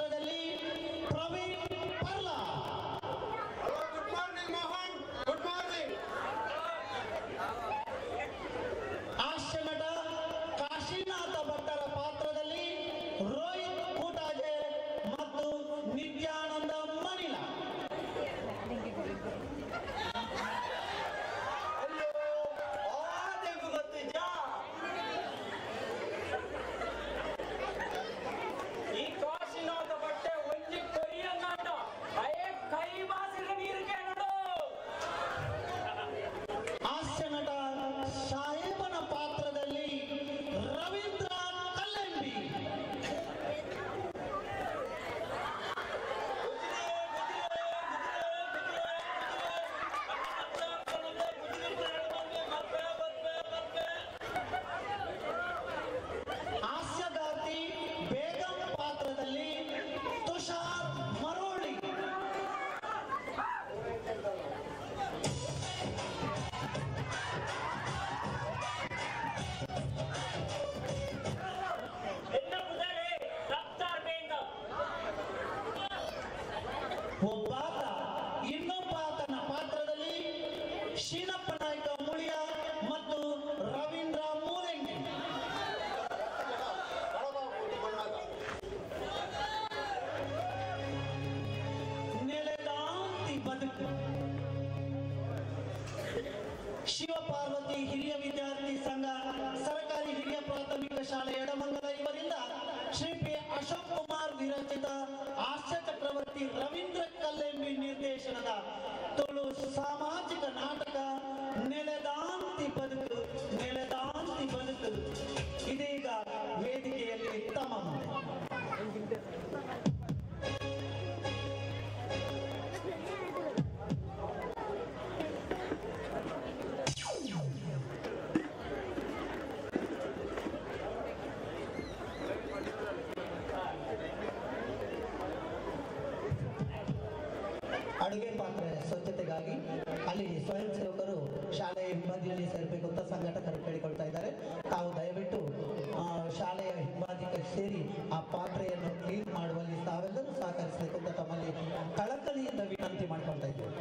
ಪಾತ್ರದಲ್ಲಿ Praveen Parla. Good morning Mohan. Good morning. ಹಾಸ್ಯ ನಟ ಕಾಶಿನಾಥ ಭಟ್ಟರ ಪಾತ್ರದಲ್ಲಿ ರೋಹಿತ್ ಕೂಟಾಜೆ ಮತ್ತು ನಿತ್ಯಾನಂದ ಮನಿಲ. ಈ ಕಾಶಿನಾಥ ಬಟ್ಟೆ ಒಂಜಿ ಕೊರಿಯಂಗಾಟ ಅಯ್ಯೇ ಕೈ ಬಾಸಿರ ನೀರು ಕೇಳೋದು. ಹಾಸ್ಯ ನಟ ಸಾಹೇಬನ ಪಾತ್ರದಲ್ಲಿ ರವೀಂದ್ರ ಕಲ್ಲಂಬಿ. ಹಾಸ್ಯಗಾರ್ತಿ ಬೇಗಂ ಪಾತ್ರದಲ್ಲಿ ತುಷಾರ್ ಮರೋಳಿ. ಎನ್ನ ಕುದರೆ ರಫ್ತಾರ್ ಬೇಗ. ಒಬ್ಬಾತ ಇನ್ನೊಬ್ಬಾತನ ಪಾತ್ರದಲ್ಲಿ ಶೀನಪ್ಪ ನಾಯ್ಕ ಮುಳಿಯ ಮತ್ತು ರವೀಂದ್ರ ಮೂಲೆಂಗಿ. ನೆಲೆದಾಂತಿ ಬದುಕು. ಶಿವಪಾರ್ವತಿ ಹಿರಿಯ ವಿದ್ಯಾರ್ಥಿ ಸಂಘ ಸರ್ಕಾರಿ ಹಿರಿಯ ಪ್ರಾಥಮಿಕ ಶಾಲೆ ಎಡಮಂಗಲ ಇವರಿಂದ ಶ್ರೀ ಪಿ ಅಶೋಕ್ ಕುಮಾರ್ ವಿರಚಿತ ಹಾಸ್ಯ ಚಕ್ರವರ್ತಿ ರವೀಂದ್ರ ಕಲ್ಲೆಂಬಿ ನಿರ್ದೇಶನದ ತುಳು ಸಾಮಾಜಿಕ ನಾಟಕ ನೆಲೆದಾಂತಿ ಬದುಕು ನೆಲೆದಾಂತಿ ಬದುಕು ಇದೀಗ ವೇದಿಕೆಯಲ್ಲಿ ತಮ್ಮ ಮುಂದೆ. ಅಡುಗೆ ಪಾತ್ರೆ ಸ್ವಚ್ಛತೆಗಾಗಿ ಅಲ್ಲಿ ಸ್ವಯಂ ಸೇವಕರು ಶಾಲೆಯ ಹಿಂಬದಿಯಲ್ಲಿ ಸೇರಬೇಕು ಅಂತ ಸಂಘಟಕರು ಕೇಳಿಕೊಳ್ತಾ ಇದ್ದಾರೆ. ತಾವು ದಯವಿಟ್ಟು ಶಾಲೆಯ ಹಿಂಬದಿಗೆ ಸೇರಿ ಆ ಪಾತ್ರೆಯನ್ನು ಕ್ಲೀನ್ ಮಾಡುವಲ್ಲಿ ತಾವೆಲ್ಲರೂ ಸಹಕರಿಸಬೇಕು ಅಂತ ತಮ್ಮಲ್ಲಿ ಕಳಕಳಿಯಿಂದ ವಿನಂತಿ ಮಾಡ್ಕೊಳ್ತಾ ಇದ್ದೇವೆ.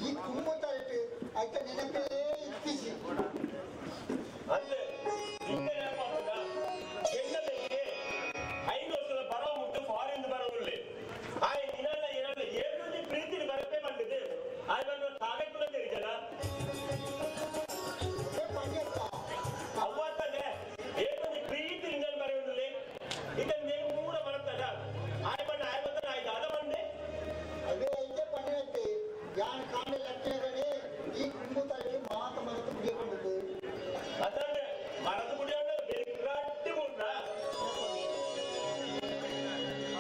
ಈ ಕುಂಬುತ್ತಾಯಿಟ್ಟು ಆಯ್ತಾ ನೆನಪೇ ಇತ್ತಿಸಿ ಅಂದ್ರೆ ನಿಂಗೆ ನೆನಪಾಗ್ತದ ಹೆಣ್ಣಲ್ಲಿಗೆ 5 ವರ್ಷದ ಬರೋ ಮುಟ್ಟು ಫಾರಿನ್ ಬರೋದಿಲ್ಲ ಆಯ್ ನಿನ್ನಲ್ಲ ಏನಲ್ಲ ಏಳು ಪ್ರೀತಿ ಬರಪೇ ಬಂದಿದೆ ಆಯ್ ಬಂದು ಕಾಗದ ಕೂಡ ತೆರಿಜಲ್ಲ ಅವತ್ತಲ್ಲೇ ಏನು ಪ್ರೀತಿ ನಿನ್ನಲ್ಲಿ ಬರೋದಿಲ್ಲ ಇದನ್ನೇ ಮೂರ ಬರುತ್ತಲ್ಲ ಆಯ್ ಬಂದು ಆಯ್ತು ಅದ ಬಂದೆ ಅದೇ ಐತೆ ಪಣ್ಣೆ ಯಾನ್ ಕಾಂಡೆ ಲಕ್ಷಣಗಳೇ ಈ ಕುಂಬುತ್ತಾಯಿಟ್ಟು ಮಾತ ಮರೆತು ಬಿಡಿಕೊಂಡಿದ್ದು അതന്നെ മറന്നുകൂടിയാണ് വെറുകാട്ടി കൊണ്ട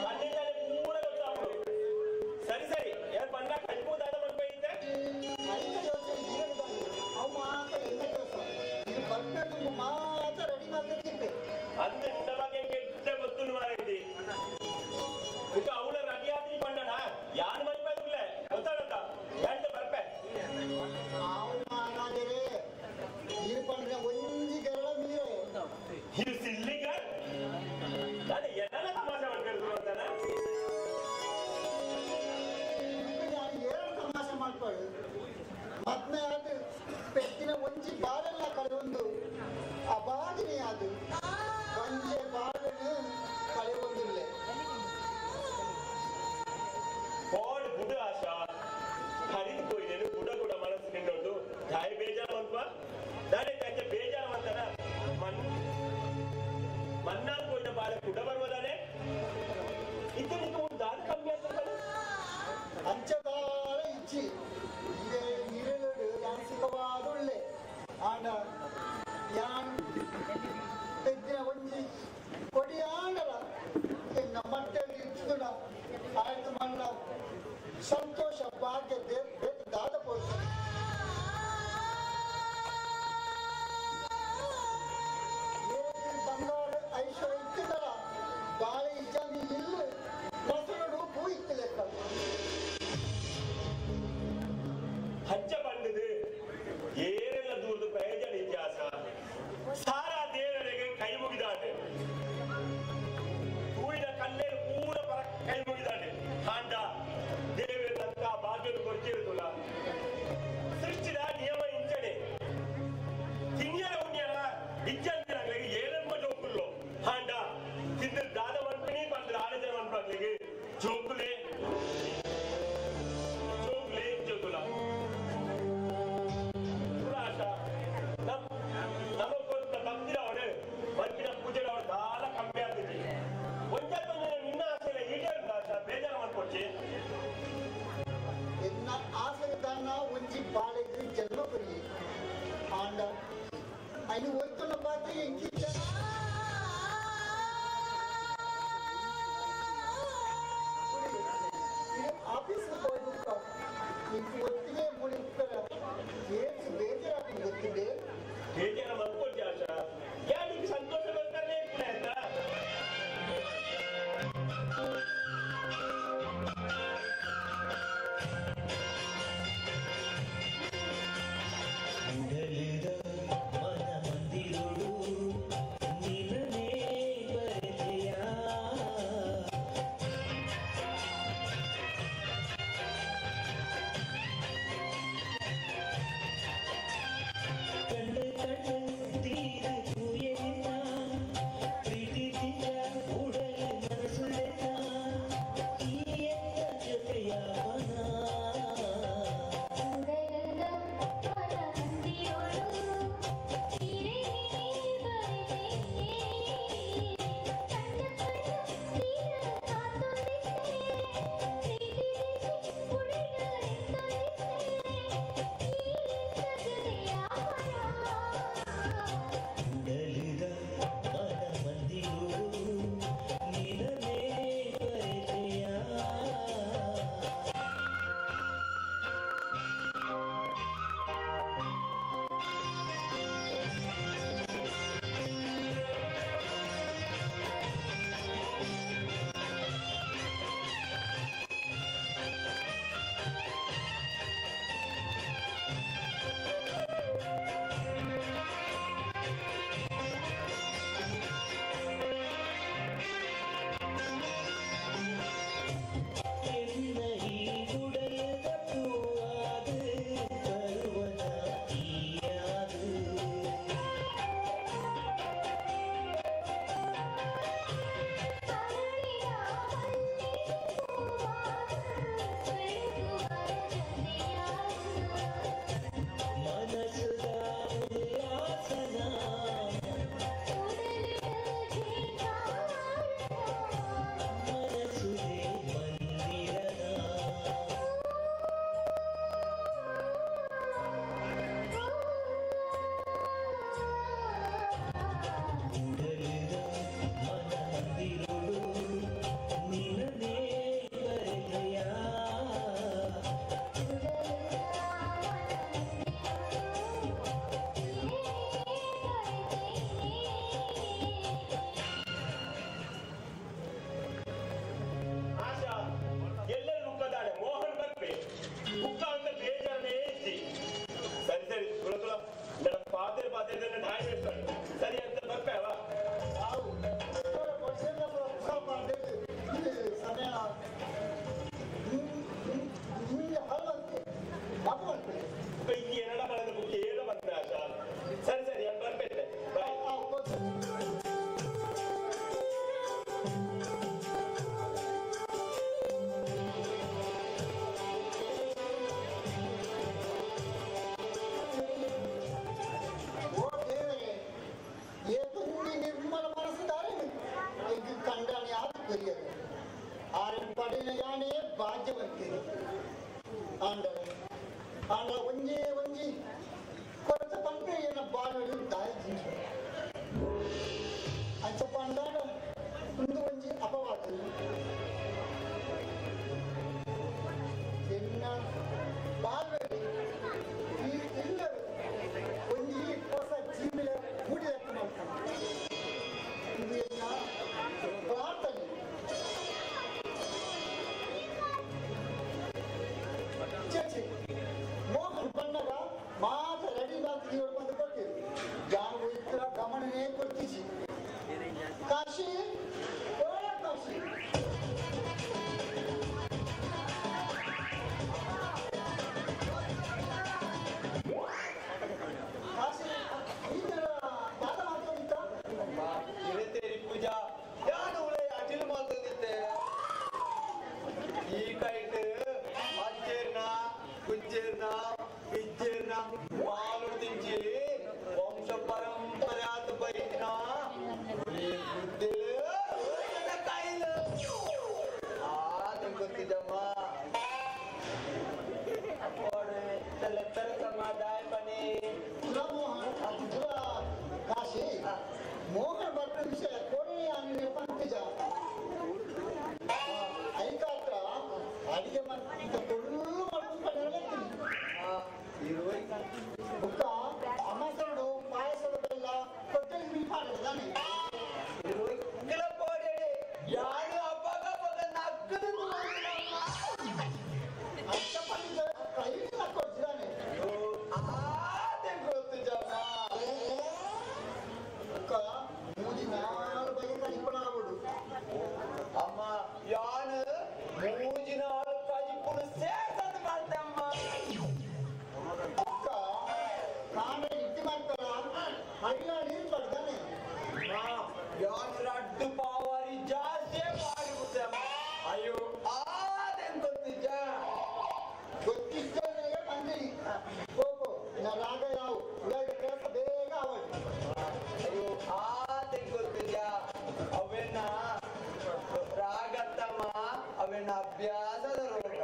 പണ്ടിന്റെ കൂടെ കൊണ്ടാവുള്ളൂ സരി സരി ഞാൻ പണ്ട കഴിപ്പൂതാണ് മൺപൈത്തെ ಐದು ದಿವಸ ಜೀವನದಲ್ಲಿ ಅವು ಮಾತ್ರ ಎಂಟು ದಿವಸ ಇದು ಬರ್ಬೇಕು ಮಾತ್ರ ರೆಡಿ ಮಾಡ್ತಿದ್ದೆ അന്ന് എന്റെ ಬಗ್ಗೆ ಕೆಟ್ಟ ಗೊತ್ತು ಮಾರೈತಿ ಈಗ ಅವಳ ರಡಿಯಾದ್ರಿ ಪಂಡಣ ಯಾನ್ ಮರಿಬಾರ್ದಿಲ್ಲ ಗೊತ್ತಾಗತ್ತ ಎಂಟು ಬರ್ಪೆ ಅವಳು ಮಾತಾಡಿರೆ ನೀರು ಪಂಡ್ರೆ ಒಂಜಿ ಗರಳ ಮೀರೆ ಇದು ಸಿಲ್ಲಿಗ ನಾನು ಎಲ್ಲ ತಮಾಷೆ ಮಾಡ್ಕೊಂಡು ಅಂತಾನ ನಾನು ಎರಡು ತಮಾಷೆ ಮಾಡ್ಕೊಳ್ಳು ಮತ್ತೆ ಅದು ಪೆಟ್ಟಿನ ಒಂಜಿ ಬಾಳೆಲ್ಲ ಕಳೆಯೊಂದು ಅಬಾದಿನಿ ಅದು ಒಂಜೆ ಬಾಳೆನು ಕಳೆಯೊಂದಿಲ್ಲ ಕೋಡ್ ಬುಡ ಆಶಾ ಹರಿದು ಹೋಯ್ದೇನು ಬುಡ ಕೂಡ ಮನಸ್ಸು ನಿನ್ನೊಂದು ಗಾಯ ಬೇಜಾರು ಅಲ್ಪ ನಾನೇ ಯಾಕೆ ಬೇಜಾರು ಅಂತಾರ ಮನ್ನಾಲ್ ಹೋಯ್ದ ಬಾಳೆ ಕುಡ ಬರ್ಬೋದಾನೆ ಇದು ನಿಂಗೆ ಒಂದು ದಾದ ಕಮ್ಮಿ ಅಂತ ಅಂಚದಾಳ ಇಚ್ಚಿ ಇದೇ ನಿರಳುಡು ಯಾನ್ ಸುಖವಾದುಳ್ಳೆ ಆಂಡ ಯಾನ್ ಪೆದ್ದಿನ ಒಂಜಿ ಕೊಡಿ ಆಂಡಲ ಎನ್ನ ಮಟ್ಟಲ್ಲಿ ಇಚ್ಚುದುಡ ಆಯ್ತು ಮಣ್ಣ ಸಂತೋಷ ಭಾಗ್ಯ ದಾದ ಪೋಷ ಬಂಗಾರ ಐಶ್ವರ್ಯ ಇತ್ತಿದ್ದಲ್ಲ ಬಾಳೆ ಇಜ್ಜಂದಿ ಇಲ್ಲು ಮೊಸರು ಹೂ ಇತ್ತು ಲೆಕ್ಕ ಹಚ್ಚ ಬಂಡದು ಏನೆಲ್ಲ ದೂರದ ಪ್ರಯೋಜನ ಇತಿಹಾಸ ಸಾರಾ ದೇವರಿಗೆ ಕೈ ಮುಗಿದಾಟೆ ಹೂವಿನ ಕಲ್ಲೇರು ಪೂರ ಪರ ಕೈ ಮುಗಿದಾಟೆ ಹಾಂಡ ದೇವರ ತನಕ ಭಾಗ್ಯದ ಕೊಡ್ತಿರುತ್ತಲ್ಲ ಸೃಷ್ಟಿದ ನಿಯಮ ಇಂಚನೆ ತಿಂಗಳ ಉಣ್ಯನ ಇಜ್ಜಂತಿನಾಗ್ಲಿಗೆ ಏನೆಂಬ ಜೋಕುಲ್ಲು ಹಾಂಡ ತಿಂದ ದಾದ ಮನ್ಪಿನಿ ಬಂದ್ರೆ ಆಡಜನ ಮನ್ಪಾಗ್ಲಿಗೆ ಜೋಕುಲೆ ಜೋಕುಲ ನಮಗೊಂದು ಭಕ್ತಿರ ಅವಳು ಮನ್ಪಿನ ಪೂಜೆ ಅವಳು ದಾಲ ಕಮ್ಮಿ ಆಗ್ತೈತಿ ಒಂದೊಂದು ನಿನ್ನ ಆಸೆ ಈಡೇರಿದ ಬೇಜಾರು ಮಾಡ್ಕೊಡ್ತಿ ಎನ್ನ ಆಸೆಗೆ ತನ್ನ ಒಂಜಿ ಬಾಳೆಗೆ ಜನ್ಮ ಬರಿ ಆಂಡ ಅಯ್ನು ಒತ್ತುನ ಪಾತ್ರೆ ಎಂಕಿದ್ದ ಆಫೀಸ್ಗೆ ಹೋಗ್ಬಿಟ್ಟು ನಿಂಗೆ ಒತ್ತಿಗೆ ಮುಳಿಸ್ತಾರ ಏನು ಬೇಜಾರಾಗಿ ಗೊತ್ತಿದೆ ಬೇಜಾರ ಮಾಡ್ಕೊಡ್ತಿ ಆಶಾ ಯಾರಿಗೆ ಸಂತೋಷ ಬರ್ತಾನೆ ಇಲ್ಲ ಅಂತ ಮಂದಿರೋಡು ಭಾಗ್ಯವಂತೆ ಆಂಡ ಒಂಜೇ ಒಂಜಿ ಕೊರತ ಪಂಪೆಯನ ಬಾಳಲು ದಾಯಿಸಿ ಅಂಚ ಪಂಡಾಡ ಒಂದು ಒಂಜಿ ಅಪವಾದ ಎನ್ನ ಬಾಳ್ವೆಡಿ ಈ ಎಲ್ಲರೂ ಒಂಜಿ ಹೊಸ ಜೀವಿಲ ಮೂಡಿದಕ್ಕೆ ಮಾಡ್ತಾರೆ ಇದು ಎನ್ನ ಪ್ರಾರ್ಥನೆ ಚರ್ಚೆ ಮೋಹನ್ ಬಣ್ಣಗ ಮಾತ ರೆಡಿ ಮಾಡ್ತೀವಿ ಬಂದು ಕೊಟ್ಟಿರು ಯಾವ ಇತರ ಗಮನನೇ ಕೊಡ್ತೀಸಿ ಕಾಶಿ ಕಾಶಿ ಕಾಶಿ ಈ ತರ ದಾದ ಮಾಡ್ಕೊಂಡಿದ್ದ ಇವತ್ತೇರಿ ಪೂಜಾ ಯಾರು ಉಳೆ ಅಟಿಲ್ ಮಾಡ್ತದಿತ್ತೆ ಈ ಕೈಟ್ ಅಜ್ಜೇರ್ನ ಕುಜ್ಜೇರ್ನ ಪಿಜ್ಜೇರ್ನ ಮಾಲು ತಿಂಚಿ ವಂಶ ಪರಂಪರೆ ಆತ ಬೈನ ಈ ಬುದ್ಧಿಲ ಕೈಲ ಆತ ಗೊತ್ತಿದ್ದಮ್ಮ ಅಪ್ಪೋಡೆ ತಲೆತ್ತರ ಸಮಾಧಾಯ ಬನ್ನಿ ಕಾಶಿ ಮೋಹನ್ ಭಟ್ರ ವಿಷಯ ಕೊನೆ ಆನೆ ಪಂಕಜ ಐಕಾತ್ರ ಅಡಿಗೆ ಅಂತ ಕೊಲ್ಲು ಮಾಡ್ಕೊಂಡು ಬುಕ್ಕ ಅಮ್ಮಸರಡು ಪಾಯಸದ ಬೆಲ್ಲ ಕೊಟ್ಟಲ್ಲಿ ಮೀಪಾಡಿದಾನೆ ಯಾರು ಹಬ್ಬಗ ನಕ್ಕದು ಅಷ್ಟ ಪಂಡಿತ ಕೈಯಿಂದ ಕೊಡ್ತಿದ್ದಾನೆ ಗೊತ್ತು ಜಮ್ಮ ಬುಕ್ಕ ಮೂಜಿ ನಾಲ್ ಬಗೆ ಕಲಿಪಣಾಗುಡು ಅಮ್ಮ ಯಾನು ಮೂಜಿನ ಕಜಿಪುಡು ಸೇರ್ಸಂದು ಮಾಡ್ತೆ ಅಮ್ಮ ಬುಕ್ಕ ಕಾಂಡ ಇಟ್ಟಿ ಮಾಡ್ತಾರ ಹಳ್ಳ ನೀರು ಪಡ್ತಾನೆ ಯಾನು ರಡ್ಡು ಪಾವಾರಿ ಜಾಸ್ತಿ ಮಾಡಿಬಿಟ್ಟೆ ಅಮ್ಮ ಅಯ್ಯೋ ಆದೇನ್ ಗೊತ್ತಿದ್ದ ಗೊತ್ತಿದ್ದರೆ ಬಂದಿರಿ ಹೋಗು ನಾ ರಾಗ ಯಾವ ಉಳಿದ ಕೆಲಸ ಬೇಗ ಆಗೋದು ಅಯ್ಯೋ ಆದೇನ್ ಗೊತ್ತಿದ್ದ ಅವೆನ್ನ ರಾಗತ್ತಮ್ಮ ಅವೆನ್ನ ಅಭ್ಯಾಸದ ರೋಗ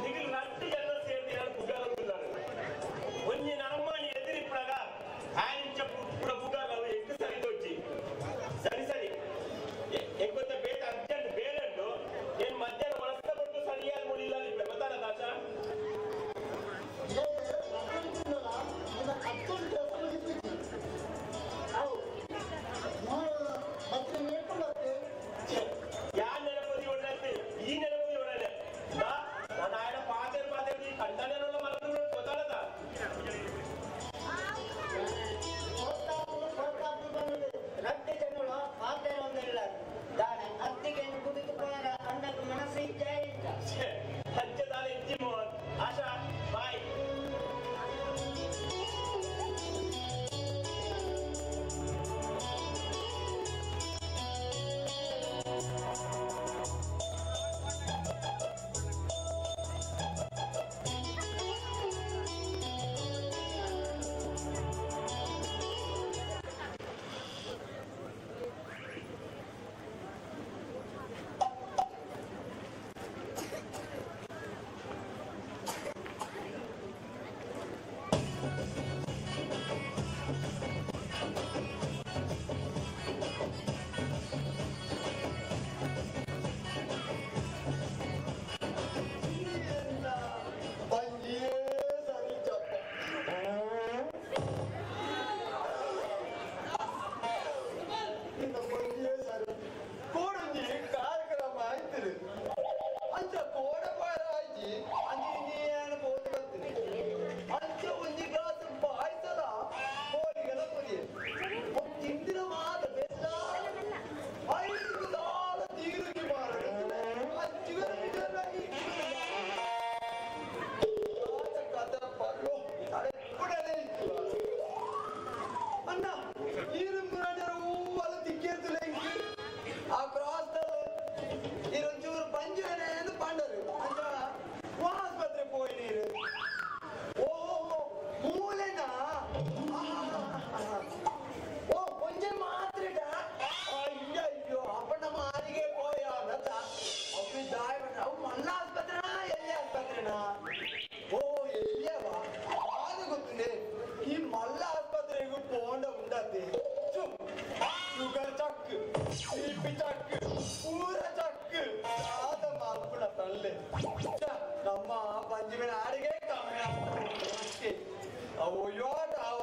ನಿಗಲ್ ರಟ್ಟು ಎಲ್ಲ ಸೇರ್ತಿ ನಾನು ಕುಗ್ಗಾರಂಗಿಲ್ಲ ಒಂಜಿ ನಮ್ಮನಿ ಎದುರಿಪ್ಪಳಗ ಓ ಎಲ್ಲಿಯವ ಅದು ಗೊತ್ತಿದೆ ಈ ಮಲ್ಲ ಆಸ್ಪತ್ರೆಗೂ ಪೋಂಡ ಉಂಡತೆ ಶುಗರ್ ಚಕ್ ಬಿ ಚಕ್ ಪೂರ ಚಕ್ ಆದ ಮಾಲ್ಪುಣ ತಳ್ಳೆ ನಮ್ಮ ಪಂಚಮಿನ ಆಡಿಗೆ ಕಮ್ಮಿ ಅಯ್ಯೋ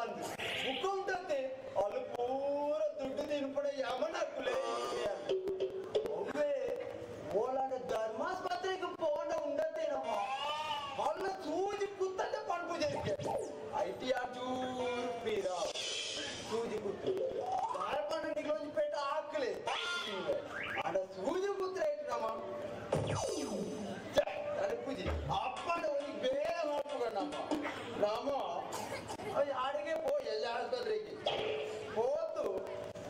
ಒಂದು ಬುಕ್ ಉಂಟತೆ ಅಲ್ಲಿ ಪೂರ ದುಡ್ಡು ತಿನ್ಪಡ ಯಮನ ಕುಲೆ ಒಮ್ಮೆ ಓಲಾಡ ಧರ್ಮಾಸ್ಪತ್ರೆಗೆ ಪೋಂಡ ಉಂಡತೆ ನಮ್ಮ ಅಲ್ಲ ಸೂಜಿ ಕುತ್ತಂತೆ ಪಂಪುಜಕ್ಕೆ ಐಟಿಆರ್ ಚೂರು ಪೀರ ಸೂಜಿ ಕುತ್ತು ಕಾರ್ಪಣ್ಣ ನಿಗ್ಲೊಂದು ಪೇಟ ಹಾಕ್ಲೆ ಆಡ ಸೂಜಿ ಕುತ್ರ ಐತಿ ನಮ್ಮ ಪೂಜಿ ಅಪ್ಪನ ಒಂದು ಬೇರೆ ಮಾಡ್ಕೊಂಡು ನಮ್ಮ ಆಡಿಗೆ ಪೋ ಎಲ್ಲ ಆಸ್ಪತ್ರೆಗೆ ಹೋತು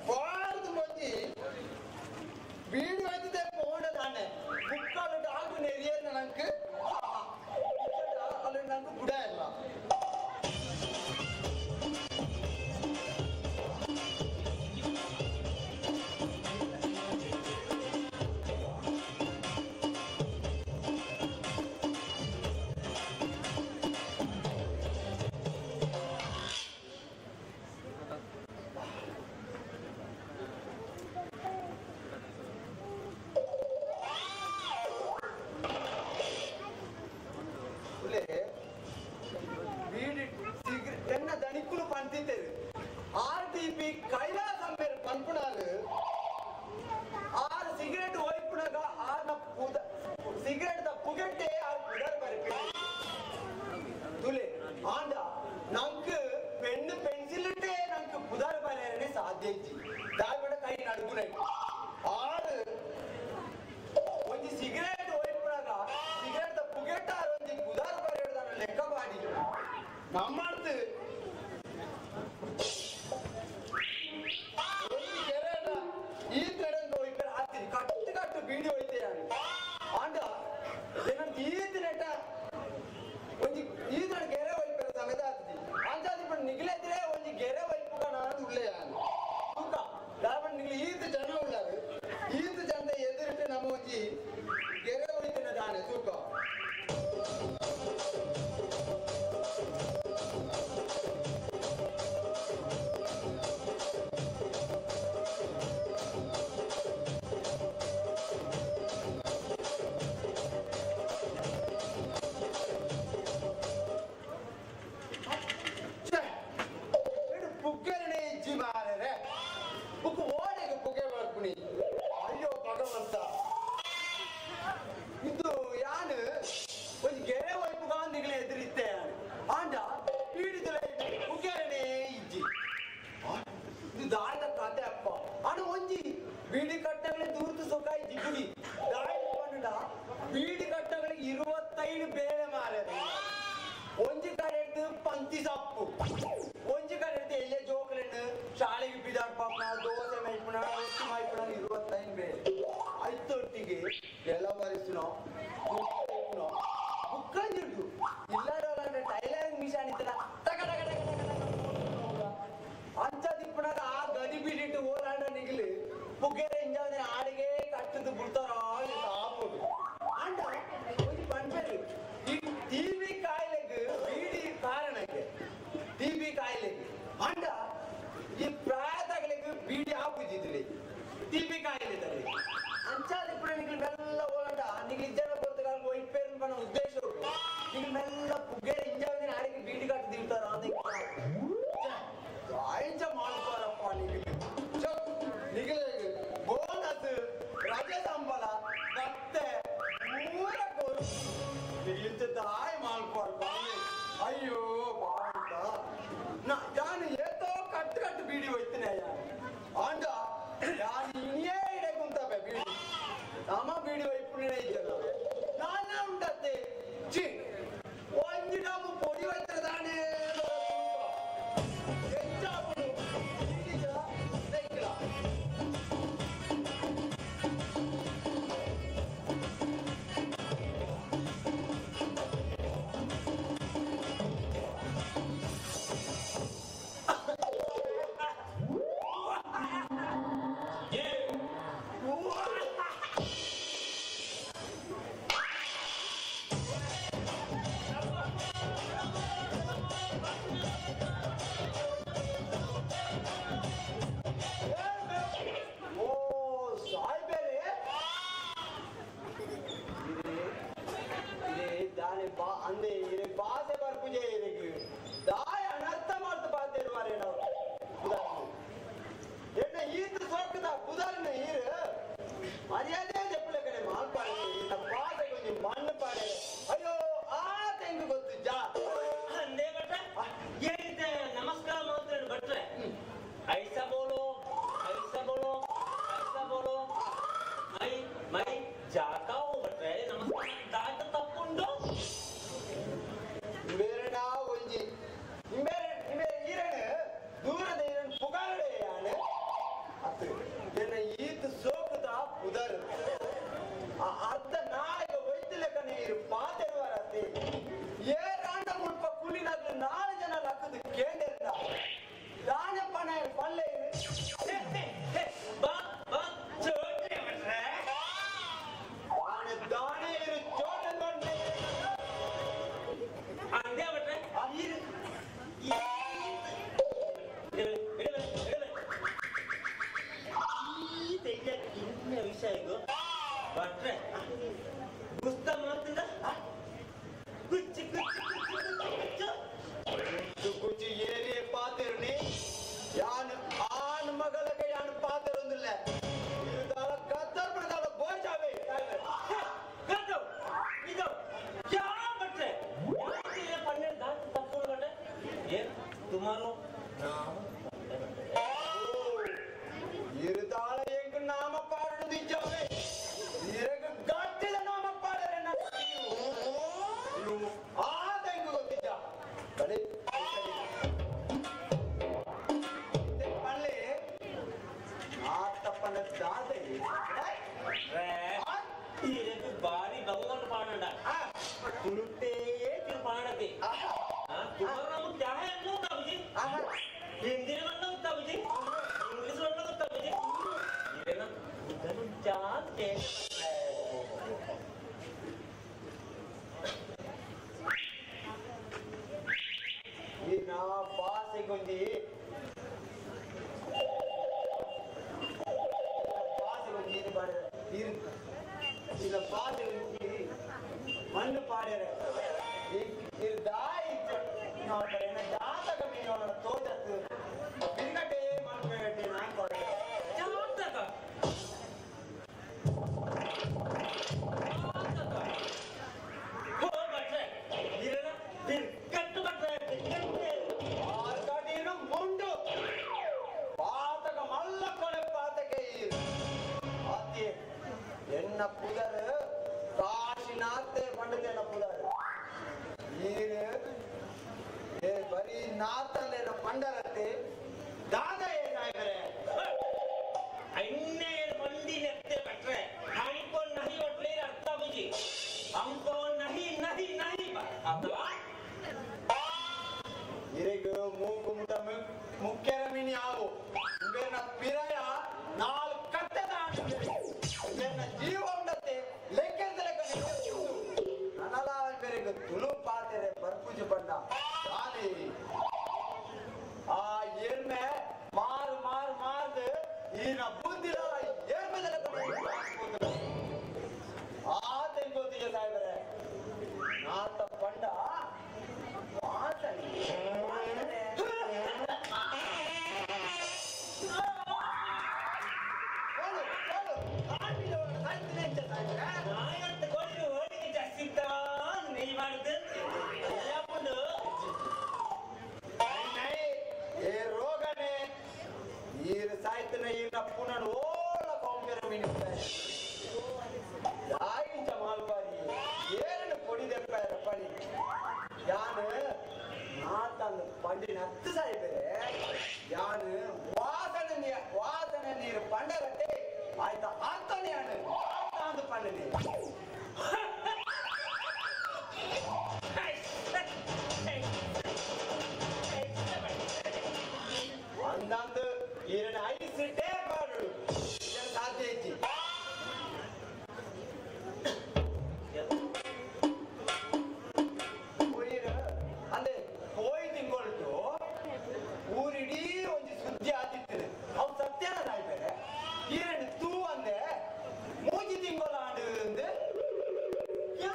ಬಾರ್ದು ಮಂಜಿ ಬೀಡಿ ಹೋಯ್ತಿದ್ದೆ ಪೋಂಡ ತಾನೆ ಬುಕ್ಕಾಲು ಡಾಕು ನೆರಿಯೇನ ನಂಗೆ ಅಲ್ಲಿ ನಂಗೆ ಬುಡ ಇಲ್ಲ ಅಂದೆ ಇರೆ ಭಾಷೆ ಬರ್ಪುಜೆ ಇರಕ್ಕೆ ದಾಯ ಅನರ್ಥ ಮಾಡ್ತು ಪಾತಿರುವಾರೆ ನಾವು ಎಣ್ಣ ಈತ ಸೊಕ್ಕದ ಕುದಾರನ ಈರು ಮರ್ಯಾದೆ ಜಪ್ಪಲೆ ಕಡೆ ಮಾಲ್ಪಾಡಿ ಇನ್ನ ಭಾಷೆ ಕೊಂಚ ಮಣ್ಣು ಪಾಡೆ ಅಯ್ಯೋ ಆ ತೆಂಗು ಗೊತ್ತು ಜಾ ಅಂದೇ ಭಟ್ರೆ ಏನಿದೆ ನಮಸ್ಕಾರ ಮಾತ್ರ ಭಟ್ರೆ ಐಸಾ ಬೋಲೋ ಮೈ ಜಾತಾ ಹೋ ಭಟ್ರೆ ನಮಸ್ಕಾರ ದಾಟ ತಪ್ಪುಂಡು ಬೇರೆ ನಾವು ಒಂಜಿ ಬೇರೆ ಈರಣ್ಣ ದೂರದ ಈರಣ್ಣ ಪುಗಾಡೆ ಯಾನೆ ಅದು ಎನ್ನ ಈತ ಸೋಕದ ಪುದರ್ ಅರ್ಧ ನಾಳೆಗೆ ಒಯ್ತಿಲೆಕ್ಕ ನೀರು ಪಾತೆರುವಾರತ್ತೆ ಏ ರಾಂಡ ಮುಲ್ಪ ಕುಲಿನಾಗ 4 ಜನ ಲಕ್ಕದ ಕೇಂದ್ರ ದಾನ ಪಣ ಪಲ್ಲೆ ಬಾ ಚೋಟ್ರೆ ಭಟ್ರೆ ದಾನೆ ಇರು ಚೋಟ ನೋಡಿ ಅಂದೇ ಭಟ್ರೆ ವಿಷಯ ಭಟ್ರೆ ಪುಸ್ತ ಮಾತಿಂದ ಕುಚ್ಚು ಕುಚ್ಚು ಏನೇ ಪಾತಿರ್ನಿ ಯಾನ್ ಆನ್ ಮಗಳಿಗೆ ಯಾನ್ ಪಾತಿರೊಂದಿಲ್ಲ ಇರುದಾಳ ಕತ್ತರ್ ಬಿಡದಾಳ ಬೋರ್ಜಾವೆ ಗದ್ದು ಇದು ಯಾ ಭಟ್ರೆ ಯಾಕೆ ಪನ್ನೆ ದಾಟ ತಪ್ಪು ಭಟ್ರೆ ಏನ್ ತುಮಾರು ಇರುದಾಳ ಹೆಂಗ್ ನಾಮ ಪಾಡಲು ನಿಜವೇ ಇರಗ ಗಟ್ಟಿದ ನಾಮ ಪಾಡರೆ ನೀವು ಆದ ಹೆಂಗ್ ಗೊತ್ತಿದ್ದ ಕಡೆ ಪಳ್ಳಿ ಆತಪ್ಪನ ದಾದೆ ಇದಕ್ಕೆ ಬಾರಿ ಬಂಗಾರ ಪಾಡಂಡ ತುಳುಟೇ ಪಾಡತಿ ತುಮಾರು ನಮಗೆ क्या है हम लोग तबजी हिंदी में मतलब तबजी इंग्लिश में मतलब तबजी ये ना उधर जाते ಈ ನಾ ಭಾಷೆಗೊಂದಿ ಇದು ಬಾಡ ಇಲ್ಲ ಭಾಷೆಗೊಂದಿ ಮಣ್ಣು ಪಾಡ್ಯಾರ ಇದು ದಾಯಿ ನೋಡ್ತಾರೆ ಜಾತಕ ಮೀನು ತೋಟತ್ತು ತಿಂಗಟೆ ಮಾಡ್ಬೇಡಿ ನಾನು ಕೊಡ್ರೆ ಜಾತಕ हो बच्चे इरना दिन कट बच्चे ಆರ್ಕಡಿನ ಮುಂಡು ಪಾತಕ ಮಲ್ಲ ಕೊಳೆ ಪಾತಕ ಅತಿ ಎನ್ನ ಪುದರ್ ಕಾಶಿನಾಥೆ ಪಂಡಿತನ ಪುದರ್ ಈರು ಏ ಬರೀ ನಾತನ ಪಂಡರತೆ ದಾದ ಏನಾಗರೆ अन्य मंडी लगते बच्चे हमको नहीं बटले रखता मुझे हमको नहीं नहीं नहीं अब्दुल्ला ಇರೆಗೆ ಮೂಗು ಮುಟ ಮುಖ್ಯರಮಿನಿ ಆವು ಬೇನ ಪಿರಯ 4 ಕಟ್ಟದ ಬೇನ ಜೀವ ಉಂಡತೆ ಲೆಕ್ಕಂದಲೆ ನನಲ ಬೇರೆಗೆ ತುಳು ಪಾತೆರೆ ಬರ್ಪುಜು ಬಂಡ ಆದಿ ಆ ಏರ್ಮೆ ಮಾರ್ದು ಈನ ಬುದ್ಧಿಲ ಏರ್ಮೆದಲೆ ಆ ತೆಂಗೋತಿಗೆ ಸಾಯ್ಬರೆ ನಾತ ಪಂಡ ಮಾತನಿ ನಾಯಂತ ಕೊಟ್ಟು ಹೋಳಿಗೆ ಜಾಸ್ತಿ ನೀ ಮಾಡಿದ್ದು ಯಾವುದು ಏ ರೋಗನೆ ಈರು ಸಾಯ್ತನ ಈನ ಪುನಃ ಓಲ ಕೊಂಬೆರ ಮಿನಿಸ್ತಾರೆ ಯಾಗಿಂಚ ಮಾಲ್ಪಾರಿ ಏನು ಕೊಡಿದೆಪ್ಪ ಪಡಿ ಯಾನು ಮಾತಂದು ಪಂಡಿನ 10 ಸಾಯ್ಬೇರೆ ಯಾನು ವಾಸನೆ ನೀರು ಪಂಡರತ್ತೆ ಆಯ್ತಾ ಆಗ್ತಾನೆ ಯಾನು ಅಂದು ಪಂಡನೆ ಅಂದಂದು ಈರನ ಐಸಿಟ್ಟೇ ಪಾಡು ಸಾಧ್ಯ ಐತಿ ಅಂದ್ರೆ ಹೋಯ್ ತಿಂಗೊಳ್ತು ಊರಿಡೀ ಒಂದು ಸುದ್ದಿ ಆದಿತ್ತು ಅವ್ ಸತ್ಯನ ಆಯ್ತಾರೆ ಈರಣ್ಣ ತೂ ಅಂದೆ ಮೂಜಿ ತಿಂಗೊಳ ಆಡು ಅಂದೆ ಕ್ಯಾ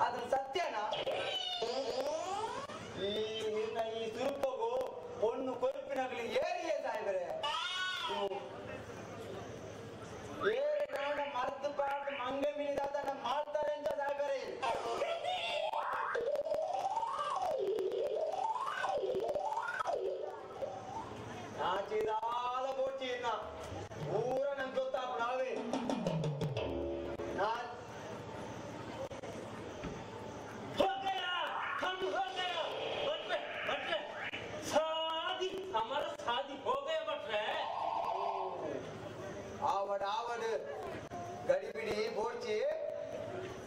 ಅದು ಸತ್ಯನಾ? ಈ ಸುರುಪಗೂ ಒಂದು ಕೊರುಪಿನಾಗಲಿ ಏರಿಯೇ ಸಾಯ್ಬರೆ ಏರಿ ನೋಡ ಮರ್ದು ಪಾಡು ಮಂಗ ಮಿನಿದಾದ ಮಾಡ್ತಾರೆ ಅಂತ ಸಾಯ್ಬರೆ. ನಾಚಿದಾದ ಬೋಚಿಯನ್ನ ಪೂರ ನಂಗೆ ಗೊತ್ತಾಗ ನಾವೇ आवड गड़िबिड़ी बोर्ची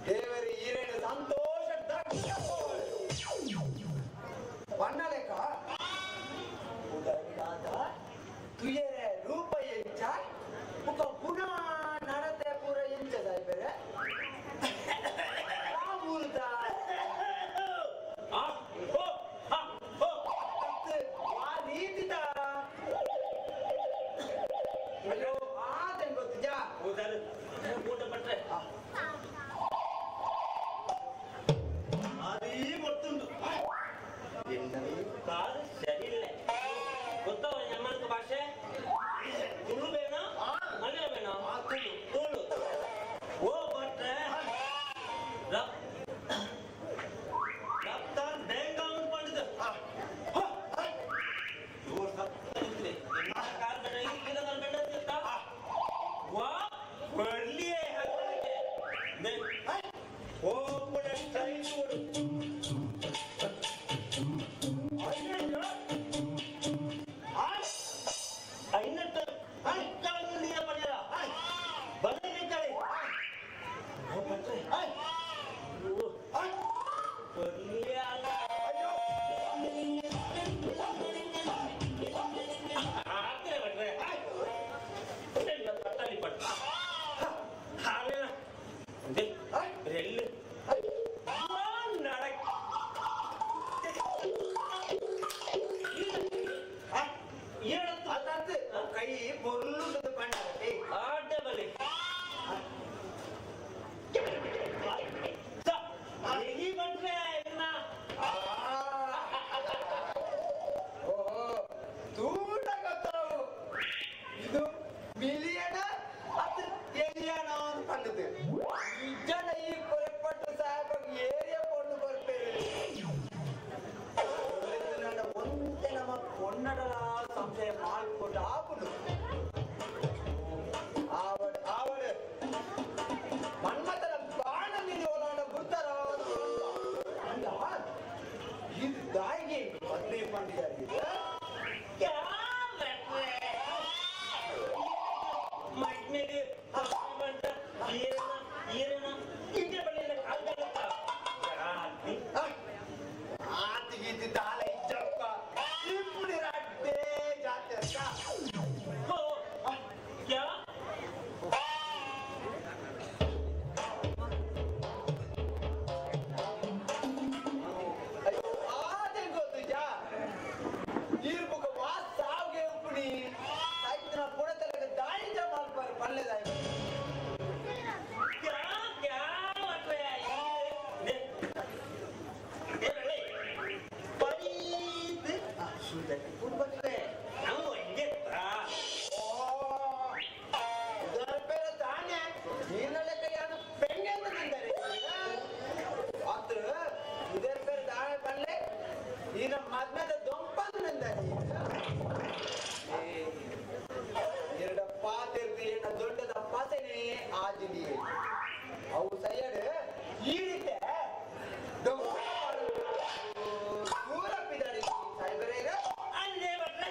देवरी ईरेन संतोष बन्नलेक तुयरे रूप इंच ఒక గుణ నడతే పూర ఇంచ సాయిబరే రాముల్దా ఆ ఓ హ ఓ వా నీతిదా ಅಯ್ಯೋ ಆತನ ಗೊತ್ತಿದ್ಯಾ ಉದರ್ ಊಟ ಪಟ್ರೆ ಅದೀ ಗೊತ್ತುಂಟು ಕಾದು ಸರಿ ಇಲ್ಲ ಗೊತ್ತವ ನಮ್ಮಂತ ಭಾಷೆ ತುಳು ಬೇನ ಮನೆ ಬೇನ ತುಳು ಓ ಪಟ್ರೆ ರಫ್ತಾರ್ ಬೇಂಗಾಮ್ ಪಂಡಿತ ಇವ್ರು ಸತ್ತರಿದ್ರೆ ಕಾರ್ ಬೇಡ ಇಲ್ಲ ಬೇಡ ವಾ ಬರ್ಲಿಯೇ ಓ ಕೂಡ ಸ್ಟೈಲ್ ನೋಡು ಐನಟ್ಟು ಅಕ್ಕಳನ್ನು ನೀರ ಪಡೆಯಲ್ಲ ಬಂದಿದ್ದಾಳೆ ಬರ್ಲಿಯೇ ಅಲ್ಲ ಆಗ್ತದೆ ಬಟ್ರೆ ತಟ್ಟಾಲಿ ಪಟ್ಟ ಆಮೇಲೆ ಕೈ பொருளுಂಟು பண்ணாரೇ ಆಟೆ ಬಲಿ ಈ ಬಂದ್ರೆ ಓಹೋ ತೂಟ ಗೊತ್ತಾವು ಇದು ಮಿಲಿಯನ ಅದು ಎಲಿಯನ ಅಂತ ಪಂಡಿತು ನಿಜನ ಈ ಕೊರಪಟ್ಟು ಸಾಹೇಬ ಏರಿಯಾ ಕೊಂಡು ಬರ್ಪೇರೆ ಒಂದೇ ನಮ್ಮ ಕೊನ್ನಡಲ ಸಂಶಯ ಮಾಡಿಕೊಂಡು ಆಗುದು ಆವಡು ಮನ್ಮಥನ ಬಾಣ ನೀನು ಓದಾಡ ಗುರ್ತಾರ ಅಲ್ಲ ಇದು ದಾಯಿಗೆ ಪತ್ನಿ ಪಂಡಿಯಾಗಿದೆ ಮೈಟ್ಮೇಲೆ ಬಂದ ಈರನ ಹಿಂಗೆ ಬರಲಿಲ್ಲ ಆತಿಗೆ ತಾಳೆ ಇಚ್ಚಪ್ಪ ఇప్పుడు ರಡ್ಡೆ ಜಾತೆ ಕ್ಯಾ ಆದೆ ಗೊತ್ತು ಜಾ ಈರ್ಬುಕ ವಾ ಸಾವ್ಗೆ ಉಪ್ಪುನಿ ಸಾಯ್ತಿನ ಪುಡತಲಗ ದಾಳಿಂಜ ಮಾಲ್ಪಾರ ಪಲ್ಲೆದಾಯ ಕ್ಯಾ ಕ್ಯಾ ಮಟ್ರೆ ಪರೀತ್ ಸುಂದರಿ ಪುಡ್ಬಟ್ರೆ ನಾವು ಹಿಂಗೆ ಇದರ ಬೇರೆ ತಾನೆ ನೀನಲೆ ಕೈಯಾನು ಪೆಂಗೆ ಅಂತ ನಂದರೆ ಅತ್ರ ಇದರ ಬೇರೆ ದಾಳೆ ಪಲ್ಲೆ ಈನ ಮದ್ಮೆದ ದೊಂಪಂದು ನಂದರೆ ಎರಡ ಪಾತಿರ್ತಿ ಏನ ದೊಡ್ಡದ ಪಾತೆನೆ ಆಜಿನಿ ಅವು ಸೈಯಡ್ ಈ ರೀತಿ ದೂರ ಪಿದಾಡಿ ಸಾಯ್ಬರೇಗ ಅಲ್ಲೇ ಬಟ್ರೆ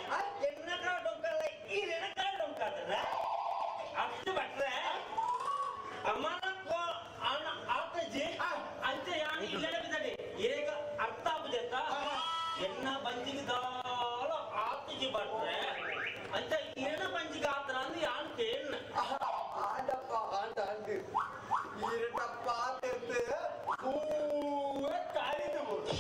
ಎನ್ನಕ ಡೊಂಕಲ್ಲ ಈ ನೆನಕ ಡೊಂಕಲ್ಲ ಅಷ್ಟು ಬಟ್ರೆ ಅಮ್ಮನ ಅಣ್ಣ ಆತಜಿ ಅಂಚೆ ಯಾನಿ ಇಲ್ಲೇ ಬಿದ್ದಡಿ ಈಗ ಅರ್ಥ ಆಗುದೆತ್ತ ಎನ್ನ ಬಂಜಿಗೆ ದಾಳ ಆತಜಿ ಬಟ್ರೆ ಅಂಚ ಏನ ಬಂಜಿಗೆ ಆತರ ಅಂದು ಯಾನ್ ಕೇಳ್ನ ಆಡಪ್ಪ ಆಟ ಅಂದು ಈರಟ ಪಾತಿರ್ತಿ ಪೂರ ಕಾಲಿದು ಬೋದು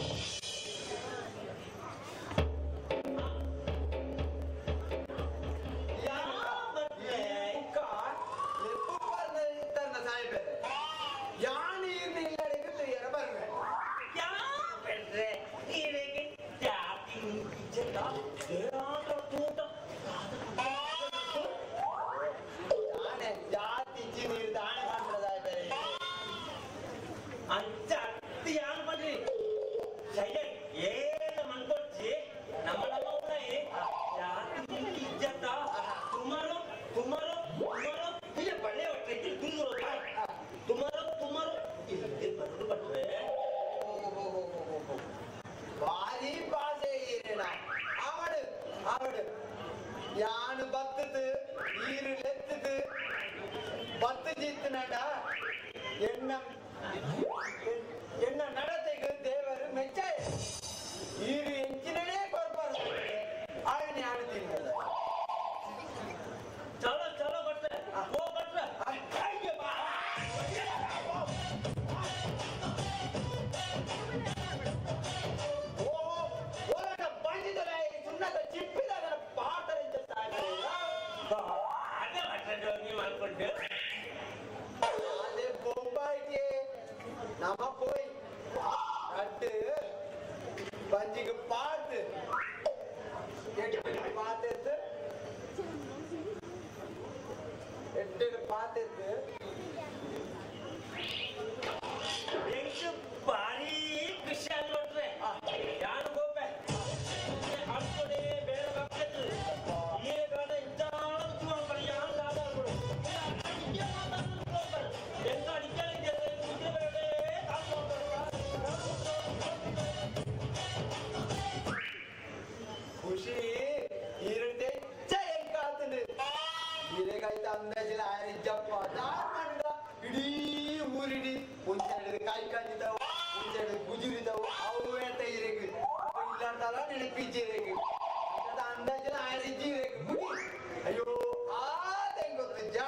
ಯಾನಿ ಇಲ್ಲಡೆಗೆ ಎರ ಬರ್ರೆ ದಾನೆ ಜಾತಿ ನೀರು ದಾನೆ ಕಾಣ್ತದ ಬೇರೆ ಅಂಚ ಅತ್ತಿ ಯಾರು ಬನ್ರಿ ಸೈಲೆಂಟ್ ಏನ ಮನ್ಕೊಡ್ಸಿ ನಮ್ಮ ಉಳ್ಳಾಯಿ ಜಾತಿ ಇಜ್ಜತ್ತ ತುಮಾರು ತುಮಾರು ತುಮಾರು ಇಲ್ಲ ಬಳ್ಳೆ ಹೊಟ್ಟೆ ತುಳಿದ್ರು ತುಮಾರು ತುಮಾರು ಇಲ್ಲಿ ಬರೋದು ಬಟ್ರೆ ಭಾರಿ ಭಾಷೆ ಏನೇನ ಅವಡು ಅವಡು ಯಾನು ಬತ್ತದು ನೀರು ಲೆತ್ತದು ಬತ್ತು ಜಿತ್ತನಡ ಎನ್ನ ನಡತೆಗೆ ದೇವರು ಮೆಚ್ಚಾಯ ನೀರು ಎಂಚಿನೇ ಕೊಡ್ಬಾರ್ದು ಅವನು ಯಾರು ತಿನ್ನದ ಚಲೋ ಚಲೋ ಬಟ್ರೆ ಓ ಬಟ್ರೆ ಸುಣ್ಣದ ಚಿಪ್ಪಿದಾಗ ಪಾಠ ಅದೇ ಬಟ್ರೆ ನೀವು ಅನ್ಕೊಂಡೆ ಅದೇ ಬೊಂಬಾಯಿಗೆ ನಮ್ಮ போய் அட்டு பஞ்சிக்கு பார்த்து எட்டு பார்த்து ಎಷ್ಟು ಭಾರಿ ಖುಷಿ ಆಗ್ಬಿಟ್ರೆ ಯಾರು ಗೋಪೆ ಅನ್ಕೊಂಡೆ ಬೇರೆ ಬರ್ತೈತಿ ಈಗ ಇದ್ದಾಳು ಯಾರು ದಾದಾಡ್ಬಿಡು ಎಂತ ಅಡಿಕೆ ಖುಷಿ ಈರಂటే ಎಂಕಾತಂದು ಈರೆಗೈತೆ ಅಂದಾಜಿಲ್ಲ ಆರಿಜ್ಜಪ್ಪ ದಾರ್ಮಂಡ ಇಡೀ ಊರಿಡಿ ಒಂದೆರಡು ಕಾಯಿ ಕಾಯಿದಾವು ಒಂದೆರಡು ಗುಜುರಿದಾವು ಅವು ಅಂತ ಇರೆಗು ಇಲ್ಲಂತಲ್ಲ ನೆನಪಿಜ್ಜಿರೆಗು ಅಂದಾಜಿಲ್ಲ ಆರಿಜ್ಜಿ ಇರೆಗು ಮುಡಿ ಅಯ್ಯೋ ಆದೆಂಗ್ ಗೊತ್ತಜ್ಜ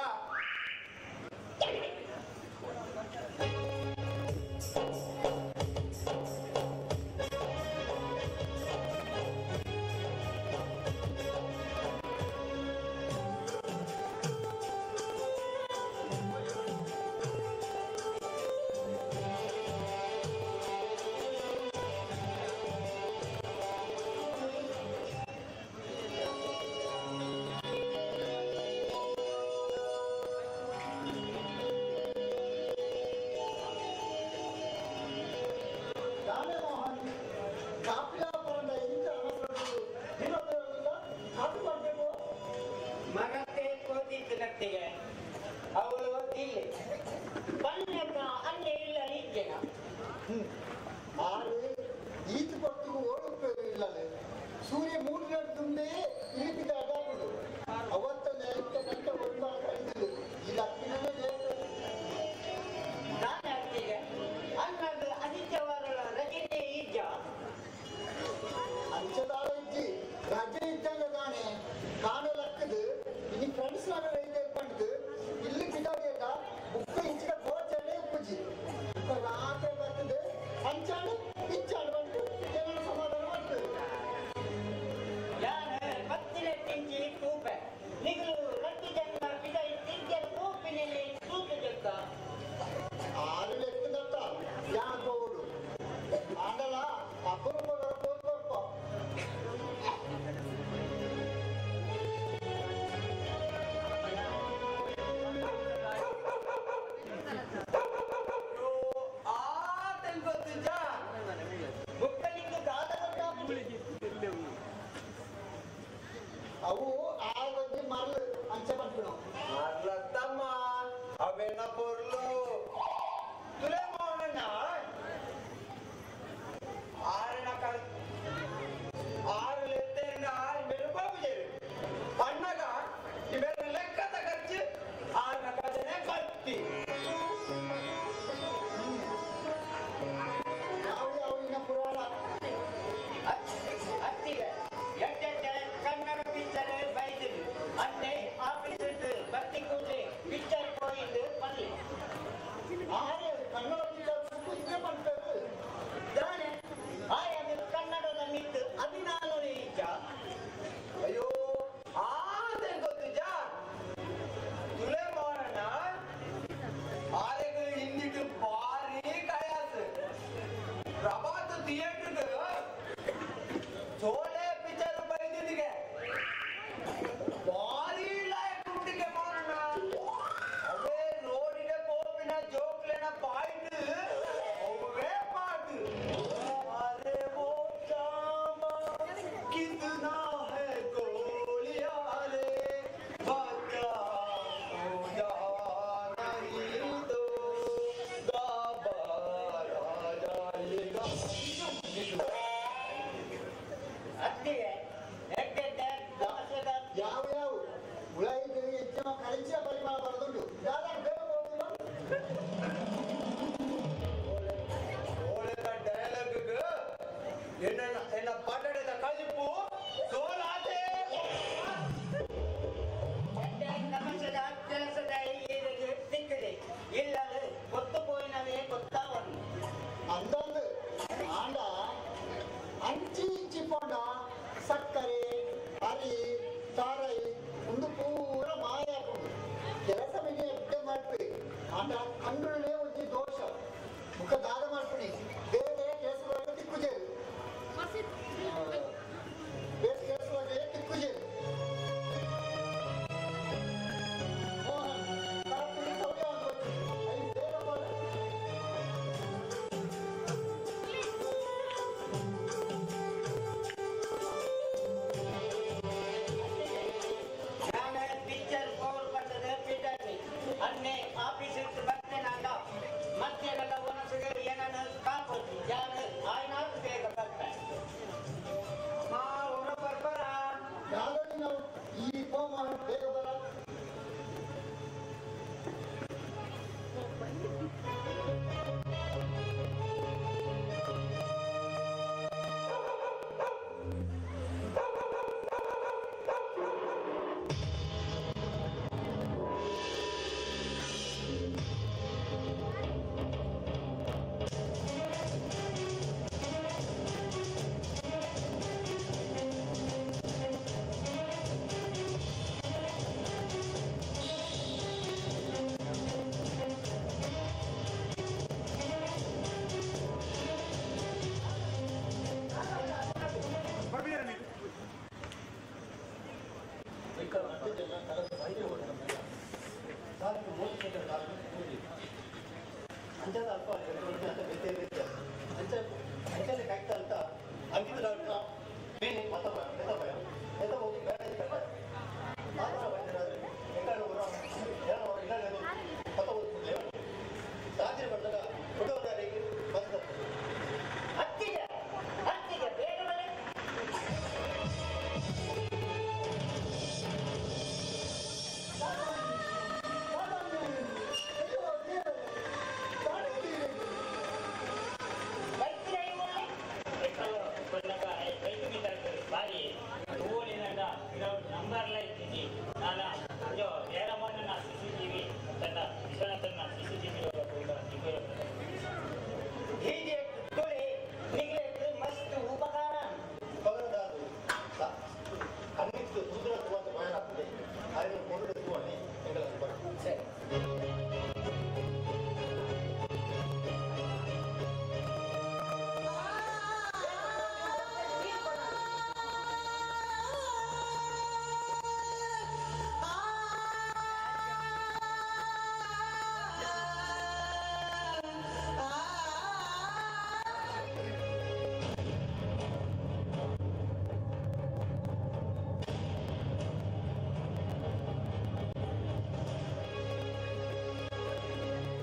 ಮಗಕ್ಕೆ ಕೋತಿತ್ತು ಕತ್ತಿಗೆ ಅವಳು ಇಲ್ಲಿ ಬಣ್ಣಕ್ಕ ಅಲ್ಲೇ ಇಲ್ಲ ಇದ್ದೇನ ಆರು ಈತ ಪಟ್ಟಿಗೂ ಓಡುತ್ತೇವೆ ಇಲ್ಲದೆ ಸೂರ್ಯ 3 ಗಂಟೆ ತುಂಬೆ ಇಳಿಪಿಗೆ ಅದಾಗುದು ಅವತ್ತಲ್ಲಿ 5 ಗಂಟೆ ಒಂದಾಳ ಕಳಿಸಿದ್ರು ಈಗ ಹತ್ತಿನೇ ಲೇಟ್ ನಾನು ಅತ್ತಿಗೆ ಅನ್ನದು ಆದಿತ್ಯವಾರ ರಜೆ ಇದ್ದ ಅಂಚದಾಳ ಇಜ್ಜಿ ರಜೆ ಇದ್ದಂಗ ತಾನೆ ಕಾಣಲಕ್ಕದು ಇನ್ನು ಫ್ರೆಂಡ್ಸ್ ನಾನು ರೈತೆ ಪಂಡ್ದು ಇಲ್ಲಿ ಬಿದ್ದಾಡಿಯಲ್ಲ ಬುಕ್ಕ ಇಂಚಿನ ಗೋಚರಣೆ ಉಪ್ಪುಜಿ ರಾತ್ರಿ ಬರ್ತದೆ ಅಂಚಾಡು ಇಚ್ಚಾಡು ಬಂದು ಜನರ ಸಮಾಧಾನ ಮಾಡ್ತದೆ ನಾನು ಕತ್ತಿನ ತಿಂಚಿ ತೂಪೆ ನಿಗಲು ರಟ್ಟಿ ಜನ ಬಿಡ ತಿಂಜರ ತೂಪಿನಲ್ಲಿ ತೂಪು ಜೊಕ್ಕ ಆರು ಲೆಕ್ಕದತ್ತ ಯಾನ್ ಹೋಗುದು ಆಂಡಲ ಅಪರೂಪಗಳ ಹೋಗ್ಬರ್ಪ ಆದೆಂಗ್ ಗೊತ್ತಜ್ಜ ಬುಕ್ಕಲಿಂಗ ಗಾದ ಅವು ಆ ಬಗ್ಗೆ ಮರಳು ಅಂಚೆ ಮಾಡ್ಬಿಡು ಅರ್ಲತ್ತಮ್ಮ ಅವೆನ ಪೊರ್ಲು ತುಲೆ ಮೌನಣ್ಣ ಆರನ ಆರು ಲೆತ್ತೇನ ಮೆರುಬಾಬುಜೇರು ಪಣ್ಣಗ ಇವೆರ ಲೆಕ್ಕದ ಖರ್ಚು ಆರನ ಕದನೆ ಕತ್ತಿ ಯಾವ ಯಾವಿನ ಪುರಾಣ ಅತ್ತಿಗೆ ಎಟ್ಟೆ ಕನ್ನಡ ಪಿಕ್ಚರ್ ಬೈದಿರು ಅತ್ತೆ ಆಫೀಸ್ ಬರ್ತಿ ಕೂಡಲೇ ಪಿಕ್ಚರ್ ಹೋಗಿದ್ದು ಬರಲಿ ಆರೆ ಕನ್ನಡ ಪಿಕ್ಚರ್ ಇಷ್ಟೇ ಮಾಡ್ತಾರೆ ದಾನೆ ಆಯದು ಕನ್ನಡದ ಮಿತ್ತು 14 ಇಂಚ ಅಯ್ಯೋ ಆದೆಂಗ್ ಗೊತ್ತಜ್ಜ ತುಲೆ ಮೌನಣ್ಣ ಆರೆಗೂ ಹಿಂದಿಟ್ಟು ಭಾರಿ ಕಯಾಸು ಪ್ರಭಾತ್ ಥಿಯೇಟರ್ ಸೋಲೆ ಪಿಕ್ಚರ್ कितना है गोलियाले बचा हो जा नहीं तो गाबारा जाएगा ಅತ್ತಿಗೆ ಎಡ್ಡೆಡ್ಡೆ ದಮಸದ ಯಾವ ಯಾವ ಹುಳ ಇದ್ರೆ ಹೆಚ್ಚಿನ ಕರೆನ್ಸಿಯ ಪರಿಮಾಣ ಬರೋದುಂಟು ಯಾರು ಬೇಗ ಹೋಗುದಿಲ್ಲ ಓಳೆದ ಡಯಲಾಗ್ ಎನ್ನ ಪಟ್ಟಣದ ಕಳಿಪು ಸೋಲಾದೆ ಎಡ್ಡೆ ದಮಸದ ಕೆಲಸದ ಈರಿಗೆ ಸಿಕ್ಕಿದೆ ಇಲ್ಲದೆ ಗೊತ್ತು ಪೋಯಿನವೇ ಗೊತ್ತಾವನು ಅಂದಂದು ಆಂಡ ಅಂಚಿ ಇಂಚಿ ಪೋಂಡ ಸಕ್ಕರೆ ಅರಿ ತಾರೈ ಒಂದು ಪೂರ ಮಾಯ ಹಾಕೊಂಡು ಕೆಲಸ ಮೇಲೆ ಎಡ್ಡೆ ಮಾಡ್ತೀವಿ ಆಂಡ ಕಂಡುಳೇ ಒಂದು ದೋಷ ಮುಖ ದಾದ ಮಾಡ್ತೀನಿ ಬೇರೆ ಬೇರೆ ಕೆಲಸಗಳಿಗೆ ದಿಕ್ಕುಜೇರು ಬೇರೆ ಕೆಲಸಗಳಿಗೆ ದಿಕ್ಕುಜೇರು ನಾನು ಪಿಕ್ಚರ್ ಪವರ್ ಬಂದದ ಪಿಟಾಟಿ ಅನ್ನೆ ಆಫೀಸ್ ಇಟ್ಟು ಬರ್ತೇನಲ್ಲ ಮತ್ತೇನಲ್ಲ ಒನಸಿಗೆ ಏನನ್ನ ಕಾಪೋತಿ ಯಾರು ಆಯ್ನಾರು ಬೇಗ ಬರ್ತಾರೆ ಮಾ ಹೊರ ಬರ್ಬರ ಯಾವ್ದ್ರಲ್ಲಿ ನಾವು ಈ ಹೋಮ ಬೇಗ ಬರ ಅಂಚದ ಅಲ್ಪ ಅಂಚನೆ ಕಟ್ಟ ಅಂತ ಅಂಕಿತ ಬೇನೆ ಮತ ಭಯ ಎಂತ ಹೋಗಿ ಬೇಡ ಮಾತ್ರ ಬಂದಿರೋದ್ರೆ ಎಕಡೆ ಏನೋ ಇಲ್ಲ ಮತ ಹೋಗ್ತಿದ್ದೆ ರಾತ್ರಿ ಬಂದಾಗ ಹುಡುಗರಿಗೆ ಬಂದ ಹತ್ತಿಗೆ ಹತ್ತಿಗೆ ಬೇಗ ಬಲೆ ಹೀಗೆ ತೊಳೆ ನಿಗಲೆ ಮಸ್ತ್ ಉಪಕಾರ ಪಗರದಾದು ಅನ್ನಿತ್ತು ಸುಧಾರಿಸುವ ಅಂತ ಭಯ ಆಗ್ತದೆ ಅದನ್ನು ಕೊಂಡೆಡುವಲ್ಲಿ ಎಂಗಳ ಸರಿ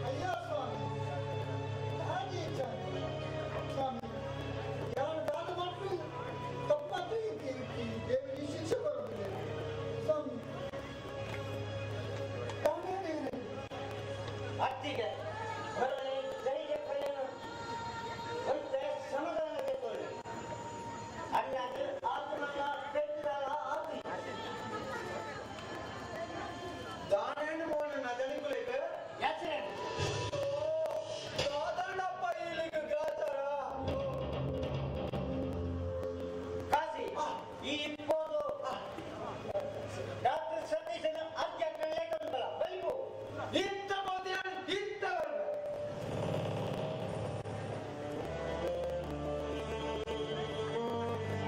ಅಯ್ಯೋ ಸ್ವಾಮಿ ಹಾಗೆ ಸ್ವಾಮಿ ಯಾರು ದಾನ ಮಾಡ್ತೀವಿ ತಪ್ಪಾದ್ರೆ ದೇವರಿಗೆ ಶಿಕ್ಷೆ ಬರುತ್ತದೆ ಸ್ವಾಮಿ ತಾನೇನೇನು ಹತ್ತಿಗೆ ಹೊರಗೆ ಜೈಗೆ ಕಳೆಯಲು ಒಂದು ಸಮಾಧಾನಕ್ಕೆ ತೊಳೆ ಅಣ್ಣಾದ್ರೆ ಆತ್ಮನ ಬೆಟ್ಟದ ಆದಿ ದಾನೇನು ಮೋಹನ ನಜನಿಕುಲಿಗೆ ಯಾಚನೆ ಸಾಧಾರಣಪ್ಪ ಇಲ್ಲಿಗೆ ಗಾಚಾರ ಕಾಸಿ ಈ ಇಪ್ಪೋದು ಡಾಕ್ಟರ್ ಸತೀಶನ ಅರ್ಜೆಂಟ್ ಲೇಖನಗಳ ಬೈಕು ಇಂಥ ಮದುವೆ ಇಂಥವಲ್ಲ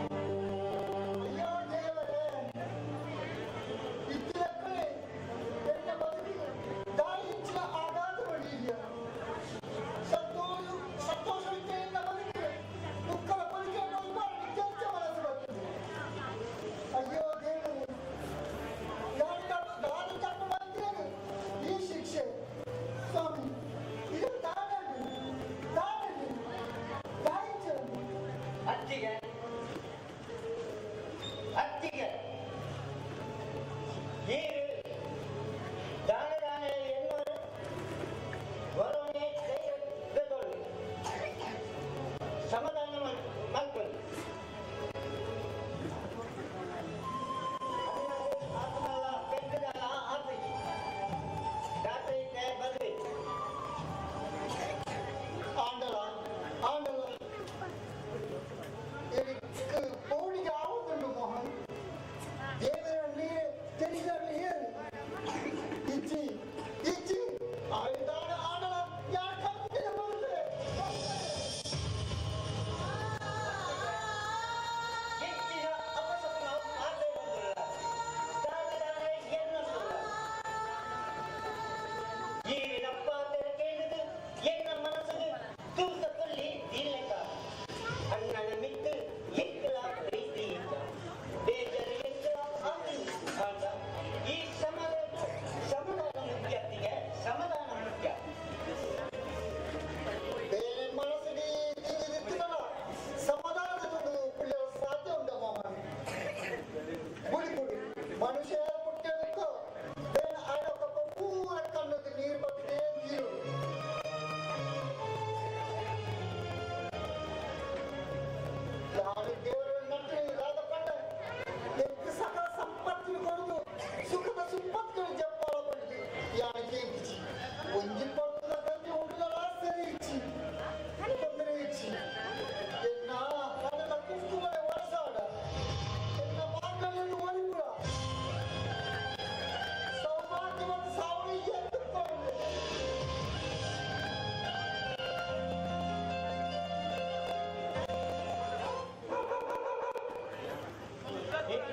ಅಯ್ಯೋ ದೇವರೇ ಇದ್ದಿರಕ್ಕಲೇ ಎನ್ನ ಬದುಕಿಗೆ ದಾಳಿ ಇಚ್ಚಿನ ಆಘಾತ ಬಡಿದೆಯಾ ಸಂತೋಷವಿದ್ದ ಎನ್ನ ಬದುಕಿಗೆ ದುಃಖದ ಪರಿಚಯ ಕೆಲಸ ಮನಸ್ಸು ಬರ್ತದೆ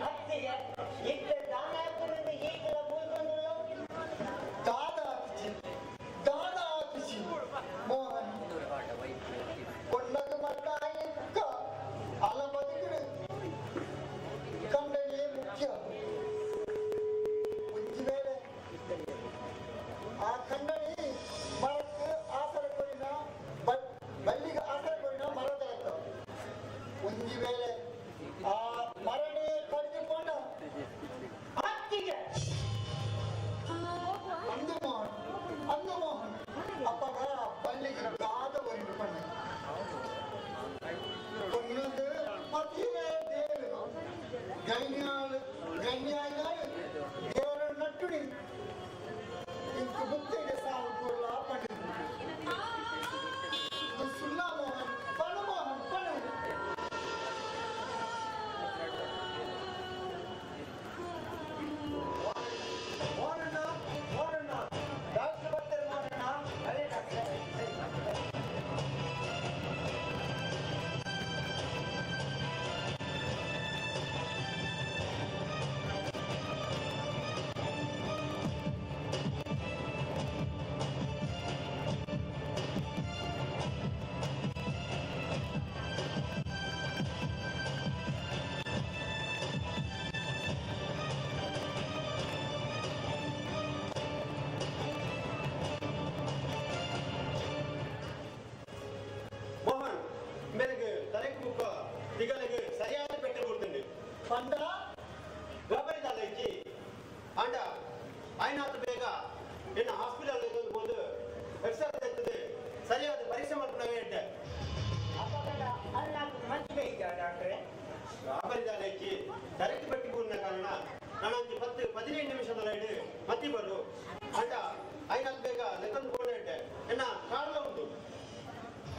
ಅತ್ತಿಗೆ ಇತ್ತೆ ದಾನ ಹಾಕಿದ್ರೆ ಈಗಲ ಮೂಲ್ಕೊಂಡುಲ್ಲ ದಾದಾ ಖುಷಿ ಮೋಹನ್ ಕೊಂಡಗ ಮಟ್ಟ ಎಕ್ಕ ಅಲ್ಲ ಬದುಕಿಡು ಕಂಡನಿಯೇ ಮುಖ್ಯ ಒಂಜಿ ವೇಳೆ ಆ ಕಂಡನಿ ಮರಕ್ಕೆ ಆಸರೆ ಕೊಡಿನ ಬಳ್ಳಿಗೆ ಆಸರೆ ಕೊಡಿನ ಮರದಕ್ಕ ಒಂಜಿ ವೇಳೆ ಆ ಮರನೇ ಕಡಿದುಕೊಂಡ ಅತ್ತಿಗೆ ಅಂದು ಮೋಹನ್ ಅಪ್ಪಗ ಬಳ್ಳಿಗೆ ಗಾದ ಒಂದು ಪಣ್ಣ ಒಂದೊಂದು ಮತ್ತಿಯೇ ದೇವರು ಗಣ್ಯಾಯನಾಳು ದೇವರ ನಟ್ಟುಡಿ ಇಂಕು ಬುತ್ತಿಗೆ ಸಾವು ಕೂಡಲ ಪಂಡಿತು ಸುಲ್ಲ ಮೋಹನ್ ಪಣ ಮೋಹನ್ ಪಣ ಮೋರಣ್ಣ ಡಾಕ್ಟರ್ ಬರ್ತಾರೆ ಮೋರಣ್ಣ ಅದೇ ಡಾಕ್ಟರ್ மோகன் மேலுக்கு தலைக்கு முக்க திகளுக்கு சரியான பெற்று கொடுத்துண்டு ಪಂಡ ವ್ಯಾಪಾರಿದಾಲಕ್ಕೆ ಅಂಡ ಐನಾತ್ತು ಬೇಗ ನಿನ್ನ ಹಾಸ್ಪಿಟಲ್ ಬಂದು ಎಕ್ಸ್ರೇ ತೆಗೆದು ಸರಿಯಾದ ಪರೀಕ್ಷೆ ಮಾಡ್ಕೊಂಡಾಗ ಇಟ್ಟೆ ಅಪ್ಪಗಡ ಅಲ್ಲ ಮಂಚಿ ಬೇಗ ಡಾಕ್ಟ್ರೆ ವ್ಯಾಪಾರಿದಾಲಕ್ಕೆ ಕರೆಕ್ಟ್ ಪೆಟ್ಟು ಕೊಡಿನ ಕಾರಣ ನಾನು ಒಂದು 10-15 ನಿಮಿಷದ ಇಡು ಮತ್ತಿ ಬರು ಅಂಡ ಐನಾತ್ತು ಬೇಗ ಲೆಕ್ಕಂದು ಕೂಡ ಇಟ್ಟೆ ನಿನ್ನ ಕಾರಣ ಉಂಟು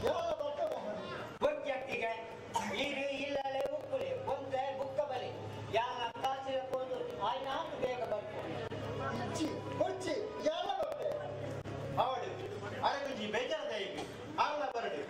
ಯಾವ ಬಟ್ಟ ಮೋಹನ್ ಬೊಜ್ಜಟ್ಟಿಗೆ ನೀರು ಇಲ್ಲಲೆ ಉಕ್ಕುಲೆ ಒಂದೆ ಬುಕ್ಕ ಬಲಿ ಯಾನ ಕಾಸಿನ ಕೊಂಡು ಆಯ್ನಾತು ಬೇಗ ಬರ್ತು ಕೊಚ್ಚಿ ಯಾವ ಬಟ್ಟೆ ಅವಳು ಅರಗುಂಜಿ ಬೇಜಾರದಾಯಿಗೆ ಆಗಲ ಬರಡು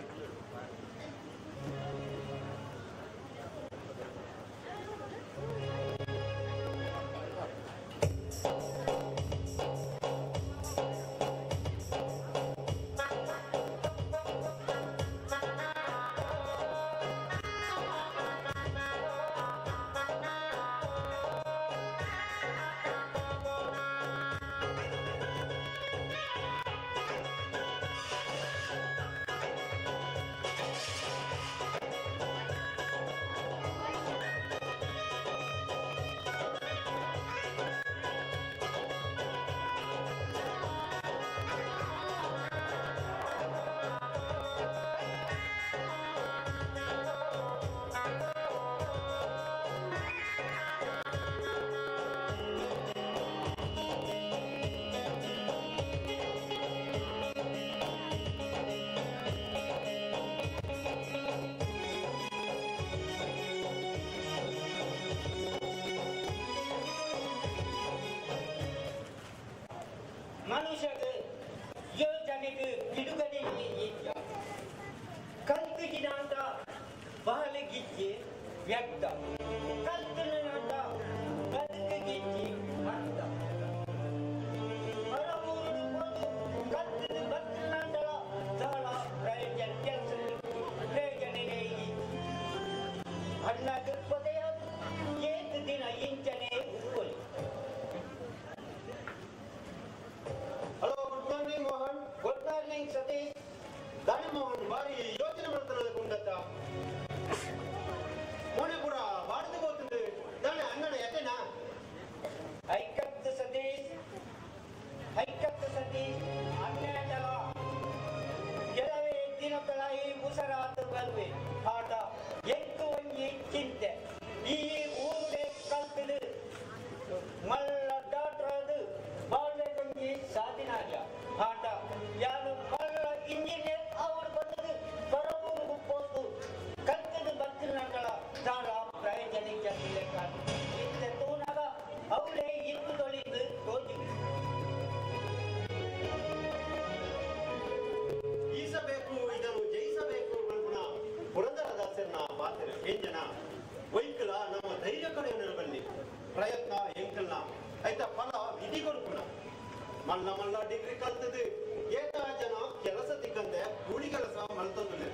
ಮನುಷ್ಯಗೆ ಯೋಜನೆಗೆ ಬಿಡುಗಡೆ ಇಲ್ಲ ಕಲ್ಪಿಸಿದಂತ ಬಹಳಗಿಜ್ಜೆ ವ್ಯಕ್ತ ಕಲ್ಪನೆಯಿಂದ ಬದುಕಿಗಿಜ್ಜೆ ಅರ್ಥ ಹೊರಗೂರು ಒಂದು ಕತ್ತಿನ ಬತ್ತಿನಂತರ ಸರಳ ಪ್ರಯೋಜನ ಕೆಲಸ ಪ್ರಯೋಜನವೇ ಅನ್ನ ದೃಕ್ಪದೆಯ ಏತು ದಿನ ಇಂಚನೆ ಉಕ್ಕೊಲಿ hello good morning Mohan good morning Satish ದಾನಿ ಮೋಹನ್ ಬಾರಿ ಯೋಚನೆ ಮಾಡ್ತಾನೆ ಗುಂಡತ್ತ ಮೊನ್ನೆ ಕೂಡ ಬಾಡಿಗೆ ಹೋಗ್ತದೆ ದಾನಿ ಅಣ್ಣನ ಯಾಕೆನಾ ಮಲ್ಲ ಮಲ್ಲ ಡಿಗ್ರಿ ಕಲ್ತದ್ದು ಏತ ಜನ ಕೆಲಸ ತಿಕ್ಕಂತೆ ಕೂಲಿ ಕೆಲಸ ಮಲ್ತಂದ್ರೆ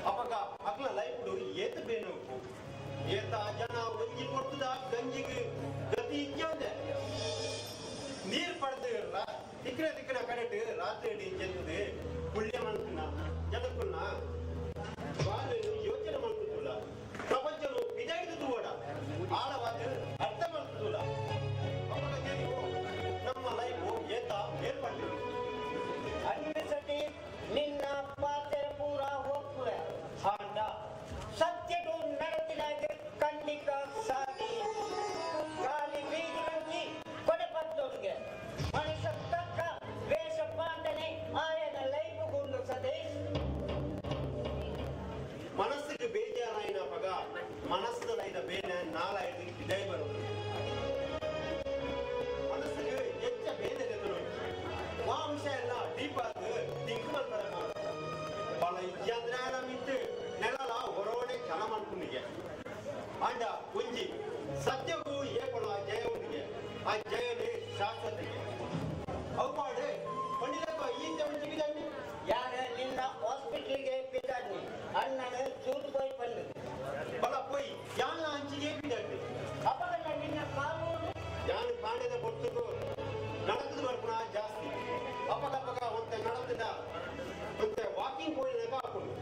ಅವಾಗ ಅಕ್ಲ ಲೈಫ್ ಏತ ಬೇನು ಏತ ಜನ ಒಂಜಿ ಕೊಟ್ಟದ ಗಂಜಿಗೆ ಗತಿ ಇಜ್ಜಂದೆ ನೀರ್ ಪಡೆದು ತಿಕ್ಕನ ತಿಕ್ಕನ ಕರೆಕ್ಟ್ ರಾತ್ರಿ ಇಡೀ ಚೆಲ್ಲದೆ ಪುಳ್ಯ ಮನ್ಕನ್ನ ಜಗಕ್ಕನ್ನ ಬಾಲು ಯೋಚನೆ ಮಾಡ್ತಿಲ್ಲ ಪ್ರಪಂಚನು ಬಿದಾಯ್ದು ತೂಡ ಆಳವಾದ ಅರ್ಥ ಮಾಡ್ತಿಲ್ಲ ಅವಾಗ ನಮ್ಮ ಲೈಫ್ ಏತ ಏರ್ಪಟ್ಟಿದೆ ಅನ್ನಿಸತಿ ನಿನ್ನ ಪಾತ್ರ ಪೂರ ಹೋಗ್ತದೆ ಹಾಂಡ ಸತ್ಯದು ನಡೆದಿದಾಗ ಖಂಡಿತ ಸಾಧಿ ಖಾಲಿ ಬೀಜಿ ಕೊಡಪಟ್ಟವ್ರಿಗೆ ಮನುಷ್ಯ ತಕ್ಕ ವೇಷ ಪಾಂಡನೆ ಆಯನ ಲೈಫ್ ಗುಂಡು ಸತೀಶ್ ಮನಸ್ಸಿಗೆ ಬೇಜಾರಾಯಿನ ಪಗ ಮನಸ್ಸದೈನ ಬೇನೆ ನಾಲಾಯ್ದು ಇದೇ ಬರೋದು ಮನಸ್ಸಿಗೆ ಹೆಚ್ಚ ಬೇನೆ ಆ ವಿಷಯ ಎಲ್ಲ ಡೀಪ್ ಆದ ತಿಂಕ್ ಮಾಡ್ತಾರೆ ಬಹಳ ಇಜ್ಜಾದ್ರ ಮಿತ್ತು ನೆಲಲ ಹೊರಗಡೆ ಕೆಲ ಮಾಡ್ಕೊಂಡಿಗೆ ಅಂಡ ಒಂಜಿ ಸತ್ಯವು ಏಪಳ ಜಯ ಉಂಡಿಗೆ ಆ ಜಯನೇ ಶಾಶ್ವತಿಗೆ ಅವು ಮಾಡಿ ಪಂಡಿತಕ್ಕ ಈತ ಒಂಜಿಗಿದ್ದಾನೆ ಯಾರ ನಿನ್ನ ಹಾಸ್ಪಿಟಲ್ಗೆ ಬಿದ್ದಾನೆ ಅಣ್ಣನ ಸೂಟ್ போய் பண்ணு ಬಲ ಪೋಯಿ ಯಾನ ಅಂಚಿಗೆ ಬಿದ್ದಾನೆ ಅಪಗನ ನಿನ್ನ ಕಾನೂನು ಯಾನ ಪಾಂಡ್ಯದ ಕೊಟ್ಟು நடக்குது ಬರ್ಪುಣ ಜಾಸ್ತಿ ಅಪಗಪಗ ಒಂತೆ நடந்துದ ಒಂತೆ ವಾಕಿಂಗ್ ಹೋಗಿ ಹಾಕೊಂಡು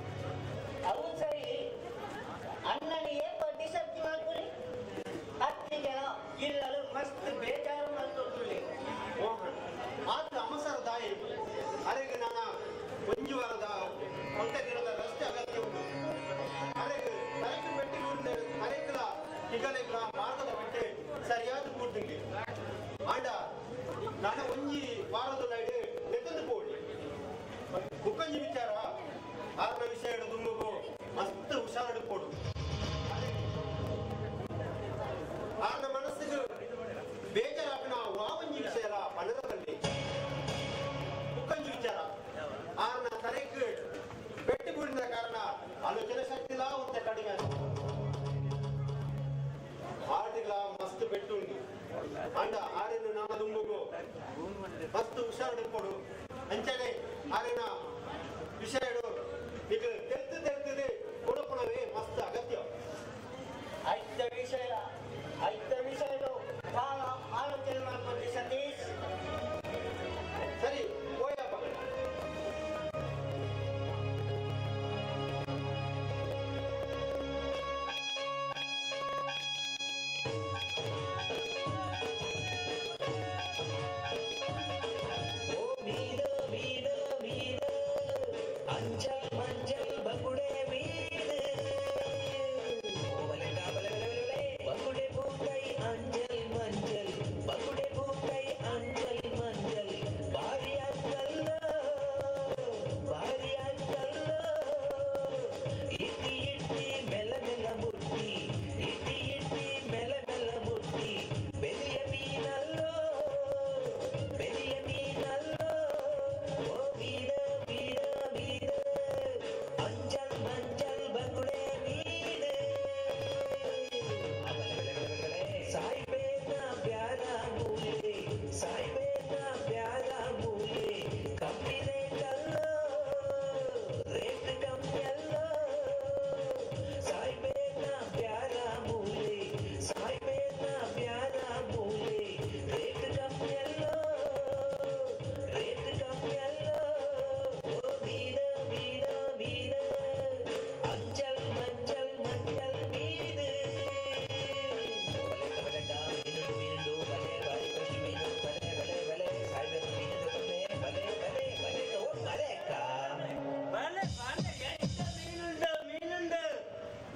ಅವು ಸರಿ ಅಣ್ಣನಿಗೆ ಬಡ್ಡಿ ಸರ್ತಿ ಮಾಡ್ಕೊಳ್ಳಿ 10 ಜನ ಇಲ್ಲಲು ಮಸ್ತ್ ಬೇಜಾರು ಮಾಡ್ಕೊಳ್ಳಿ ಮೋಹನ್ ಆತ ಅಮಸರ ದಾಯಿ ಅರೆಗೆ ನಾನ ಒಂಜು ವಾರದ ಒಂಟೆ ದಿನದ ರಸ್ತೆ ಅಗತ್ಯ ಉಂಟು ಅರೆಗೆ ಕರೆಕ್ಟ್ ಬೆಟ್ಟಿ ಕೂಡಿದ ಅರೆಗಳ ಹಿಗಲೆಗಳ ಮಾರ್ಗದ ಬೆಟ್ಟೆ ಸರಿಯಾದ ಕೂಡ್ದಿಂಗೆ ಆಂಡ ನಾನು ಒಂಜಿ ವಾರದ ಲೈಡ್ ನೆತ್ತಂದು ಪೋಡಿ ಕುಕ್ಕಂಜಿ ವಿಚಾರ ಆರ್ನ ವಿಷಯ ದುಂಬು ಮಸ್ತ್ ಹುಷಾರು ಕೊಡು ಆರ್ನ ಮನಸ್ಸಿಗೆ ಬೇಜಾರಾಪಿನ ವಾವಂಜಿ ವಿಷಯ ಪಣದಲ್ಲಿ ಕುಕ್ಕಂಜಿ ವಿಚಾರ ಆರ್ನ ತಲೆಗೆ ಬೆಟ್ಟಿ ಬೀಳಿದ ಕಾರಣ ಆಲೋಚನೆ ಶಕ್ತಿಲ ಒಂದ ಕಡಿಮೆ ಆರ್ಟಿಗಳ ಮಸ್ತ್ ಬೆಟ್ಟು ಉಂಟು ಅಂಡ ಆರಿನ ನಮ್ಮ ದುಂಬುಗು ಮಸ್ತ್ ಹುಷಾರು ಕೊಡು ಅಂಚನೆ ಆರಿನ ವಿಷಯ ಈಗ ತೆರ್ತದೆ ಕೊಡಪುಣವೇ ಮಸ್ತ್ ಅಗತ್ಯ ಐದ ವಿಷಯದು ಬಹಳ ಆಲೋಚನೆ ಮಾಡ್ಕೊಂಡು ಸತೀಶ್ ಸರಿ ಹೋಯಪ್ಪ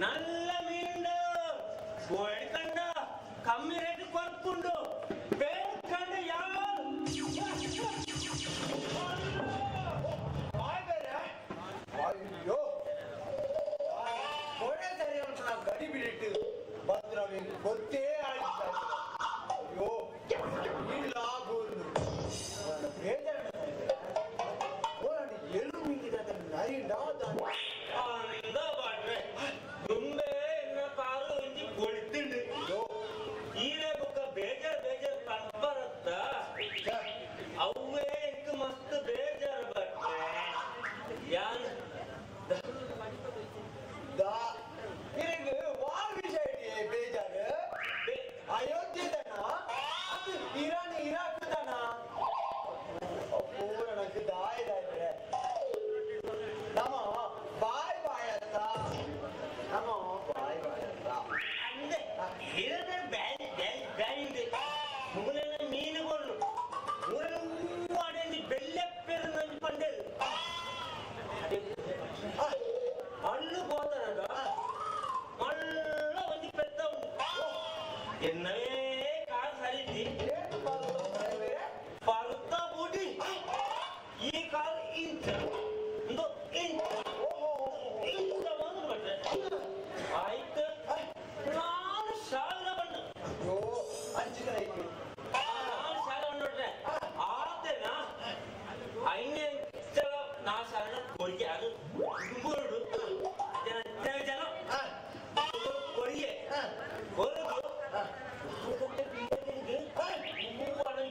നല്ല മീനുണ്ട് കോഴിക്കണ്ട കമ്മി റേറ്റ് കുറപ്പുണ്ട് പേർക്കണ്ട് ಅಯ್ಯೋ ಕೊನೆ ಸರಿ ಅಂತ ಗಡಿ ಬಿಡಿಟ್ಟು ಬಂದ್ರೆ ಅವನಿಗೆ ಗೊತ್ತೇ ಆಗಿಲ್ಲ ಅಯ್ಯೋ ಇಲ್ಲ ಗೋರು ಬೇಜಾರು ಎಳು ಮಿಂಗಿದ ನರಿ ನಾದ ആനന്ദ പാട്ടെ മുമ്പേ എന്ന കാറ് ഇഞ്ചി കൊളുത്തുണ്ട് ഈരെ ബുക്ക ಬೇಜಾರ್ ಬೇಜಾರ್ ಕಂಬರತ್ತ ಅವು ಬೇಜಾರು ಅಯೋಧ್ಯೆದನ ಅದು ಇರಾನ್ ಇರಾಕ್ದನ ಪೂರ ನನಗೆ ದಾಯದಾಯ್ರೆ ನಮ್ಮ ಬಾಯ್ ಬಾಯ್ ಅಂತ ನಮ್ಮ ಬಾಯ್ ಬಾಯ್ ಅಂತ ಅಂದ್ರೆ ಇರೋದೇ ಬ್ಯಾನ್ ಬ್ಯಾನ್ ಬ್ಯಾನ್ ಇದೆ ಮುಗಲೆಲ್ಲ ಮೀನುಗಳು ಮೂರನ್ನು ಬೆಳ್ಳೆಪ್ಪೆರು ನಂಜು ಪಂಡೆದು ಹಣ್ಣು పోతానట మళ్ళా వచ్చి పెద్ద ఎన్నవే కాదు సరిది పలుతా బూటి ఈ కాదు ఇంత ఇందో ఇంత ఇంత మొదలు పట్టే అయితే ನಾನು ಶಾಲೆ ಬಂದು ಅಂಚಿದಾಯ್ತು ನಾನು ಶಾಲೆ ಬಂದ್ಬಿಟ್ರೆ ಆತೇನಾ ಐನೇ ನಾ ಶಾಲೆ ಕೊರಿಗೆ ಅದು ಗುಂಬೂರು ಜನ ಕೊರಿಗೆ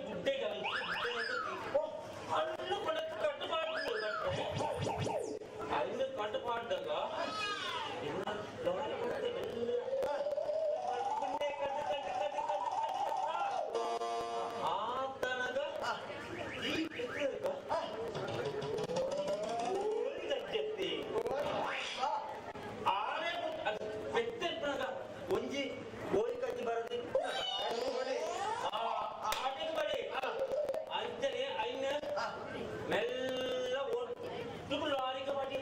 ಗುಡ್ಡೆಗೆ ಅಲ್ಲೂ ಕಟ್ಟು ಮಾಡಿದ್ರು ಅಲ್ಲಿಂದ ಕಟ್ಟು ಮಾಡಿದಾಗ ಆತನಗ ಈ ಒಂಜಿ ಗೋಳಿ ಕಜ್ಜಿ ಬರದಿ ಆಟಿಗೆ ಬಡಿ ಅಂಚನೆ ಐನ ಮೆಲ್ಲ ಒಟ್ಟು ಲಾರಿಗೆ ಬಡಿ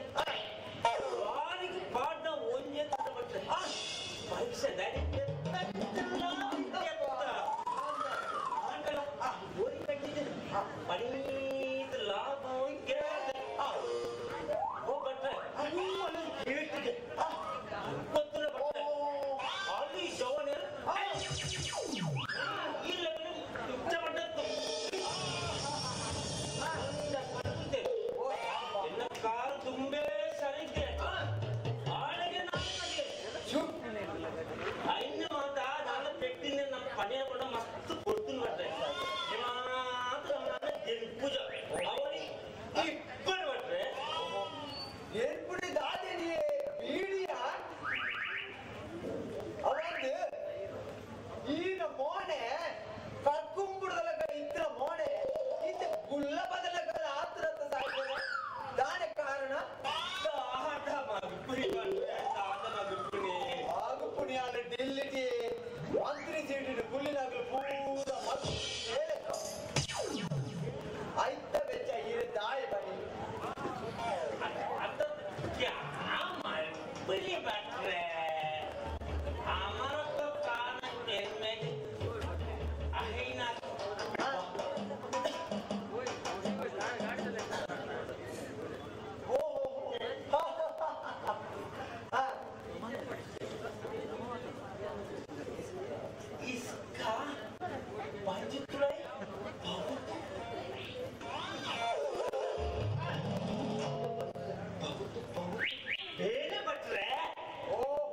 ಲಾರಿಗೆ ಪಾಡ್ನ ಒಂಜೆ ಬಟ್ಟೆ ಪರೀಕ್ಷೆ ಗಾಡಿ ಗೋಳಿ ಕಜ್ಜಿದೆ ಪಡೀತ ಲಾಭ ಹೋಗ್ಬಟ್ರೆ ಹೇಳ್ತಿದ್ದೆ ಗೊತ್ತಿಲ್ಲ ಬಟ್ಟೆ ಅಲ್ಲಿ ಜವನೆ ಇಲ್ಲ ಇಷ್ಟಪಟ್ಟದ್ದು ಎಲ್ಲ ಕಾರು ತುಂಬೇ ಸರಿಗೆ ಆಳಿಗೆ ಐದು ಮಾತ ನಾನು ಪೆಟ್ಟಿನ ನಮ್ಮ ಪಡೆಯ ಕೂಡ ಮಸ್ತ್ ಕೊಡ್ತೀನಿ ಬಟ್ರೆ ಮಾತ್ರ ಪೂಜ ಅವನಿಗೆ ಇಬ್ಬರು ಬಟ್ರೆ ಏನ್ಪುಡಿ ದಾದೇನಿ ಬೀಡಿಯ ಅವಂದು ಈನ ಮೋನೆ ಕರ್ಕುಂಬುಡದಲಗ ಇದ್ರ ಮೋನೆ ಇದು ಗುಲ್ಲ ಬದಲಗ ಆತ್ರತ ಸಾಯ್ತದೆ ದಾನೆ ಕಾರಣ ಆಗು ಪುಣ್ಯಾಲ ಡಿಲ್ಲಿಟಿ ಮಂತ್ರಿ ಸೀಟಿನ ಗುಲ್ಲಿನಾಗಲು ಪೂರ ಮತ್ತು ಐತ ಬೆಚ್ಚ ಹೀರೆ ದಾಯ ಬನ್ನಿ ಬರೀ ಬಟ್ರೆ আমার তো কান এমে আহেনা इसका पंचतुलाई ಬೇರೆ ಬಟ್ರೆ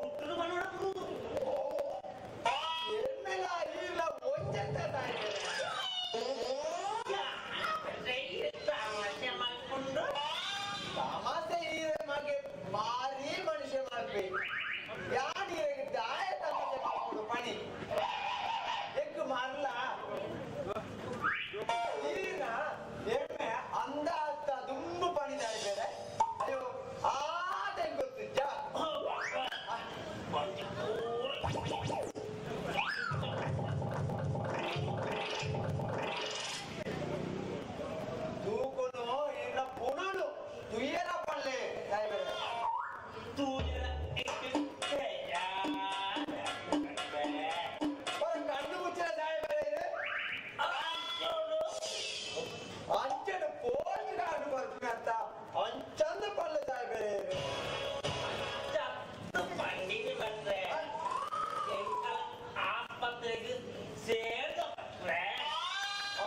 ಉತ್ತರ ಮಾಡೋದು ಎಮ್ಮೆಲ ಇಲ್ಲ ಒಂಚಂತ ತಮಾಷೆ ಮಾಡ್ಕೊಂಡು ತಮಾಷೆ ಹೀರೆ ಮಗೆ ಮಾರಿ ಮನುಷ್ಯ ಮಾಡ್ಬೇಕು ಯಾರು ಹೀರೆಗೆ ದಾಯ ತಮಾಷೆ ಮಾಡ್ಕೊಂಡು ಪಣಿ ಎಕ್ಕು ಮಾರಲ ಈಗ ಎಮ್ಮೆ ಅಂದ ಆಗ್ತಾ ತುಂಬ ಪಣಿದಾರೆ ಬೇರೆ ಅಯ್ಯೋ ಆದ ಗೊತ್ತು ಜಾ ತೂಕೊನು ಇಲ್ಲ ಪುನನು ತುಯ್ಯರ ಪಳ್ಳೆ ಕಣ್ಣು ಮುಚ್ಚಿನ ದಾಯ ಬೇರೆ ಅಂಚನ ಪೋಸ್ಟ್ ಕಾರ್ಡ್ ಬರ್ತೀನಿ ಅಂತ ಅಂಚಂದ ಪಳ್ಳೆ ದಾಯ ಬೇರೆ ಬಂಡಿಗೆ ಬಂದ್ರೆ ಆಸ್ಪತ್ರೆಗೆ ಸೇರ್ದು ಬಟ್ರೆ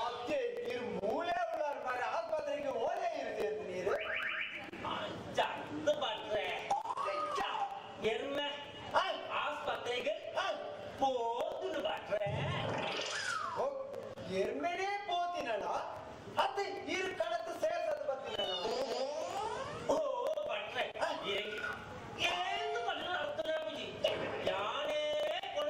ಅತ್ತೆ ನೀರು ಮೂಲೆ ಉಳ್ಳಾರ ಮಾರೆ ಆಸ್ಪತ್ರೆಗೆ ಓಲೆ ಇರುತ್ತೆ ಅಂತ ನೀರು ಚಂದ ಬಟ್ರೆ ಎಮ್ಮೆ ಆಸ್ಪತ್ರೆಗೆ ಹೋದ್ರು ಬಟ್ರೆ ಎಮ್ಮೆನೇ ಪೋತಿನಲ್ಲ ಅತ್ತೆ ಇರು ಕಡತ್ತು ಸೇರ್ಸದು ಬರ್ತೀನಲ್ಲ ಓ ಬಟ್ರೆ ಏನು ಬಟ್ರೆ ಅರ್ಥನೇ ಬುಜಿ ಯಾನೇ ಕೊಡ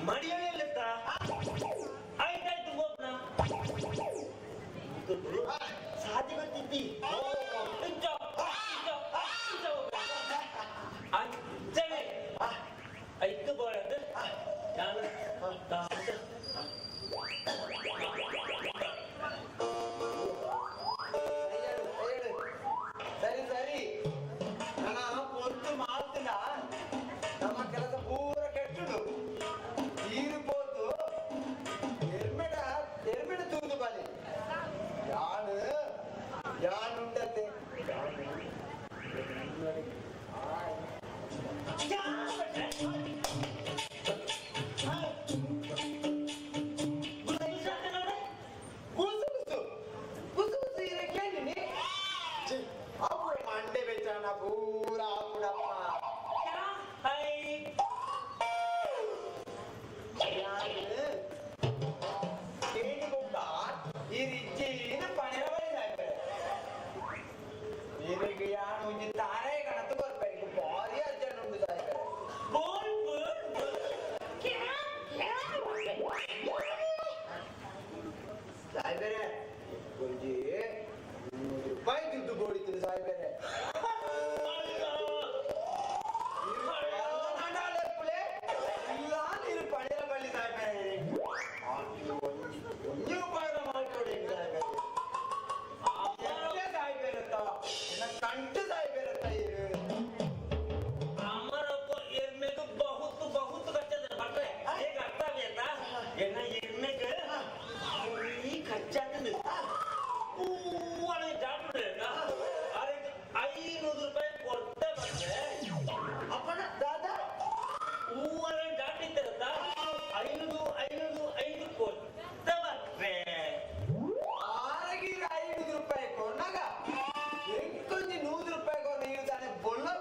ಮಡಿಯಲ್ಲಿತ್ತ ಆಯ್ತಾಯ್ತು ಗೋಪ್ನ ಸಾಧ್ಯ ಬರ್ತಿದ್ದಿ ಐದು ಬೋಳದ್ದು ನಾನು ಸರಿ ಸರಿ ನಾನು ಪೊಂತು ಮಾಡ್ತಿಲ್ಲ ನಮ್ಮ ಕೆಲಸ ಪೂರ ಕೆಟ್ಟುಡು ತೀರಿపోతు ಎರ್ಮೆಡ ತೂದು ಬಲಿ ಯಾನುಂಡತೆ ಮಂಡೆ ಬೆಚಾನ ಪೂರ ಹಾಕುಡಪ್ಪ ಈ ರಿಜ್ಜಿನ ಪಣೆರ ಬಳಿದಾಯ್ತಾರೆ ನಿನಗೆ ಯಾನು ಒಂಜಿ ತಾರೆ ಕಣತ್ತು ಬರ್ಬೇಕು ಭಾರಿ ಅರ್ಜೆಂಟ್ ಉಂಟು ಸಾಯ್ತಾರೆ ಸಾಯ್ಬೇರೆ ಒಂಜಿ 300 ರೂಪಾಯಿ ದುಡ್ಡು ಬೋಡಿತು ಸಾಯ್ಬೇರೆ ಇಲ್ಲ ನೀನು ಪಣೆರ ಬಳಿ ಸಾಯ್ಬೇರೆ ಒಂಜಿ ರೂಪಾಯಿ ಮಾಡ್ಕೊಡಿ ಸಾಯ್ಬೇರತ್ತ ಕಂಟು ಸಾಯ್ಬೇರತ್ತ ಅಮರಪ್ಪ ಎರ್ಮೆಗೆ ಬಹುತ್ ಬಹುತ್ ಕಚ್ಚದ ಬಟ್ರೆ ಹೇಗ ಅರ್ಥ ಆಗ್ಯದ ಎನ್ನ ಎರ್ಮೆಗೆ ಈ ಕಚ್ಚಾಗ್ತದೆ ಒಳಗೆ ಜಾಟ್ಬಿಡ್ರೆ ಅದಕ್ಕೆ 500 ರೂಪಾಯಿ ಕೊಡ್ತೆ ಬಂದ್ರೆ ಅಪ್ಪನ ದಾದಾ ಒಳಗೆ ಜಾಟಿದ್ದಾರತ್ತ 500 ಕೊಡ್ತೆ ಬಂದ್ರೆ ಆರಗಿ 500 ರೂಪಾಯಿ ಕೊನಾಗ ಎಂಕೊಂಜಿ 100 ರೂಪಾಯಿ ಕೊನ ನೀವು ತಾನೆ ಬೊಳ್ಳಗ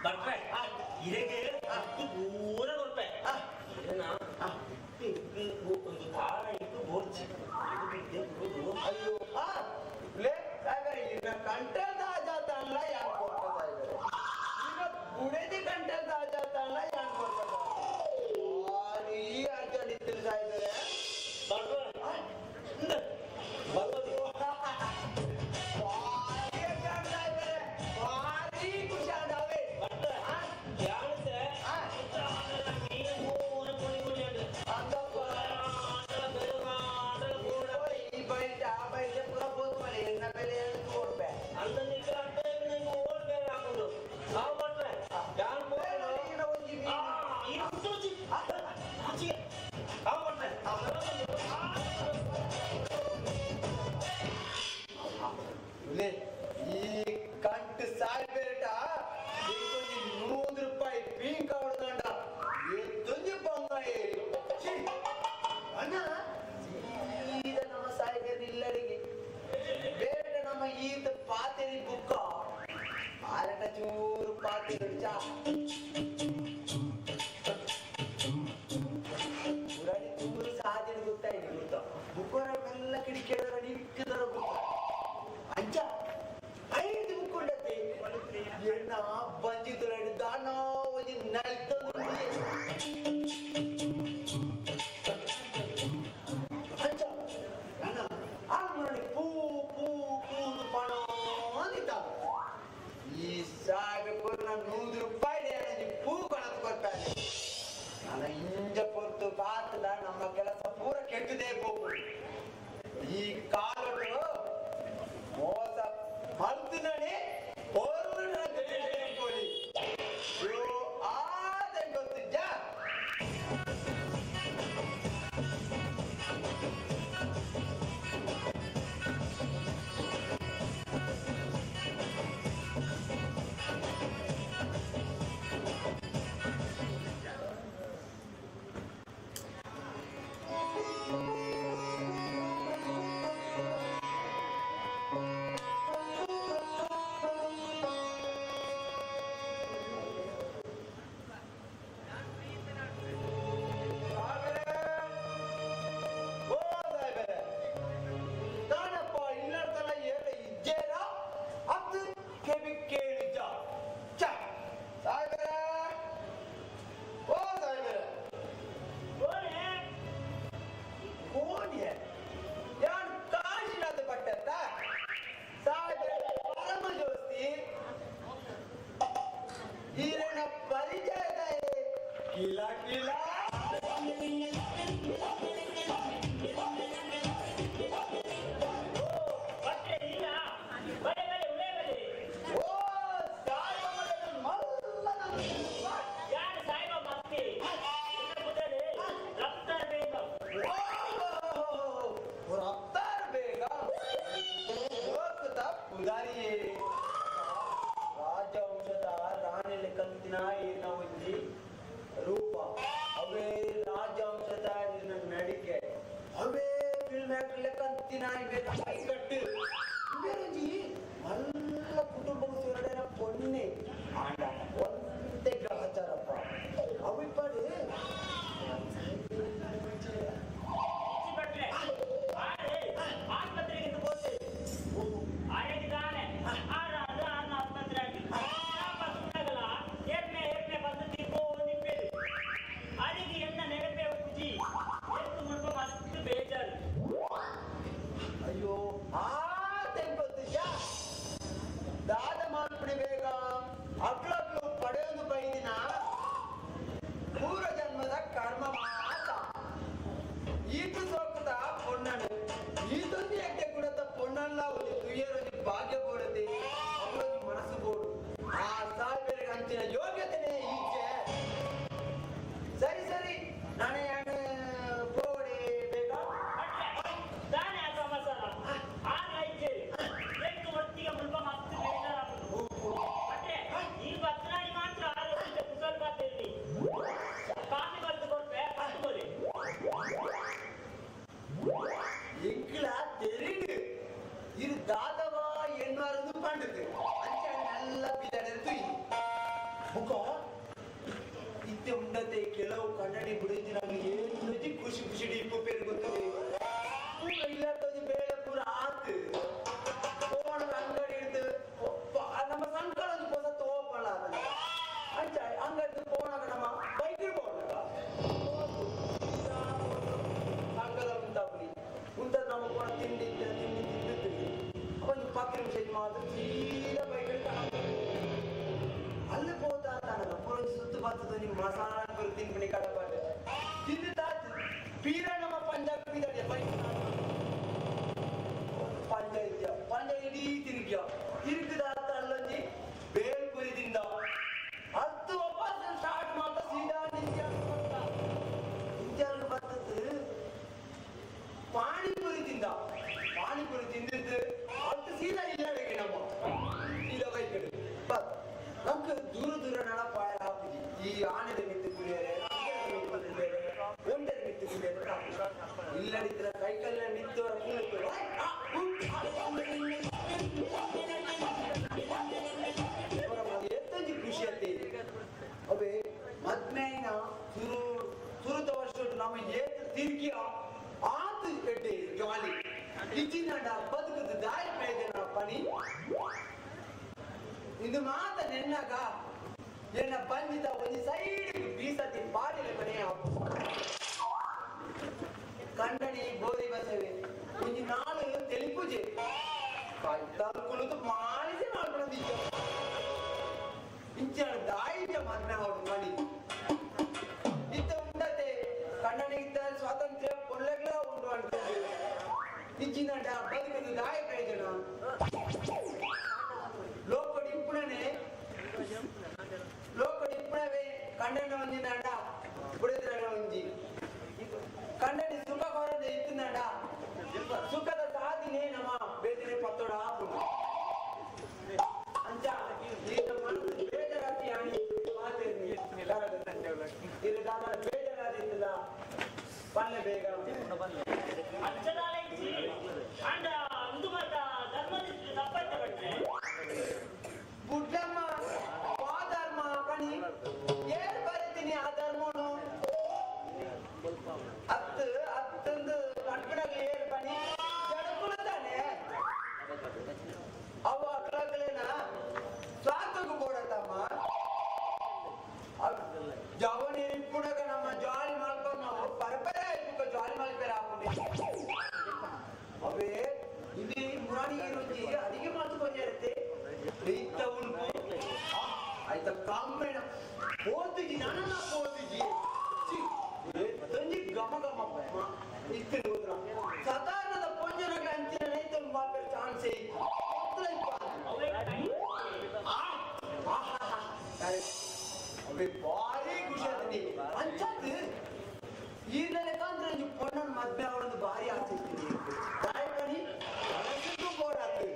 ಬರ್ರೆ ಇದಕ್ಕೆ ಪೂರ ಕೊಡ್ಪೆ ಒಂದು ಕಾರ ಇಟ್ಟು ಬೋರ್ಚಿ ಅಯ್ಯೋ ಲೇ ಸಾಯ್ಬಾರಿ ಇನ್ನ ಕಂಟದ ಆಜಾತ ಅಲ್ಲ ಯಾಕೆ ಕೊಡ್ತಾ ಇದ್ದಾರೆ ಈಗ ಬುಡದಿ ಕಂಟದ ಆಜಾತ ಅಲ್ಲ ಯಾಕೆ ಕೊಡ್ತಾ ಇದ್ದಾರೆ ಈ ಅರ್ಜೆಂಟ್ ಇತ್ತು ಸಾಯ್ಬಾರೆ ಭಾರಿ ಖುಷಿ ಆದವೆ ಈ ಬೈಟ್ ಆ ಬೈಟ್ ಪೂರ ಬೋದು ಮಾಡಿ ಎನ್ನ ಬೆಲೆ ಕೊಡ್ಬೆ ಅಂತ ನಿಂಗೆ ಅರ್ಥ ನಿಂಗೆ ಓಡ್ ಬೇರೆ ಹಾಕೊಂಡು ನಾವು ಕೊಟ್ರೆ ಯಾರು ಈ ಕಂಟು ಸಾಯ್ಬೇರಟ 100 ರೂಪಾಯಿ ಪೀಂಕ ಹೊಡೆದಂಡ ಎತ್ತೊಂಜಿ ಬಂಗಾಯಿ ಅಣ್ಣ ಈಗ ನಮ್ಮ ಸಾಯ್ಬೇರ ಇಲ್ಲಡಿಗೆ ಬೇಡ ನಮ್ಮ ಈತ ಪಾತೆರಿ ಬುಕ್ಕ ಆರಟ ಚೂರು ಪಾತೆರಿ ಚಾ ಪುರಾಣಿ ಚೂರು ಸಾಧಿನ ಗೊತ್ತಾಯ್ತು ಗೊತ್ತಾ ಬುಕ್ಕರ ಮೆಲ್ಲ ಕಿಡಿಕೆದರ ನಿಕ್ಕದರ ಗೊತ್ತ ಅಂಚ 5 ಬುಕ್ಕೊಂಡತೆ ಎಣ್ಣ ಬಂಜಿದ್ರು ದಾನ ಒಂಜಿ ನಲ್ತಂದು ಅಂಚ ಅಣ್ಣ ಆ ನೋಡಿ ಪೂ ಪಣ ಅಂದಿದ್ದ ಈ ಸಾಗೆ ಪೂರ್ಣ 100 ರೂಪಾಯಿ ಪೂ ಕೊಣತ್ ಕೊಡ್ತಾರೆ ನನ್ನ ಇಂಜ ಪೊರ್ತು ಕಾತಲ ನಮ್ಮ ಕೆಲಸ ಪೂರ ಕೆಟ್ಟದೇ ಹೋಗು ಈ ಕಾಲಗಳು ಮೋಸ ಮಲ್ತಿನಣಿ ಕೋಲಿ ಆದ ಗೊತ್ತಿದ್ದ ಕಿಲ ಕಿಲ ರಾಜವಂಶದ ರಾಣಿಲೆ ಕಂತಿನ ಏನ ಒಂಜಿ ರೂಪ ಅವೇ ರಾಜವಂಶದ ನಡಿಕೆ ಅವೇ ಫಿಲ್ಮ್ ಕಂತಿನ ಕಟ್ಟು ಇವೇರಂಜಿ ಮಲ್ಲ ಕುಟುಂಬ ಸೇರಡೇನ ಪೊನ್ನೆ ಆಂಡ ಒಂದೇ ಗ್ರಹಚಾರಪ್ಪ ಅವಿಪ್ಪಡು ಅಯ್ಯೋ ದಾದ ಮಾಡ್ಬಿಡಿ ಬೇಗ ಅಕ್ಳಕ್ಳು ಪಡೆಯೋದು ಬೈದಿನ ಪೂರ್ವ ಜನ್ಮದ ಕರ್ಮ ಮಾತ ಈತು ಸೋಕದ ಪೊಣ್ಣನು ಈತೊಂದು ಎಕ್ಕೆ ಕುಡತ ಪೊಣ್ಣಲ್ಲ ಒಂದು ತುಯ್ಯರೊಂದು ಭಾಗ್ಯ ಬೋಡದೆ ಅವರೊಂದು ಮನಸ್ಸು ಬೋಡು ಆ ಸಾವಿರ ಅಂಚಿನ ಯೋಗ್ಯತೆನೇ ಈಚೆ ಸರಿ ಸರಿ ನಾನೇ ಪೋಡೆ ಬೇಗ எங்கள தெரியுது இது தாதவா என்னாருந்து பண்ணுது அஞ்சா நல்ல பிள்ளை ಮುಖ ಇತ್ತೆ ಉಂಡತೆ ಕೆಲವು ಕನ್ನಡಿ ಬಿಡಿಸಿ ನಮ್ಗೆ ಏನು ಖುಷಿ ಖುಷಿ ಇಪ್ಪು ಪೇರು ಗೊತ್ತದೆ ಇಲ್ಲದ ಬೇಳೆ ಪೂರ ಆತು ಫೋನ್ ಅಂಗಡಿ ಹಿಡಿದು ನಮ್ಮ ಸಂಕಳ ಒಂದು ಹೊಸ ತೋಪಲ್ಲ ಅಂಚ ಅಂಗಡಿ ಫೋನಾಗ ನಮ್ಮ ಬೈಕ್ ಇರ್ಬೋದ ಸಂಕಲ ಉಂಟಾಗ್ಲಿ ಉಂಟ ನಮ್ಮ ಕೂಡ ತಿಂಡಿ ತಿಂದಿದ್ದು ಒಂದು ಪಕ್ಕ ನಿಮಿಷ ಮಾತ್ರ ಸೀದಾ ಬೈಕ್ ಅಲ್ಲಿ ಹೋದ ಪುರಂಜಿ ಸುತ್ತು ಬರ್ತದ ನಿಮ್ಮ ಮಸಾಲ ತಿನ್ಬಿಡಿ ಕಡಬಾರ್ದು ತಿಂದಿದ್ದಾತು ಪೀರ ನಮ್ಮ ಪಂಜಾಬ್ ಬೀದಡಿಯ ಪಂಜ ಇಡೀ ತಿರುಗಿದಾತ ಅಲ್ಲೊಂಜಿ ಬೇಲ್ಪುರಿದಿಂದ 10 ವಾಪಸ್ ಸ್ಟಾರ್ಟ್ ಮಾಡ್ತಾ ಸೀದಾ ಇಂಜಲ್ ಬರ್ತದೆ ಪಾನಿಪುರಿ ತಿಂದಿದ್ದು ಅದು ಸೀದಾ ಇಲ್ಲಡೆಗೆ ನಮ್ಮ ಸೀದಾ ಬೈಕಡೆ ಬತ್ ನಮ್ಗೆ ದೂರ ನಡಪಾಯ ಹಾಕುದು ಈ ಆನೆದ ಮಿತ್ತು ಕುಡಿಯರೆ ಒಂಟದ ಮಿತ್ತು ಕುಡಿಯರೆ ಇಲ್ಲಡಿದ್ರ ಸೈಕಲ್ ನಿತ್ತವರ ಎತ್ತಂಜಿ ಖುಷಿ ಅತ್ತೆ ಅವೇ ಮದ್ಮೇನ ಸುರುತ ವರ್ಷ ನಮ್ಮ ಏತ್ ತಿರ್ಗಿಯ ಆತು ಎಡ್ಡೆ ಗಾಲಿ ಇಚ್ಚಿನ ಬದುಕದ ದಾರಿ ಬೇದನ ಪನಿ ಇದು ಮಾತ ನೆನ್ನಾಗ ಎನ್ನ ಬಂದಿದ್ದ ಒಂದು ಸೈಡ್ ಬೀಸತಿ ಬಾಡಿಲೆ ಮನೆ ಕಂಡಣಿ ಬೋರಿ ಬಸವೆ ಒಂದು ನಾಳು ತೆಲಿಪೂಜೆ ತಲ್ಕುಲದು ಮಾಡಿಸಿ ಮಾಡ್ಬಿಡೋದಿತ್ತು ಇಂಚ ದಾಯಿತ ಮದ್ಮೆ ಹೊಡು ಮಾಡಿ ಇತ್ತ ಉಂಡತೆ ಕಣ್ಣನಿಗಿದ್ದ ಸ್ವಾತಂತ್ರ್ಯ ಕೊಳ್ಳೆಗಳ ಉಂಟು ಅಂತಿದ್ದೆ ಇಚ್ಚಿನ ಬದುಕದು ದಾಯ ಪ್ರಯೋಜನ ಲೋಕಡಿ ಇಪ್ಪಣವೇ ಕಂಡನ ಒಂದಿನ ಬುಡಿದ್ರ ಒಂಜಿ ಕಂಡನಿ ಸುಖ ಕೊರದೆ ಇತ್ತಿನಂಡ ಸುಖದ ಸಾಧಿನೇ ನಮ್ಮ ಬೇದಿನ ಪತ್ತೋಡ ಅಂಚ ಬೇಜಾರಾತಿ ಆಣಿ ಇದು ದಾದ ಬೇಜಾರಾದಿಲ್ಲ ಬಲ್ಲೆ ಬೇಗ ಬುಡ್ಡಮ್ಮ ಧರ್ಮ ಪಣಿ ಏನ್ ಬರೀತೀನಿ ಆ ಧರ್ಮನು ಹತ್ತೊಂದು ಕಟ್ಬಿಡಾಗ ಏರ್ ಪಣಿ ಜಡಕುಳತಾನೆ ಅವು ಅಕ್ಳಗಳೇನ ಸ್ವಾರ್ಥಗೂ ಬೋಡತ್ತಮ್ಮ ಜವನಿ ಇಪ್ಪುಡಾಗ ನಮ್ಮ ಜಾಲಿ ಮಾಡ್ಕೊಂಡು ನಾವು ಪರಪರೆ ಆಯ್ತು ಜಾಲಿ ಮಲ್ಪೇರ ಹಾಕೊಂಡು ಅವೇ ಇಲ್ಲಿ ಮುರಾಣಿ ರುಚಿ ಅಡಿಗೆ ಮಾಡ್ಕೊಂಡು ಇರುತ್ತೆ ಆಯ್ತಾ ಕಾಮ ಅಮ್ಮನ ಓದಿಜಿ ನನ್ನ ಓದಿಜಿ ತಂಜಿ ಗಮ ಗಮ ಇತ್ತು ಹೋದ್ರ ಸಾಧಾರಣದ ಪೊಂಜನಗ ಅಂಚಿನ ನೈತಲ್ ಮಾಪೆ ಚಾನ್ಸ್ ಭಾರಿ ಖುಷಿ ಆದ್ನಿ ಅಂಚತ್ ಈ ನೆಲೆಕಂದ್ರೆ ನೀವು ಪೊಣ್ಣನ ಮದ್ವೆ ಅವಳೊಂದು ಭಾರಿ ಆಚರಿಸ್ತೀನಿ ದಾಯಕನಿ ಮನಸ್ಸಿಗೂ ಬೋರಾತು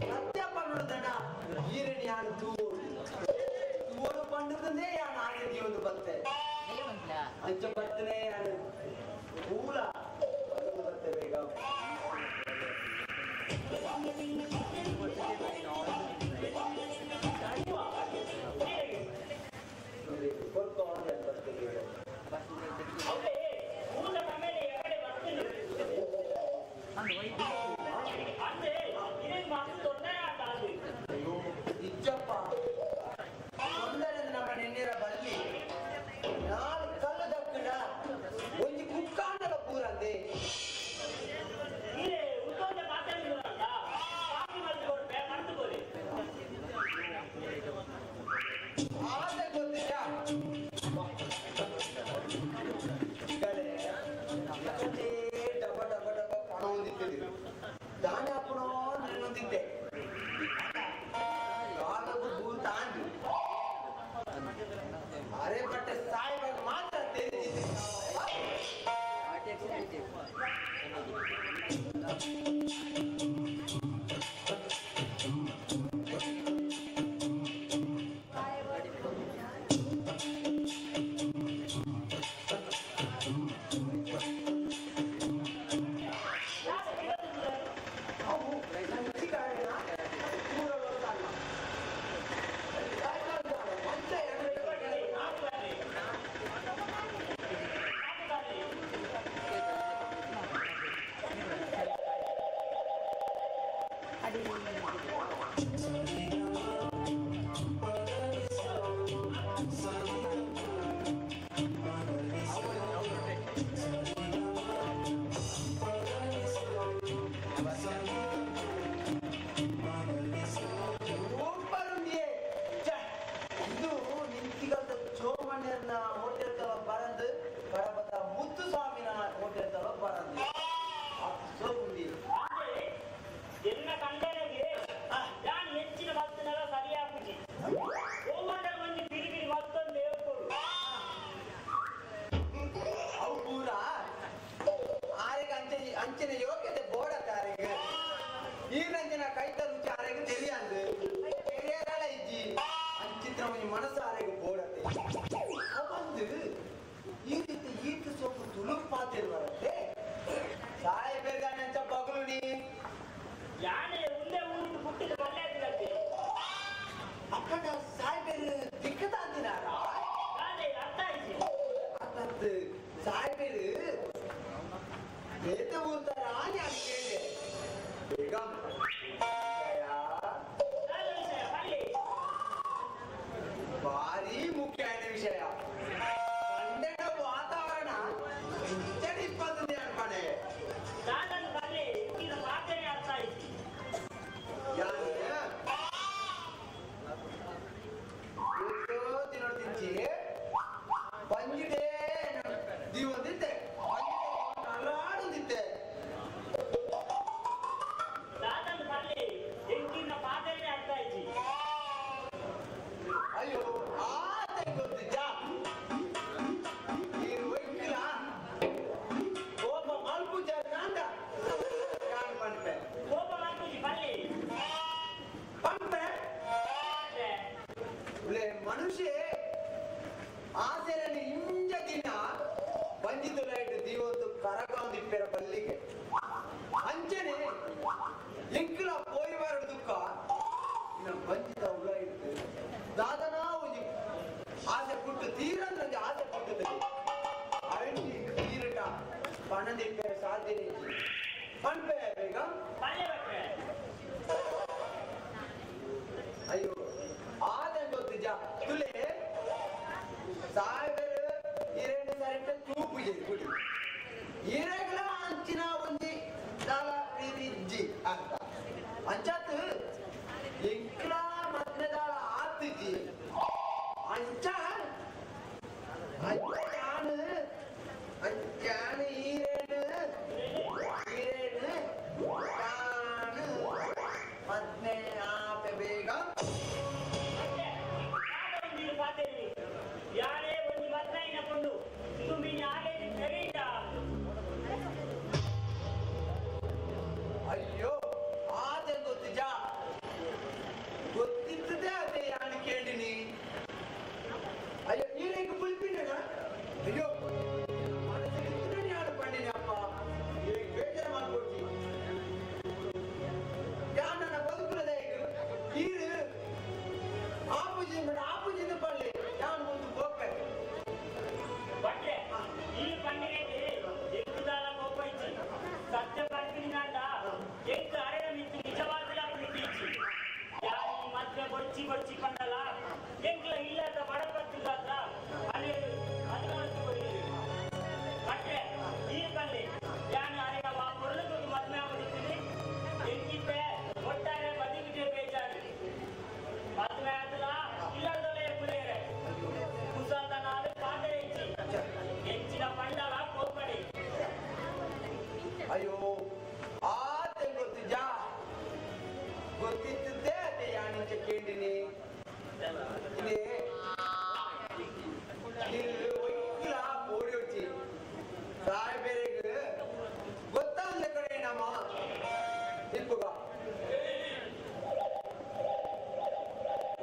ಸತ್ಯ ಪಣ್ಣುದಣ್ಣ ಈರಣಿ ಯಾನು ತೂರು ಪಣ್ಣುದಂದೇ ಯಾನು ಆಗಿ ಒಂದು ಬತ್ತೆ ಅಂಚ ಬತ್ತನೆ ಯಾನು ಪೂಲ ಬತ್ತೆ ಬೇಗ ನಿಜಪ್ಪ ಒಂದರೆ ನಮ್ಮ ನೆನ್ನೆರ ಬಲ್ಲಿ ನಾಲ್ಕು ಕಲ್ಲು ದಕ್ಕಡ ಒಂದು ಕುಕ್ಕಾಂಡಲ ಪೂರಂದೆ ಆಸೆ ಗೊತ್ತಿಲ್ಲ ಡಬ ಡಬ ಡಬ ಪಣ ಹೊಂದಿದ್ದೀವಿ ದಾನ ಪುಣ ಹೊಂದಿದ್ದೆ ಕಾಲಗೂ ದೂರ ತಾಂಡಿ ಅರೆ ಬಟ್ಟೆ ಸಾಯಿಬಾಗ ಮಾತ್ರ ತೆರೆದಿದ್ದೆ ಅಂಚಿನ ಯೋಗ್ಯತೆ ಬೋಡಕ್ಕಾರಿಗೆ ಈ ನಂಚಿನ ಕೈತ ರುಚಿ ಆರೆಗೆ ತಿಳಿಯಂದು ಹಿರಿಯರಳ ಇಜ್ಜಿ ಅಂಚಿತ್ರ ಒಂದು ಮನಸ್ಸು ಆರೆಗೆ ಬೋಡತ್ತೆ ಬಂದು ಈ ರೀತಿ ಈಟು ಸೊಪ್ಪು ತುಳುಕು ಪಾತಿರುವರಂತೆ ಸಾಯ ಬೇರ್ಗಾನೆ ಅಂತ ಪಗಲು ನೀ ಯಾನೆ ಮುಂದೆ ಊರು ಹುಟ್ಟಿದ ಒಳ್ಳೆಯದಿಲ್ಲಂತೆ ಅಕ್ಕಡ ಸಾಯ ಬೇರು ದಿಕ್ಕದಾದಿನಾರ ಅರ್ಥ ಆಯ್ತು ಅಕ್ಕದ್ದು ಸಾಯ ಬೇರು ಬೇತ ಊರ್ತಾರ ಆನೆ ಅಂತ ಕೇಳಿದೆ ಬೇಗ ಭಾರಿ ಮುಖ್ಯವಾದ ವಿಷಯ ಪಂಡೆನ ವಾತಾವರಣ ಇಪ್ಪತ್ತನೇ ಅನ್ಪಣೆ ಅರ್ಥ ಆಯ್ತು ತಿನ್ನೋದಿಂಚಿ ಪಂಜಿಡೆ ದೀವೊಂದಿತ್ತೆ ಅಲ್ಲಾಡೊಂದಿತ್ತೆ ಅಯ್ಯೋ ಆತ ಗೊತ್ತಿದ್ದ ನೀನು ವೈಕಿಲ್ಲ ಒಬ್ಬ ಮಲ್ಪುಜ ಕಾಂಡ ಕಾಣ್ ಪಂಪೆ ಪಂಪೆ ಮನುಷ್ಯ ಆಸೆಯಲ್ಲಿ ಇಂಜ ದಿನ ಬಂದಿದ್ದು ಲೈಟ್ ದೀವೊಂದು ಕರಗೊಂದಿಪ್ಪೆರ ಬಲ್ಲಿಗೆ ಅಂಚನೆ ಎಂಕಲ ಪೋಯಿ ಬರ ದುಃಖ ಇನ್ನು ಬಂದಿದ್ದ ಉಳ ಇತ್ತು ದಾದನ ಆಸೆ ಪುಟ್ಟು ತೀರಂದ್ರೆ ಆಸೆ ಪುಟ್ಟುತ್ತದೆ ಅವೆಂಟಿ ತೀರಟ ಪಣದಿಪ್ಪೆರ ಸಾಧ್ಯ ಪಂಪೆ ಬೇಗ ಅಯ್ಯೋ ಆದ ಗೊತ್ತಿದ್ದ ತುಲೆ ಸಾವಿರ ಇರೆಂಡು ಸರಿಟ ತೂಪುಗೆ ಗುಡಿ ಇರೆಗಳ ಅಂಚಿನ ಒಂದಿ ದಾಲ ಪ್ರೀತಿ ಇಜ್ಜಿ ಅಂತ ಅಂಚತ್ ಎಂಕ್ಲ ಮದ್ನೆದಾಳ ಆಪಿಸಿ ಅಂಚ ಅಂಚಾನು ಅಂಚಾನು ಈರೇನು ನಾನು ಮದ್ನೆ ಆಪೆ ಬೇಗ ಯಾರೇ ಒಂದು ಬದಲಾಯಿಸಿಕೊಂಡು ತುಂಬಿನ ಆಲೇಜಿ ಸರಿಯಿಲ್ಲ. ಅಯ್ಯೋ ಆದೆ ಗೊತ್ತಿಜ ಗೊತ್ತಿದ್ದದೆ ಅದೇ ಯಾನು ಕೇಳಿನಿ. ಅಯ್ಯೋ ಈರೇಗ ಬುಲ್ಪಿನ ಅಯ್ಯೋ ಮನಸ್ಸಿಗೆ ಯಾರು ಪಂಡಿನಿ ಅಪ್ಪ ಈಗ ಬೇಜಾರು ಮಾಡ್ಕೊಡ್ತಿ ಯಾ ನನ್ನ ಬದುಕುಲದ ಈರು ಆಪುಜಿಂದ ಪಳ್ಳಿ ಯಾನು ಮುಂದೆ ಹೋಗ್ಬೇಕು ಬಟ್ರೆ ಈ ಪಂಡಿಗೆ ఎక్కుదాల కోపైచి సత్య పడినాడ ఎక్ అరేన మిత్తి నిజవాదిలా పిలిచి యాని మధ్య బొచ్చి పండల ఎక్ల ఇల్లద బడపత్తుగాత అనే అదిమాసి పోయింది బట్ರೆ ఈ పల్లి యాని అరేన వా పొరలకు మధ్య ఆవదిని ఎక్కితే ಒಟ್ಟಾರೆ ಬದಿಗೆ ಬೇಜಾರು ಮದ್ವೆ ಆದಲ ಇಲ್ಲದಲೇ ಪುಲೇರೆ ಕುಸಂದ ನಾಳೆ ಪಾಂಡೆ ಹೆಚ್ಚಿನ ಪಂಡಲ ಕೋಪಡಿ. ಅಯ್ಯೋ ಆತೆ ಗೊತ್ತಿಜ ಗೊತ್ತಿದ್ದೇ ಅದೇ ಯಾನಿಂಚ ಕೇಳಿನಿ ಇದೇ ಇಲ್ಲಿ ಒಯ್ಕಿಲ ಓಡಿ వచ్చి ಸಾಯ್ಬೇರೆಗೆ ಗೊತ್ತಾಗಲ್ಲ ಕಡೆ ನಮ್ಮ ಇಪ್ಪುಗ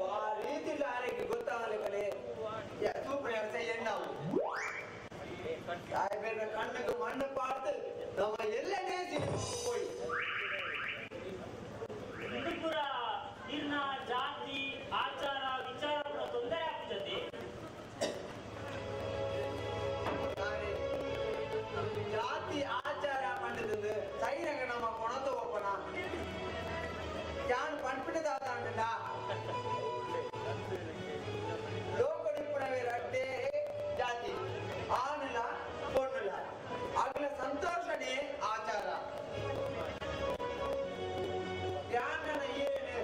ಆ ರೀತಿ ಆರೆಗೆ ಗೊತ್ತಾಗಲ್ಲ ಕಡೆ ಸೂಪರ್ ಅರ್ಥ ಎಣ್ಣಾವು ಸಾಯ್ಬೇರ ಕಣ್ಣಿಗೆ ಮಣ್ಣು ಪಾಡ್ತು ನಮ್ಮ ಎಲ್ಲನೇ ಹೋಯಿ ಇಂದುಪುರ ಇರ್ನ ಜಾತಿ ಆಚಾರ ವಿಚಾರ ತೊಂದರೆ ಆಗ್ತದೆ. ಜಾತಿ ಆಚಾರ ಪಂಡದು ಸೈನಗ ನಮ್ಮ ಕೊಣತ ಒಪ್ಪನ ಯಾನ್ ಪಂಪಿಡದಾದ ಲೋಕಡಿಪ್ಪಣವೇ ರಡ್ಡೆ ಜಾತಿ ಆನಲ பொண்ணுல அகல ಸಂತೋಷನೇ ಆಚಾರ ಯಾನನ ಏನು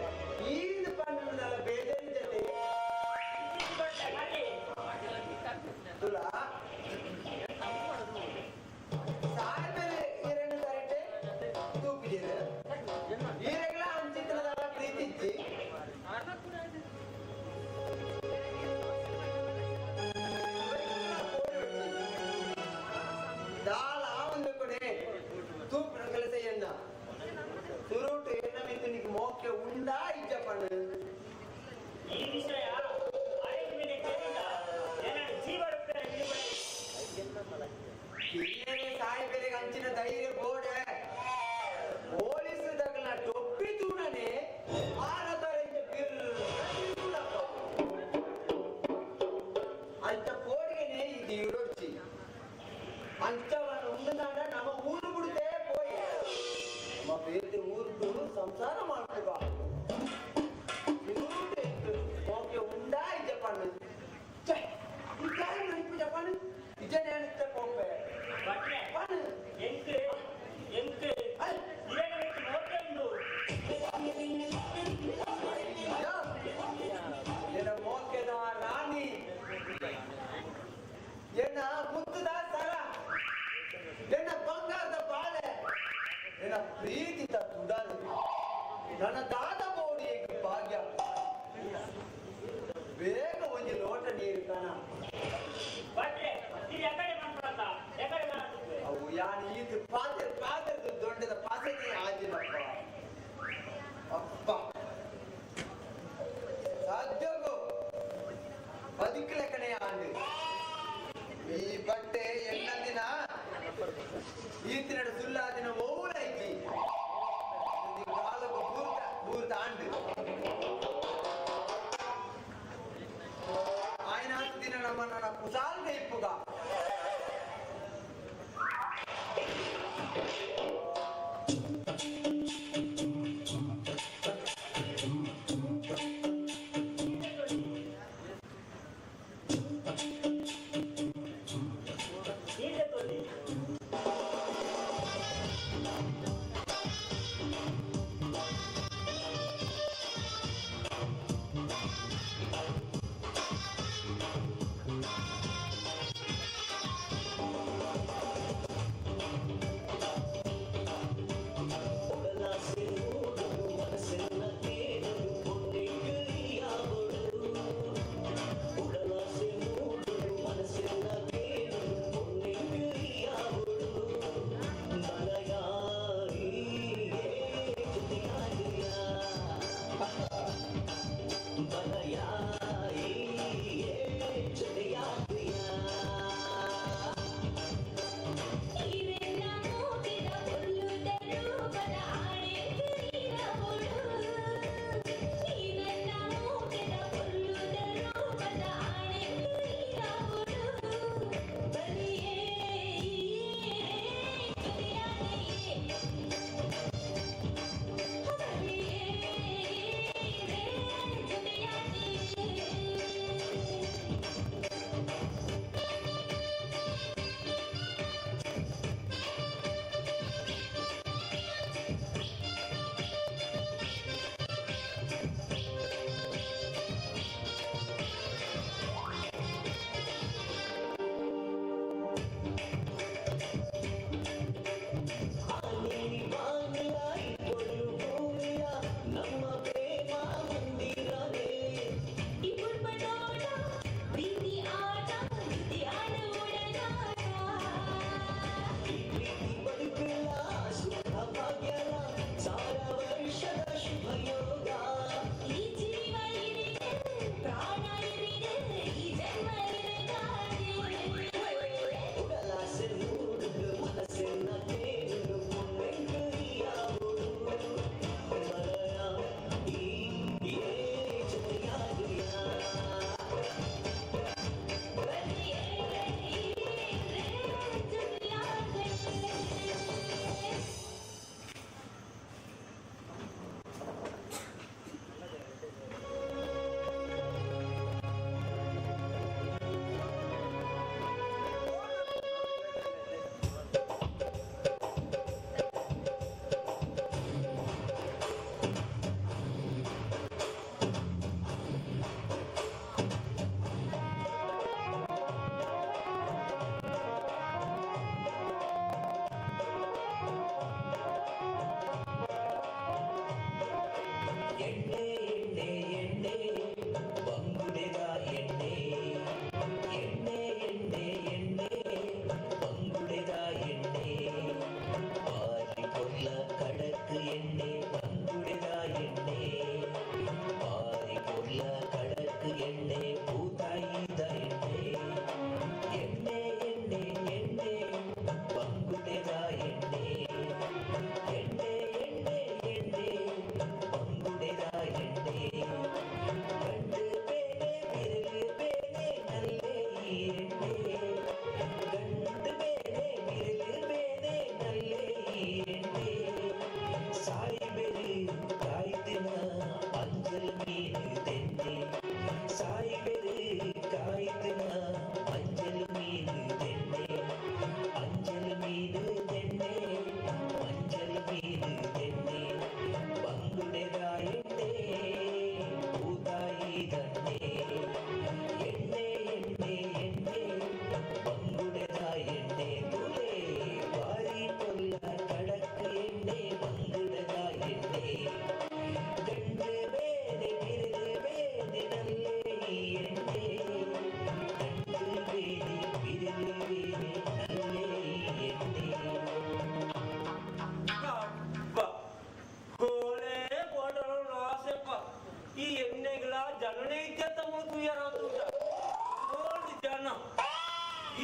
ಈದು ಪಂಡದಲ್ಲ ಬೇಜಾರಿ ಜೊತೆ ತುಲ ಸಾಯ್ಬೇರೆ ಈರಣ್ಣ ಕರೆಕ್ಟೆ ತೂಪಿದ್ದೀರ ಈರೆಗ್ಲ ಅಂಚಿತ್ರದಲ್ಲ ಪ್ರೀತಿ ಇಚ್ಚಿ ದಾಳ ಒಂದು ಕೊನೆ ತೂಪಿನ ಕೆಲಸ ಎಣ್ಣ ಸುರುಟು ಎಣ್ಣ ಮಿತ್ತು ನಿಕ್ಕೆ ಮೋಕ್ಕೆ ಉಂಡಾ ಇಜ್ಜ ಪಣ್ಣು ಈ ವಿಷಯ ಅರೆಗೆ ಮೇಲೆ ಕೇಳಿದ ಏನ ಜೀವ ಕಿರಿಯನೇ ಸಾಯ್ಬೇರೆಗೆ ಅಂಚಿನ ಧೈರ್ಯ ಗೋಡೆ ಪೊಲೀಸ್ ದಗಲ ಟೊಪ್ಪಿ ತೂಣನೆ ಆರದರಿಂದ ಅಂತ ಕೋಡಿಗೆನೆ ಇದು ಇರೋಚಿ ಅಂಚವನ ಉಂಡನಾಡ ನಮ್ಮ ಊರು ಬಿಡುತ್ತೆ போய் ನಮ್ಮ ಬೇರೆ ಊರು ಸಂಸಾರ ಮಾಡ್ಕೋಗ ಓಕೆ ಉಂಡಾ ಇಜ್ಜ ಪಣ್ಣು ಛೇ ಈ ಕಾಯಿ ನಡಿಪು ಜಪಾನು ಇಜ್ಜನೆ ಅನಿಸ್ತೆ ಪೋಪೆ ಬಟ್ರೆ ಪಣ್ಣು ಎಂಕ್ ಇರೇನ ಮಿತ್ತು ಮೋಕೆ ಉಂಡು ಎನ್ನ ಮೋಕೆದ ರಾಣಿ ಎನ್ನ ಮುತ್ತುದ ಸರ ಎನ್ನ ಬಂಗಾರದ ಬಾಳೆ ಎನ್ನ ಪ್ರೀತಿತ ತುಡಲು ನನ್ನ ದಾದ ಬೋಡಿ ಭಾಗ್ಯ ಬೇಗ ಒಂದು ಲೋಟ ನೀರು ಕಣ ಬಟ್ರೆ ಇದು ಎಕಡೆ ಮಾಡ್ಕೊಳತ್ತ ಎಕಡೆ ಮಾಡ್ತಿದ್ವಿ ಅವು ಯಾನು ಇದು ಪಾತ್ರದ ದೊಡ್ಡದ ಪಾತ್ರೆ ಆಗಿಲ್ಲಪ್ಪ ಅಪ್ಪ ಸಾಧ್ಯೋಗು ಬದುಕಲ ಕಣೆ ಆಂಡು ಈ ಬಟ್ಟೆ ಎನ್ನಂದಿನ ಈತಿನ ಸುಲ್ಲಾದಿನ ಓಲ ಐತಿ ಕಾಲಕ್ಕೆ ಬೂರ್ತ ಆಂಡು ఆయన ದಿನ ನಮ್ಮನ್ನ ಕುಸಾಲ್ಗೆ ಇಪ್ಪುಗ ಎಣ್ಣೆ ಎಣ್ಣೆ ಎಣ್ಣೆ ಬಂಗುಡೆದ ಎಣ್ಣೆ ಎಣ್ಣೆ ಎಣ್ಣೆ ಎಣ್ಣೆ ಬಂಗುಡೆದ ಎಣ್ಣೆ ಬಾರಿ ಕೊಲ್ಲ ಕಡಕ್ ಎಣ್ಣೆ ಬಂಗುಡೆದ ಎಣ್ಣೆ ಬಾರಿ ಕೊಲ್ಲ ಕಡಕ್ ಎಣ್ಣೆ ಭೂತಾಯಿದ ಎಣ್ಣೆ ಎಣ್ಣೆ ಎಣ್ಣೆ ಎಣ್ಣೆ ಬಂಗುಡೆದ ಎಣ್ಣೆ ಎಣ್ಣೆ ಎಣ್ಣೆ ಎಣ್ಣೆ ಬಂಗುಡೆದ ಎಣ್ಣೆ ಗಂಡು ಬೇನೆ ಬಿರಲು ಬೇನೆ ನಲ್ಲೆ ಈ ಎಣ್ಣೆ ಗಂಡು ಬೇನೆ ಬಿರಲು ಬೇನೆ ನಲ್ಲೆ ಈ ಎಣ್ಣೆ ಸಾಯಿಬೆರು ಕಾಯ್ದಿನ ಅಂಜಲ್ ಮೀನು ತೆನ್ನೆ ಸಾಯಿಬೆರು ಕಾಯ್ದಿನ ಅಂಜಲ್ ಮೀನು ತೆನ್ನೆ ಅಂಜಲ್ ಮೀನು ತೆನ್ನೆ ಅಂಜಲ್ ಮೀನು ತೆನ್ನೆ ಬಂಗುಡೆದ ಎಣ್ಣೆ ಭೂತಾಯಿ ದಂಡೆ ಎಣ್ಣೆ ಎಣ್ಣೆ ಎಣ್ಣೆ ಬಂಗುಡೆದ ಎಣ್ಣೆ ತುಲೆ ಬಾರಿ ಕೊಲ್ಲ ಕಡಕ್ ಎಣ್ಣೆ ಬಂಗುಡೆದ ಎಣ್ಣೆ ಗಂಡು ಬೇನೆ ಬಿರಲು ಬೇನೆ ನಲ್ಲೆ ಈ ಎಣ್ಣೆ ಗಂಡು ಬೇನೆ ಬಿರಲು ಬೇನೆ ನಲ್ಲೆ ಈ ಎಣ್ಣೆ ಅಪ್ಪ ಕೋಳೆ ಬೋಟಲು ನಾಸೆಪ್ಪ ಈ ಎಣ್ಣೆಗಳ ಜನನೇ ಇತ್ಯಂತ ತುಯ್ಯರ ನೋಡಿ ಜನ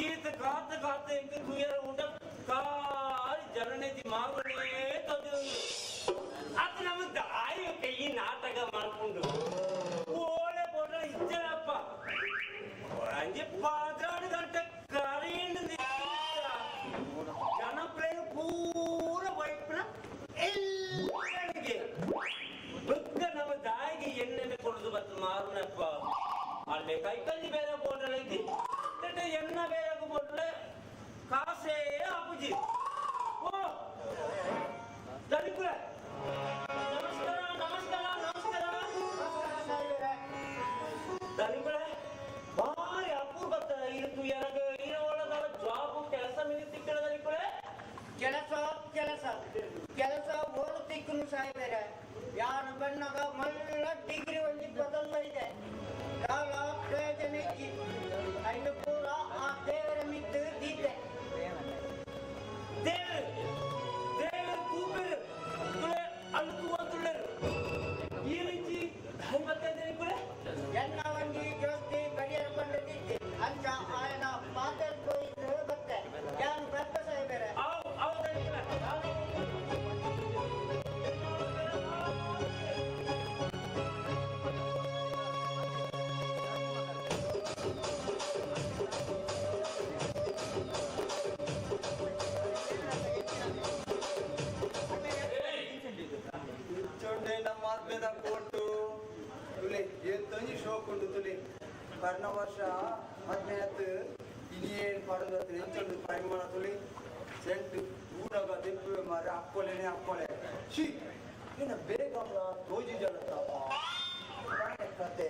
ಈತ ಕಾತ ಎಂಕ ತುಯ್ಯರ ಉಂಟ ಕಾರಿ ಜನನೇ ಮಾಗನೇ ತಂದು ಅದು ನಮ್ಮ ದಾಯಿ ಕೈ ನಾಟಕ ಮಾಡ್ಕೊಂಡು ಕೋಳೆ ಬೋಟ ಇದ್ದಪ್ಪ ಹಂಗೆ 16 ಗಂಟೆ ಕರೆಂಟ್ ಜನಪ್ರಿಯ ಪೂರ ವೈಪ್ನ ಎಲ್ಲರಿಗೆ ಬುಕ್ಕ ನಮ್ಮ ದಾಯಿಗೆ ಎಣ್ಣೆ ಕೊಡುದು ಬತ್ತು ಮಾರುನಪ್ಪ ಅಲ್ಲೇ ಕೈಕಲ್ಲಿ ಬೇರೆ ಬೋಟಲ್ ಐತಿ ಎಣ್ಣ ಬೇರೆ ಬೋಟಲ್ ಕಾಸೇ ಅಪ್ಪುಜಿ ಓ ದಲಿಕುಲ ನಮಸ್ಕಾರ ನಮಸ್ಕಾರ ನಮಸ್ಕಾರ ದಲಿಕುಲ ಭಾರಿ ಅಪೂರ್ವತ ಇರುತ್ತು ಎನಗೆ ಇರೋಳದ ಜಾಬ್ ಕೆಲಸ ಮಿನಿ ಸಿಕ್ಕಳ ದಲಿಕುಲ ಕೆಲಸ ಓದು ತಿಕ್ಕನು ಸಾಯ್ಬೇರೆ ಯಾರು ಬಣ್ಣಗ ಮಲ್ಲ ಡಿಗ್ರಿ ಒಂದು ಬದಲ್ಲ ಇದೆ ಕಾಲ ಪ್ರಯೋಜನ ಐದು ಪೂರ ಆ ದೇವರ ಮಿತ್ತು ದೀತೆ ದೇವರು ಕೂಪಿರು ತುಳೆ ಅಲ್ಲಿ ತೂವಂತುಳ್ಳರು ಈ ರೀತಿ ಮತ್ತೆ ಕುಳೆ ಎನ್ನ ಒಂದಿ ಜೋಸ್ತಿ ಕಡಿಯರ ಬಂದಿದ್ದೆ ಅಂಚ ಆಯನ ಪಾತ್ರ ಹೋಯಿತು ಬತ್ತೆ ಯಾರು ಬೆತ್ತ ಸಾಯ್ಬೇರೆ ಕರ್ಣ ವರ್ಷ 15 ಇನ್ನೇನು ಪಡೆದ ಎಂಚೊಂದು ಪರಿಮಾಣ ತುಳಿ ಸೆಂಟ್ ಊರಾಗ ದೆಪ್ಪು ಮಾರಿ ಅಕ್ಕೊಲೆನೆ ಅಕ್ಕೊಲೆ ಶಿ ಇನ್ನು ಬೇಗ ತೋಜಿ ಜಲತ್ತಪ್ಪ ಕತೆ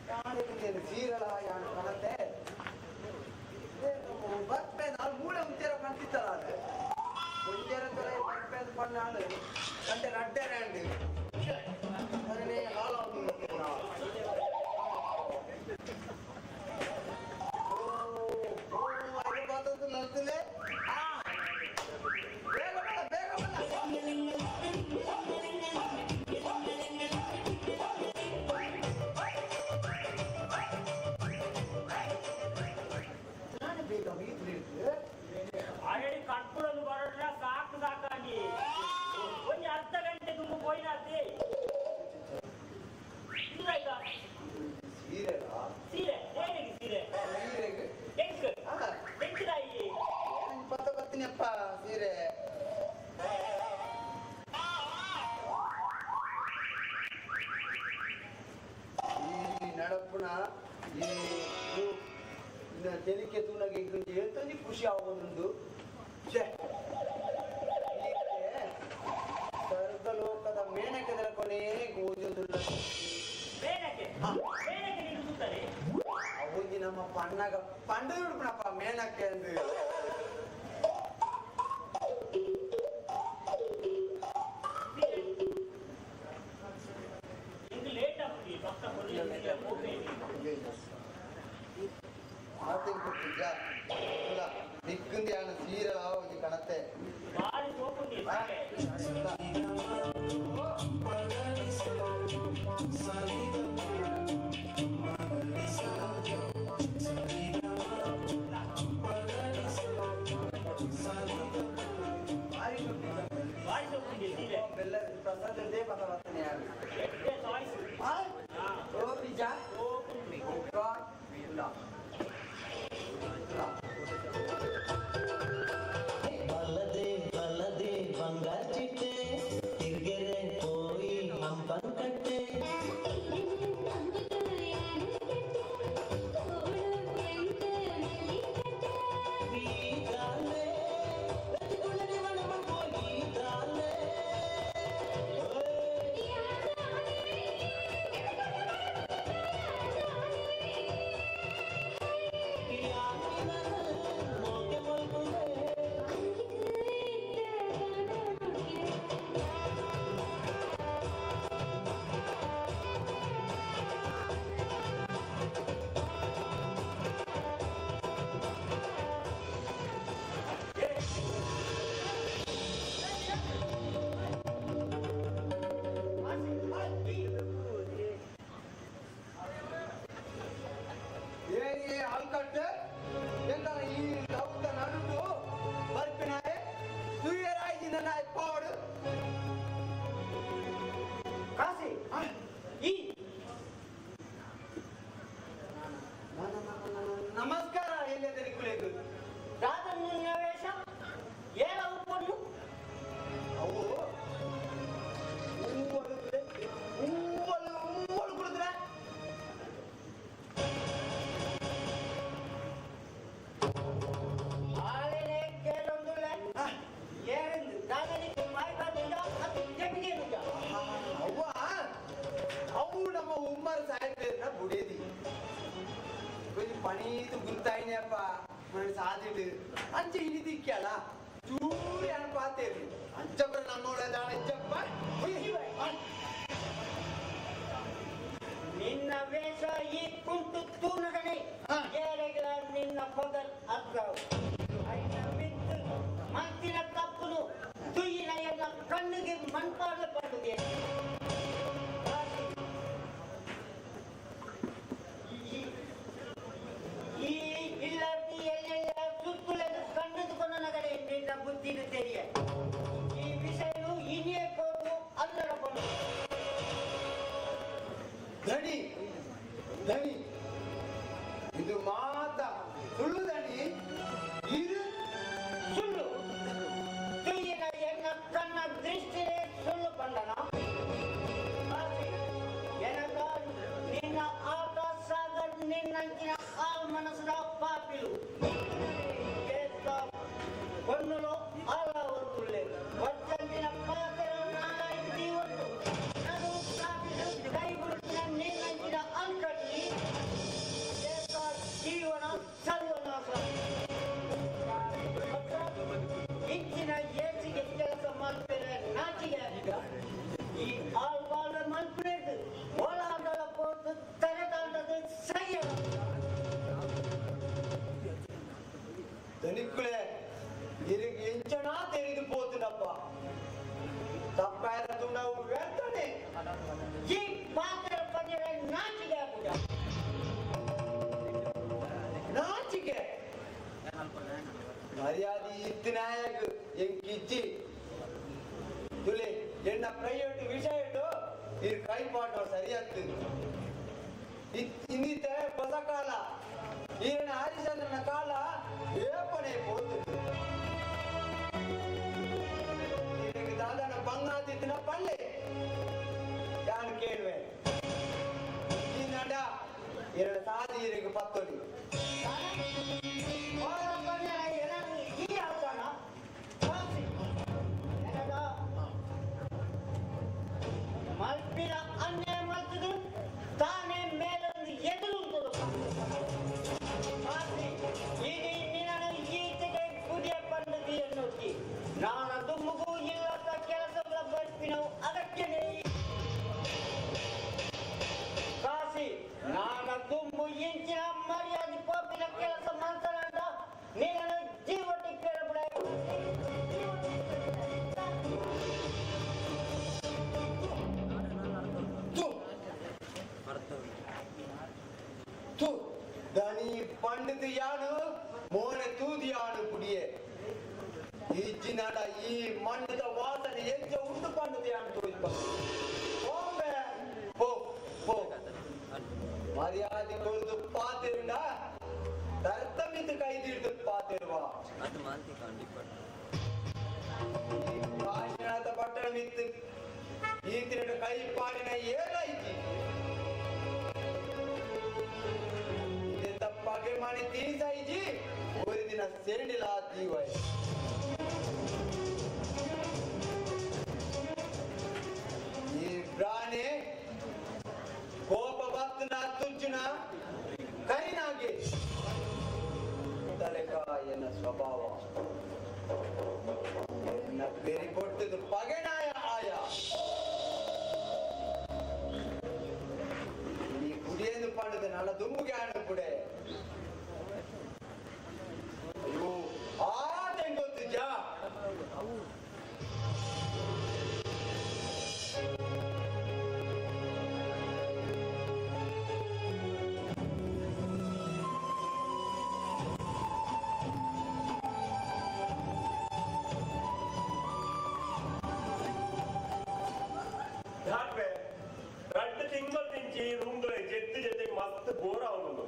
ಯಾನಿಗೆ ಸೀರಳ ಯಾನು ಕಾಣತ್ತೆ ಬರ್ಪೆ ನಾಲ್ ಮೂಳೆ ಮುಂಚೆರ ಕಾಣ್ತಿತ್ತಲ್ಲ ಅದು ಮುಂಚೆರ ತರ ಬರ್ಪೆ ಅಂತ ಪಣ್ಣಾಳು ಗಂಟೆ ರಡ್ಡೆ ರ್ಯಾಂಡಿ ಅದನ್ನೇ ಹಾಳಾಗಿ ನಲ್ತಿಲೆ ಬೇಗ ಬೇಗ ನಾನು ಬೇಗ ಬೀಗ್ಲಿಟ್ಟು ಆಲ್ರೆಡಿ ಕಟ್ಪುರನ್ನು ಬರೋಣ ಸಾಕು ಸಾಕಾಗಿ ಒಂದು ಅರ್ಧ ಗಂಟೆ ತುಂಬ ಹೋಯ್ನಾತಿ ಸೀರೆ ಸೀರೆ ಏನಿಗೆ ಸೀರೆ ಸೀರೆಗೆ ಹೆಂಗ್ ಹೆಂಗಿದಾಯಿ ಬರ್ತೀನಪ್ಪ ಸೀರೆ ಈ ನಡಪುನ ಈ ತೆಲಿಕೆ ತೂನಗೆ ಎಂತಂದು ಖುಷಿ ಆಗೋದೊಂದು ಸ್ವರ್ಗಲೋಕದ ಮೇಣಕ್ಕೆ ಕೊನೆಯೇ ಓದೋದಿಲ್ಲ ಅವಗಿ ನಮ್ಮ ಪಣ್ಣಗ ಪಂಡು ಹುಡುಕಣಪ್ಪ ಮೇಣಕ್ಕೆ ಅಂದ್ರೆ ದಿಕ್ಕಂದಿಯಾನ ಸೀರ ಕಣತೆ ಪ್ರಸಾದದೇ ಪದವರ್ತನೆ ಬಲ್ಲದೆ ಬಲ್ಲದೆ ಬಂಗಾರ ಚಿಟ್ಟೆ ತಿರ್ಗೆರೆ ಹೋಯಿ ಹಂಪಂಕಟ್ಟೆ ನಮಸ್ಕಾರ ಎಲ್ಲೆದರಿ ಕುಲೆಗೂ ರಾಜನಿವೇಶ ಏನವು ಕೊಡು ಅವು ಹೂವಲು ಕುಡಿದ್ರೆ ಆಳೆನೆ ಕೇಳೊಂದುಲ್ಲ ಏನೆಂದು ರಾಜನಿಗೆ ಮಾಹಿತಿಯಿಂದ ಅದು ಜಮಿಗೆ ಅವು ನಮ್ಮ ಉಮ್ಮರ ಸಾಹಿತ್ಯ ಬುಡೇದಿ கொஞ்சம் பணிது குந்தாயினேப்பா சாதிட்டு அஞ்சு இனிதிக்கல சூரியான பார்த்தேது அஞ்சப்பறம் நம்மோட தானச்சப்பா ನಿನ್ನ ವೇಷ ಈ ಕುಂಟು ತೂನಗಣೆ ಏರೆಗಳ ನಿನ್ನ ಪೊಗಲ್ ಅಗ್ರವು ಐನ ಮಿತ್ತು ಮಂತಿನ ತಪ್ಪುನು ತುಯಿನ ಎಲ್ಲ ಕಣ್ಣಿಗೆ ಮಣ್ಪಾಡು ಪಡುಗೆ ಈ ಇಲ್ಲದಿ ಎಲ್ಲೆಲ್ಲ ಸುತ್ತುಲೆಂದು ಕಂಡುಕೊಂಡು ನಗಡೆ ನಿನ್ನ ಬುದ್ಧಿನ ತೆರೆಯ ಈ ವಿಷಯವು ಇನಿಯೇ ಹೋಗು ಅಲ್ಲರಕೊಂಡು ದಣಿ ದಣಿ ಇದು ಮಾತ ಸುಳ್ಳು ದಣಿ ಇದು ಸುಳ್ಳು ತುಯ್ಯಿನ ಎನ್ನ ಕಣ್ಣ ದೃಷ್ಟಿಯೇ ಸುಳ್ಳು ಬಂಡನ ಎನಗ ನಿನ್ನ ಆಕಾಶಾಗ ನಿನ್ನಂಚಿನ ಆ ಮನಸ್ಸಿನ ಪಾಪಿಲು ಕೊನ್ನುಲು ಅಲವರುಳ್ಳೆ ಒಚ್ಚಂದಿನ ಪಾತ್ರ ನಾರಾಯಣಿ ಒಟ್ಟು ನಡು ಕಾಪಿಲು ಕೈ ಬಿಡುತ್ತಿನ ನಿನ್ನಂಚಿನ ಅಂಕಟ್ಟಿ ಜೀವನ ಸರ್ವನಾಶ ಇಂಚಿನ ಏಚಿಗೆ ಕೆಲಸ ಮಾಡ್ತೇನೆ ನಾಚಿಗೆ ಈ ಆಳ್ವಾಳ ಮಲ್ಪುರೇದು ಓಲಾದಳ ಪೋತು ತಲೆದಾಂಡದ ಸೈಯ ದಣಿಕ್ಕುಳೆ ಇರಿಗೆ ಎಂಚಣ ತೆರೆದು ಪೋತುನಪ್ಪ ತಪ್ಪಾಯ ತುಂಡವು ವ್ಯರ್ಥನೆ ಈ ಪಾತ್ರ ಪಂಜರ ನಾಚಿಗೆ ಆಗ್ಬಿಡ ನಾಚಿಕೆ ಮರ್ಯಾದೆ ಇತ್ತಿನಾಯಕ ಎಂಕಿಚ್ಚಿ ತುಲೆ ಎನ್ನ ಪ್ರೈವೇಟ್ ವಿಷಯ ಇಟ್ಟು ಇದು ಕೈ ಪಾಠ ಸರಿಯಾಗ್ತದೆ ಇನ್ನಿತ ಹೊಸ ಕಾಲ ಈರನ ಹರಿಚಂದ್ರನ ಕಾಲ ಏಪನೆ ಹೋಗ್ತದೆ ಇದಕ್ಕೆ ದಾದನ ಬಂಗಾತಿತ್ತಿನ ಪಲ್ಲೆ ಯಾರು ಕೇಳುವೆ ಈ ನಡ ಎರಡು ಸಾದಿ ಇರಿಗೆ ಪತ್ತೊಡಿ ಮಲ್ಪಿನ ಅನ್ಯಾಯ ಮಾಡ್ತಿದ್ದು ತಾನೇ ಮೇಲೊಂದು ಎದುರು ಈಗ ನಿನ್ನ ಈಚೆಗೆ ಕುದಿಯ ಪಂಡದಿ ಎನ್ನುತ್ತಿ ನಾನದು ಮಗು ಇಲ್ಲದ ಕೆಲಸಗಳ ಬರ್ಪಿನವು ಅಗತ್ಯನೇ ಕೆಲಸ ಮಾಡ್ತಾನಂತ ನೀನು ಜೀವ ಟಿಪ್ಪೇರ ಬಿಡ. ದಾನಿ ಪಂಡಿತ ಯಾನು ಮೋನೆ ತೂದಿಯಾನು ಕುಡಿಯೇ ಇಜ್ಜಿನಾಡ ಈ ಮಣ್ಣದ ವಾಸನೆ ಎಂಜ ಉಂಟು ಪಂಡಿತ ಯಾನು ತೋರಿಸ್ಬ ಪೋ ಪೋ ಮರ್ಯಾದೆ ಕೊಡುದು ಪಾತಿರುಂಡ ತರ್ತಮಿತು ಕೈದಿಡ್ದು ಪಾತಿರುವ ಭಾಷಣದ ಪಟ್ಟಣ ಮಿತ್ತು ಈ ತಿರುಡ ಕೈ ಪಾಡಿನ ಏನಾಯ್ತಿ ತಪ್ಪಾಗೆ ಮಾಡಿ ತೀಸಾಯಿಜಿ ಒಂದು ದಿನ ಸೇರಿಲ್ಲ ತೀವಾಯ್ ಈ ಪ್ರಾಣಿ ಕೋಪ ಭಕ್ತನ ತುಜ್ಜುನ ಕರಿನಾಗೆ ತಲೆಕಾಯನ ಸ್ವಭಾವ ಎನ್ನ ಬೆರಿ ಕೊಟ್ಟದು ಪಗೆನಾಯ ಆಯ ಈ ಕುಡಿಯನ್ನು ಪಡೆದ ನಳ ದುಂಬುಗೆ ಆಡ ಕುಡೆ ಅಯ್ಯೋ ಆಟೆ ಗೊತ್ತಿದ್ದ రెండు తింగలు నుంచి రూమ్ లో జెత్తి జెత్తి మస్తు ಬೋರ್ ಅವನು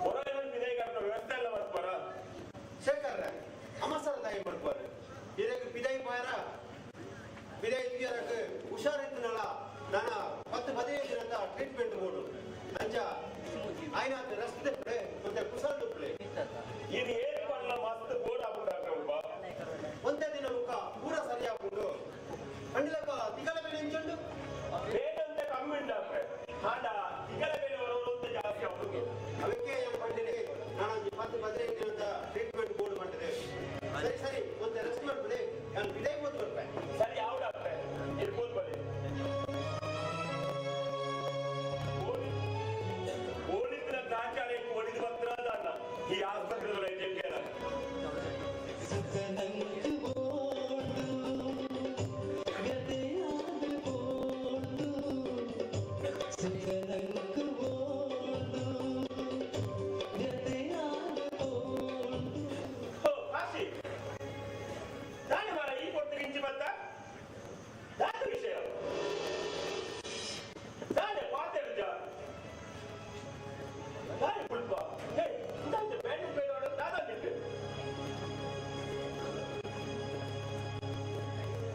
ಬೋರ ವಿನಯ ಕಟ್ಟ ವ್ಯವಸ್ಥೆ ಎಲ್ಲ ಮಾಡ್ತಾರ ಶೇಖರ್ ಅಮಸರ ತಾಯಿ ಮಾಡ್ತಾರೆ ಇದಕ್ಕೆ ಪಿದಾಯಿ ಪಾಯರ ಪಿದಾಯಿ ಇದಕ್ಕೆ ಹುಷಾರಿದ್ದನಲ್ಲ ನಾನು 10-15 ದಿನದ ಟ್ರೀಟ್ಮೆಂಟ್ ಕೊಡು ಅಂಚ ఆయన ರಸ್ತೆ ಬಿಡೆ ಮತ್ತೆ ಕುಸಲ್ ದುಪ್ಲೆ ಇದು ಏನು ಮಾಡಲ್ಲ ಮಸ್ತ್ ಬೋರ್ ಆಗ್ಬಿಟ್ಟಾಕ್ರೆ ಒಂದೇ ದಿನ ಮುಖ ಪೂರ ಸರಿ ಆಗ್ಬಿಟ್ಟು ಅಂಡಿಲಕ್ಕ ತಿಗಳ ಬೆಲೆ ಎಂಚುಂಡು ರೇಟಂತೆ ಕಮ್ಮಿ ಉಂಟಾಕ್ರೆ ಹಾಡ ತಿಗಳ ಬೆಲೆ ಬರೋದು ಜಾಸ್ತಿ ಅವ್ರಿಗೆ ಅದಕ್ಕೆ ಏನು ಮಾಡಿದ್ದೀನಿ ನಾನು 10-15 ದಿನದ ಟ್ರೀಟ್ಮೆಂಟ್ ಬೋರ್ಡ್ ಮಾಡಿದೆ ಸರಿ ಸರಿ ಮತ್ತೆ ರೆಸ್ಟ್ ಮಾಡ್ಬಿಡಿ ನಾನು ಪಿದಾಯಿ ಬಂದು ಬರ್ಬೇಕು ಸರಿ ಯಾವ ಡಾಕ್ಟ್ರೆ ಇರ್ಬೋದು ಬನ್ನಿ ಪೊಲೀಸರ ಗಾಂಚಾರಕ್ಕೆ ಹೊಡಿದು ಬರ್ತಿರೋದನ್ನ ಈ ಆಸ್ಪತ್ರೆಗಳು ಜಗ್ಗೇರ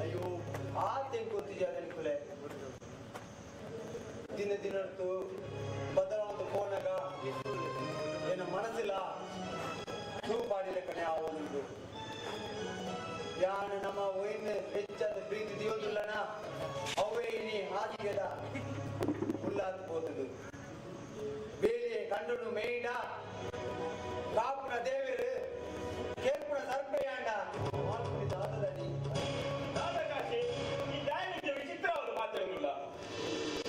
ಅಯ್ಯೋ ಆತೆ ಗೊತ್ತಿದ್ಯಾ ನೆನಪುಲೆ ದಿನ ದಿನತ್ತು ಬದಲಾವಣೆ ಕೋಣಗ ಏನು ಮನಸ್ಸಿಲ್ಲ ಚೂಪಾಡಿದ ಕಣೆ ಆವೊಂದು ಯಾನು ನಮ್ಮ ಒಯ್ನ ಹೆಚ್ಚಾದ ಪ್ರೀತಿ ದಿಯೋದಿಲ್ಲನ ಅವೇ ಇನಿ ಹಾದಿಗೆದ ಉಲ್ಲಾದ ಹೋದದು ಬೇಲಿಯೇ ಕಂಡು ಮೇಯ್ನ ಕಾಪುನ ದೇವರು ಕೇರ್ಪುನ ಸರ್ಪೆಯಾಂಡ ಮಾಡ್ಕೊಂಡಿದ್ದ ಆದದಡಿ ದಾದಕಾಶಿ ಈ ದಾಯನಿಂದ ವಿಚಿತ್ರವಾದ ಪಾತ್ರವಿಲ್ಲ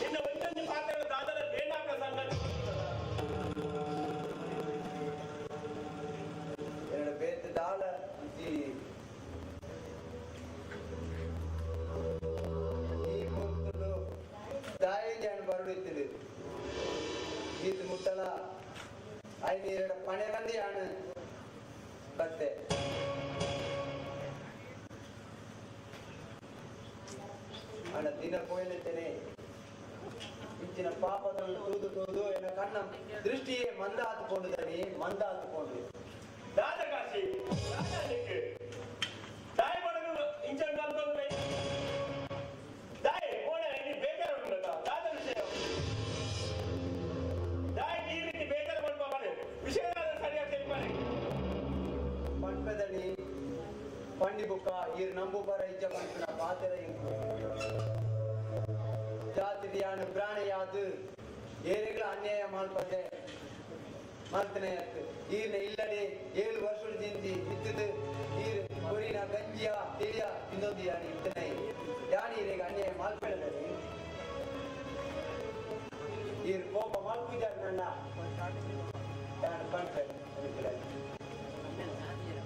ನಿನ್ನ ಒಂದೊಂದು ಪಾತ್ರಗಳು ದಾದರ ಬೇಡಾಕ ಸಂಗತಿ ಎರಡು ಬೇತ ದಾಳ ಈ ಮುತ್ತಲು ದಾಯಿಗೆ ಹಣ್ಣು ಬರಡಿತ್ತಿದೆ ಇದು ಮುಟ್ಟಲ ಐದು ಎರಡು ಪಣೆ ಮಂದಿ ಹಣ್ಣು ಬತ್ತೆ ಹಣ ದಿನ ಕೊಯ್ಲೆತ್ತೇನೆ ಇಂಚಿನ ಪಾಪಗಳನ್ನು ತೂದು ತೂದು ಎನ್ನ ಕಣ್ಣ ದೃಷ್ಟಿಯೇ ಮಂದ ಹತ್ಕೊಂಡು ತಡಿ ಮಂದ ಹತ್ಕೊಂಡು ದಾದಕಾಶಿ ದಾದನಿಕ್ಕೆ ದಾಯ ಮಾಡಲು ಇಂಚನ್ ಅಂತಂದ್ರೆ ದಾಯ ಕೋಣೆ ಇಲ್ಲಿ ಬೇಕಾದ್ರೆ ಉಂಟಲ್ಲ ದಾದ ವಿಷಯ ದಾಯ ಈ ರೀತಿ ಬೇಕಾದ್ರೆ ಮಾಡ್ಬಾನೆ ವಿಷಯ ಸರಿಯಾಗಿ ತಿಳ್ಕೊಳ್ಳಿ ಪಂಪದಡಿ ಪಂಡಿ ಬುಕ್ಕ ಈ ನಂಬು ಬರ ಇಜ್ಜ ಪಂಪಿನ ಪಾತ್ರ ಇಂಕು ಜಾತಿ ಯಾನು ಪ್ರಾಣ ಯಾದು ಏರಿಗಳ ಅನ್ಯಾಯ ಮಾಡ್ಪದೆ ಮಾಡ್ತಾನೆ ಈರ್ನ ಇಲ್ಲದೆ 7 ವರ್ಷದ ಜಿಂದಿ ಇತ್ತದು ಈರ್ ಕೊರಿನ ಗಂಜಿಯ ತಿಳಿಯ ಇನ್ನೊಂದು ಯಾನಿ ಇತ್ತನೆ ಯಾನಿ ಈಗ ಅನ್ಯಾಯ ಮಾಡ್ಬೇಡದಲ್ಲಿ ಈರ್ ಕೋಪ ಮಾಡ್ತಿದ್ದಾರೆ ನನ್ನ ನಾನು ಪಂಡ್ರೆ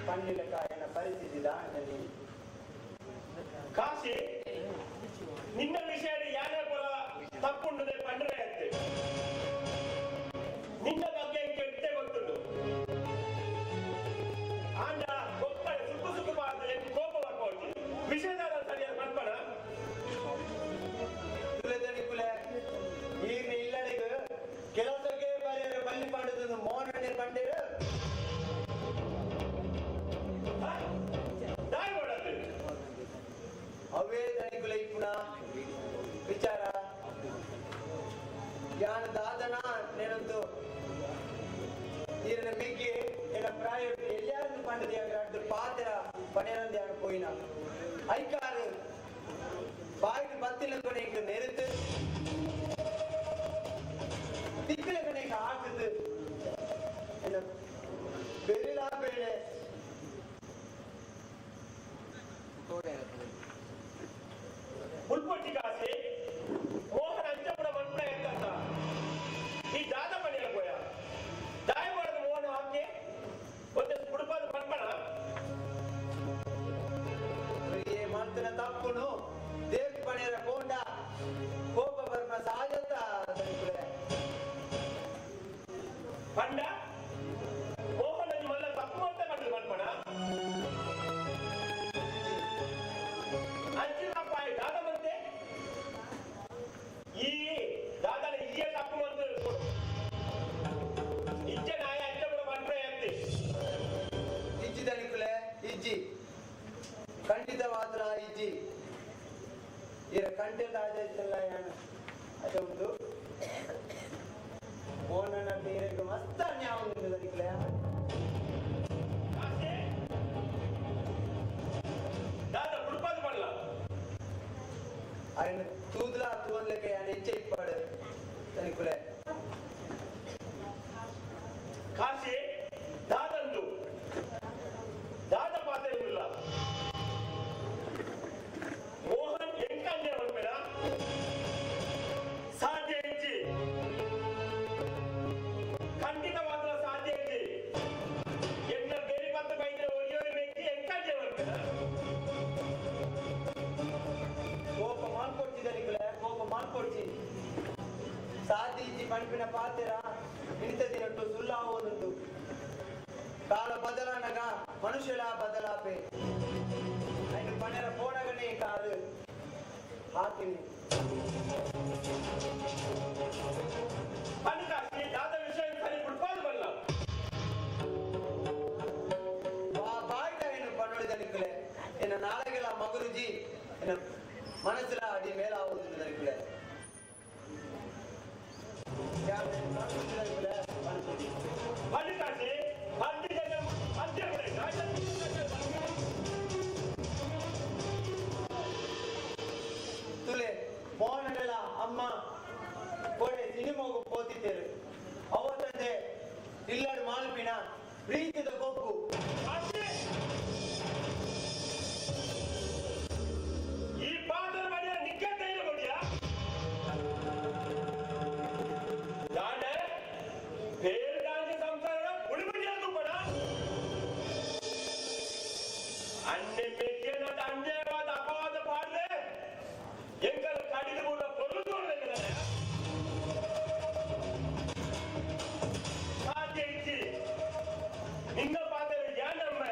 ಪಂಡಿಲ ಕಾಯನ ಪರಿಸ್ಥಿತಿ ದಾಣದಲ್ಲಿ ಕಾಶಿ ನಿನ್ನ ವಿಷಯ ಯಾರೇ ಪರ ತಪ್ಪುಂಡದೆ ಪಂಡ್ರೆ ಅಂತೆ ನಿನ್ನ ಬಗ್ಗೆ ಕೆಟ್ಟೆ ಗೊತ್ತುಂಟು ಆಂಡ ಗೊತ್ತಾಗ ಸುಕ್ಕು ಸುಕ್ಕು ಮಾಡ್ತಾರೆ ಕೋಪ ಬರ್ಬೋದು ವಿಷಯದಾರ ಸರಿಯಾದ ಮನ್ಪಣ ಕುಲೆ ಈಗ ಇಲ್ಲಡಿಗೆ ಕೆಲಸಕ್ಕೆ ಬರೆಯರು ಬಲ್ಲಿ ಪಂಡದು ಮೋಹನಣ್ಣೆ ಪಂಡಿರು ಅವೇ ದಣಿಕುಲ ಇಪ್ಪುಣ ವಿಚಾರ ಯಾನ ದಾದನ నేనందు ఈయన మిగ్గి నేను ప్రాయం ఎల్లారని పండుది అక్కడ పాత్ర పనేనంది అని పోయినా ఐకారు బాయికి బత్తిలకు నీకు నెరుతు திக்கிலுக்கு நீங்க ஆக்குது என்ன பெரியலா பேரு ಮುಲ್ಪಟ್ಟಿ ಕಾಸೆ ಮೋಹನ ಅಂಚಪುರ ಮನ್ಪುರ ಎಂತ ಈ ದಾದ ಮನೆಯ ಪೋಯ ದಾಯ ಮಾಡದ ಮೋಹನ ಹಾಕಿ ಒಂದು ಕುಡುಪಾದ ಮನ್ಪಣ ಮಾಡ್ತಿನ ತಪ್ಪುನು ದೇವಿ ಪಣಿಯರ ಕೊಂಡ ಕೋಪ ಬರ್ಮ ಸಹಜತ ಪಂಡ ಮೋಹನ ಮಲ್ಲ ತಪ್ಪು ಅಂತ ಮಾಡಿದ ಮನ್ಪಣ ಅಂಚಿನಪ್ಪಾಯಿ ದಾದ ಮಂತೆ ಈ ದಾದನ ಇಲ್ಲಿಯ ತಪ್ಪು ಮಂತ ಇಜ್ಜೆ ನಾಯ ಅಂಚಪುರ ಮನ್ಪುರ ಎಂತೆ ಇಜ್ಜಿ ದಣಿಕುಲೆ ಇಜ್ಜಿ ಖಂಡಿತವಾದ ಇಜ್ಜಿ ಇರ ಕಂಟೆಂಟ್ ಆಚರಿಸಲ್ಲ ಯಾನು ಅದು ಒಂದು ಮೋಹನನ ತೀರಕ್ಕೆ ಮಸ್ತ್ ಅನ್ಯಾಯ ಒಂದು ದಣಿಕುಲೆ ದಾದ ಕುಡುಪಾದ ಮಾಡಲ ఆయన తూదులా తూన్లకి ఆయన ఇచ్చే ఇప్పాడు దಣಿకులే ಕಾಶಿ ದಾದಂದು ದಾದ ಪಾತ್ರ ಇಲ್ಲ ಮೋಹನ್ ಎಂಕಂಜೆ ಮನ್ಪೆನ ಸಾಧ್ಯ ಇಜ್ಜಿ ಖಂಡಿತ ಮಾತ್ರ ಸಾಧ್ಯ ಇಜ್ಜಿ ಎನ್ನ ಬೇರೆ ಪತ್ತ ಬೈದ್ರೆ ಒಯ್ಯೋರಿ ವ್ಯಕ್ತಿ ಎಂಕಂಜೆ ಮನ್ಪೆನ కోప మాన్కొచ్చి దಣಿకులే కోప మాన్కొచ్చి సాధి ఇచ్చి పంపిన పాత్ర ఇంత తినట్టు సుల్లా ఓనుందు కాల బదలనగా మనుషుల బదలాపే ఆయన పనిర పోనగనే కాదు ಹಾಕಿನಿ ಕಾಶಿ ದಾದ ವಿಷಯ ಸರಿ ಕುಡ್ಪಾದು ಬಲ್ಲ ಬಾಯ್ಟ ಏನು ಪನ್ನೊಳಿ ದಣಿಕುಲೆ ಎನ್ನ ನಾಳೆಗಳ ಮಗುರುಜಿ ಎನ್ನ ಮನಸ್ಸಿನ ಅಡಿ ಮೇಲಾಗುವುದು ದಣಿಕುಲೆ ಬನ್ನಿ ಕಾಶಿ ಹತ್ತಿ ಜನ ಹತ್ಯೆ ತುಲೆ ಮೋಹನಗಳ ಅಮ್ಮ ಕೊಡೆ ಸಿನಿಮಾಗೂ ಪೋತಿದ್ದೇರು ಅವತ್ತಂದೆ ಇಲ್ಲಡು ಮಾಲ್ಪಿನ ಪ್ರೀತಿದ ಕೊಪ್ಪು ಈ ಪಾತ್ರ ಮನೆಯ ನಿಗ್ಗತೆ ಇಲ್ಲ ಕೊಡಿಯಾ ದಾಡ ಬೇರೆ ದಾಂಜಿ ಸಂಸಾರ ಉಳಿಬಿಡಿಯೋದು ಕೂಡ ಅನ್ನೆ ಮೆಟ್ಟಿನ ಅನ್ಯಾಯವಾದ ಅಪವಾದ ಪಾಡ್ರೆ ಎಂಕಲ್ ಕಡಿದು ಕೂಡ ಕೊಲ್ಲುದು ಸಾಧ್ಯ ಇಚ್ಚಿ ನಿನ್ನ ಪಾತ್ರ ಯಾನಮ್ಮ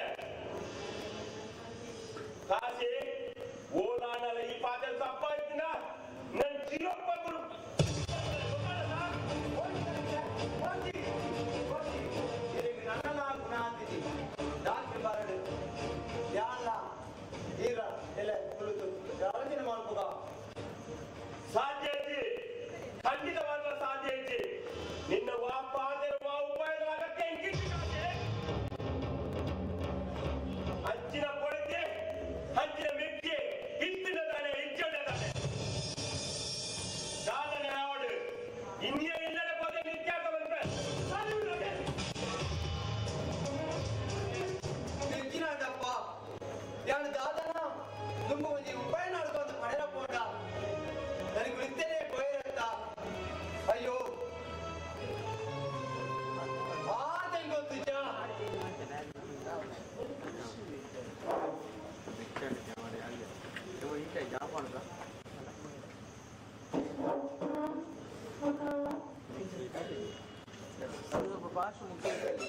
ಭಾಷೆ ಮುಖ್ಯದಲ್ಲಿ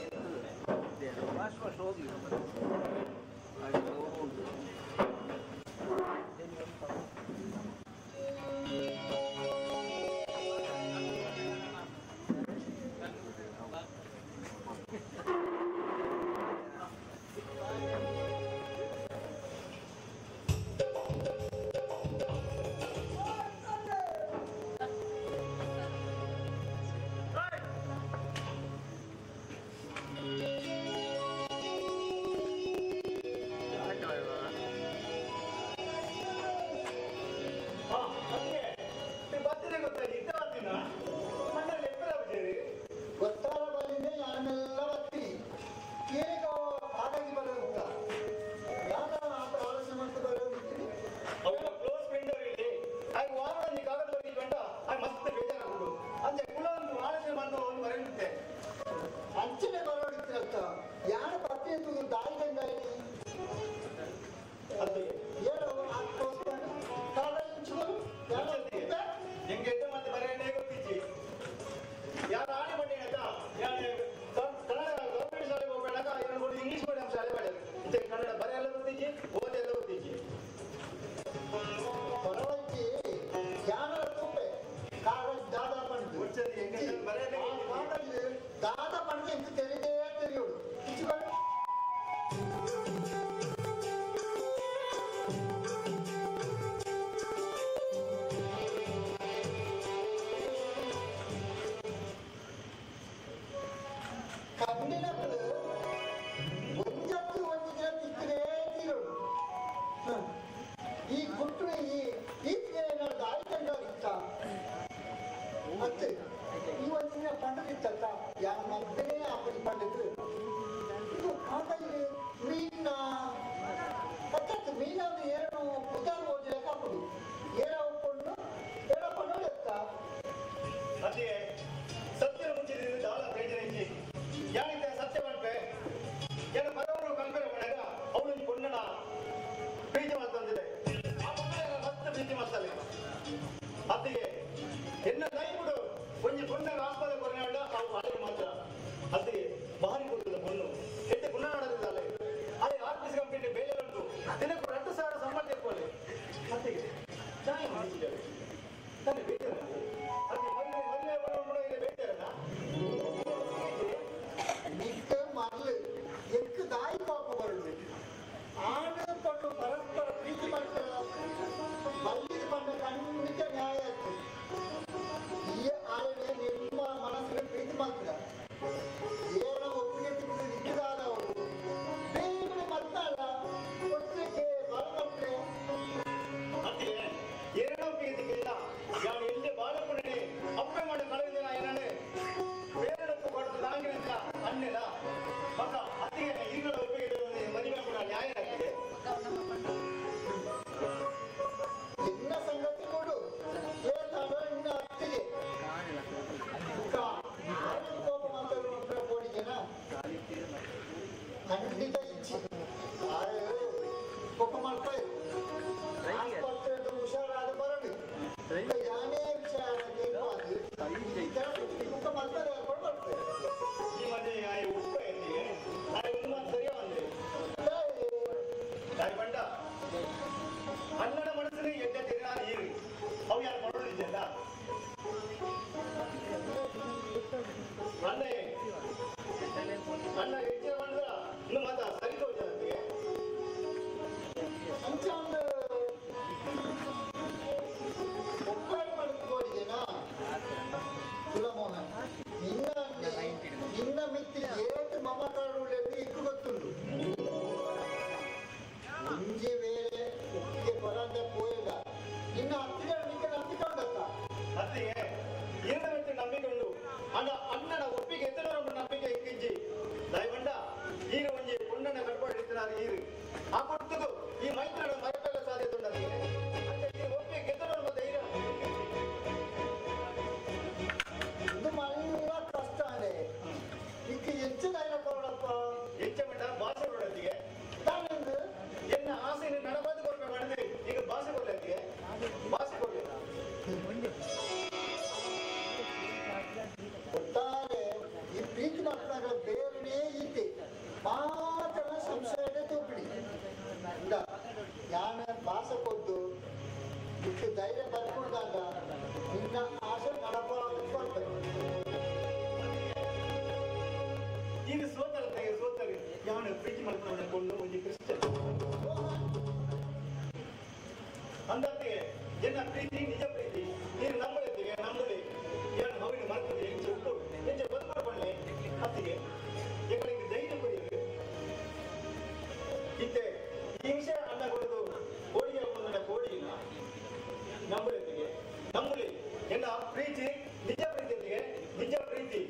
ಭಾಷೆ ಹೋಗ್ಲಿ ಗೊತ್ತಾರ ಬಂದಿದ್ದೆ ನಾನೆಲ್ಲ ಬರ್ತೀನಿ ಏನೀಗ ಹಾಗಾಗಿ ಬರೋದ ಯಾಕ ಆಲೋಚನೆ ಮಾಡ್ತಾ ಬರೋದಿರ್ತೀನಿ ಕ್ಲೋಸ್ ಫ್ರೆಂಡ್ ಅವರಿಗೆ ಆಗ ವಾರದಲ್ಲಿ ಕಾಗದ ಬರೀಕೊಂಡ ಆಗ ಮಸ್ತ್ ಬೇಜಾರಾಗುದು ಅಂದ್ರೆ ಕುಲವನ್ನು ಆಲೋಚನೆ ಮಾಡೋ ಒಂದು ಬರೆಯುತ್ತೆ ಅಂಚನೆ ಬರೋದಿರ್ತೀರತ್ತ ಯಾರ ಪತ್ನಿ ಎತ್ತುದು ದಾಯಿದಂಗಾಯಿ ಅದು ಏನೋ ಹಾಕೋಸ್ಕೊಂಡು ಕಾಲ ಇಂಚುಗಳು ಯಾರೋ ಹೆಂಗೆ ಎದ್ದ ಮತ್ತೆ ಬರೆಯಣೆ ಗೊತ್ತಿಚ್ಚಿ ಯಾರು ಆಣೆ ಮಾಡಿದ ಕನ್ನಡ ಗೌರ್ಮೆಂಟ್ ಶಾಲೆಗೆ ಹೋಗ್ಬೇಡಾಗ ಎರಡು ನೋಡಿ ಇಂಗ್ಲಿಷ್ ಮೀಡಿಯಂ ಶಾಲೆ ಮಾಡ್ಯಾರ ಇಂಚೆ ಕನ್ನಡ ಬರೆಯಲ್ಲ ಗೊತ್ತಿಚ್ಚಿ ಓದೆಲ್ಲ ಗೊತ್ತಿಚ್ಚಿ ಹೊರವಂಚಿ ಯಾರ ತುಪ್ಪೆ ಕಾಗಜ ದಾದಾ ಪಂಡು ಒಚ್ಚದಿ ಹೆಂಗೆ ಬರೆಯಲೇ ಕಾಗಜ ದಾದಾ ಪಂಡು ಎಂತ ತೆರಿದೇ ತೆರಿಯೋಡು ಇಂಚುಗಳು ಕಣ್ಣಿನಗಳು ಒಂಜತ್ತು ಒಂದು ದಿನ ತಿಕ್ಕದೇ ತೀರೋಡು ಈ ಗುಟ್ಟು ಈ ಏನಾದ್ರು ಆಯ್ತಂಡ ಇತ್ತ ಮತ್ತೆ ಈ ಒಂದು ದಿನ ಪಂಡದಿತ್ತಲ್ಲ ಯಾರ ಮಗನೇ ಅಪ್ಪನಿ ಪಂಡದು ಇದು ಹಾಗಾಗಿ ಮೀನ ಪತ್ತತ್ತು ಮೀನನ್ನು ಏನು ಉದಾರ ಓದಿಲ್ಲ ಕಾಪುದು ಏನ ಒಪ್ಕೊಂಡು ಹೇಳಕೊಂಡು ಎತ್ತ ಅದೇ ಸತ್ಯ ಮುಂಚಿದ ದಾಳ ಬೇಜಾರಿಸಿ ಯಾನಿದ್ದ ಸತ್ಯ ಮಾಡ್ಬೆ ಏನು ಬರೋರು ಕಲ್ಪನೆ ಮಾಡಿದಾಗ ಅವಳು ಕೊಂಡನ ಪ್ರೀತಿ ಮಾಡ್ತಂದಿದೆ ಆ ಮತ್ತ ಪ್ರೀತಿ ಮಾಡ್ತಾಳೆ ಅತ್ತಿಗೆ ಎನ್ನ ಕೈ ಬಿಡು ಒಂಜಿ ಪುಣ್ಯನ ಆಸ್ಪದ ಕೊನೆಯಾಡ ಅವು ಅಲ್ಲಿಗೆ ಮಾತ್ರ ಅತ್ತಿಗೆ ಭಾರಿ ಕೊಟ್ಟಿಲ್ಲ ಪುಣ್ಣು ಎತ್ತೆ ಪುಣ್ಯನಾಡದಿದ್ದಾಳೆ ಅದೇ ಆರ್ಟಿಸ್ ಕಂಪ್ಲೀಟ್ ಬೇರೆ ಉಂಟು ದಿನಕ್ಕೂ 2,000 ಸಂಬಳ ತೆಕ್ಕೊಳ್ಳಿ ಅತ್ತಿಗೆ ಯಾನ ಭಾಷೆ ಕೊದ್ದು ಇಷ್ಟು ಧೈರ್ಯ ಬರ್ಕೊಡ್ದಾಗ ನಿನ್ನ ಆಸೆ ನಡಪಡ್ಬೇಕು. ಈಗ ಸೋತರೆ ಯಾವನ ಪ್ರೀತಿ ಮಾಡ್ಕೊಂಡು ಒಂದು ಕ್ರಿಶ್ಚಿಯನ್ ಅಂದಕ್ಕೆ ಎನ್ನ ಪ್ರೀತಿ ನಿಜ ಪ್ರೀತಿ ನೀನು ನಂಬಲಿದ್ದೀಗೆ ನಂಬಲಿ ಏನು ನೋವಿನ ಮಾಡ್ತದೆ ಹೆಂಚೆ ಉಪ್ಪು ಹೆಂಚೆ ಬದುಕೊಡ್ಬಳ್ಳೆ ಅತ್ತಿಗೆ ಎಗಳಿಗೆ ಧೈರ್ಯ ಕೊಡಿದೆ ಇತ್ತೆ ಈ ವಿಷಯ ಅನ್ನ ಕೊಡೋದು ಕೋಡಿಗೆ ಮುಂದಿನ ಕೋಡಿನ ನಂಬಲಿದ್ದೀಗೆ ನಂಬಲಿ ಎನ್ನ ಪ್ರೀತಿ ನಿಜ ಪ್ರೀತಿಗೆ ನಿಜ ಪ್ರೀತಿ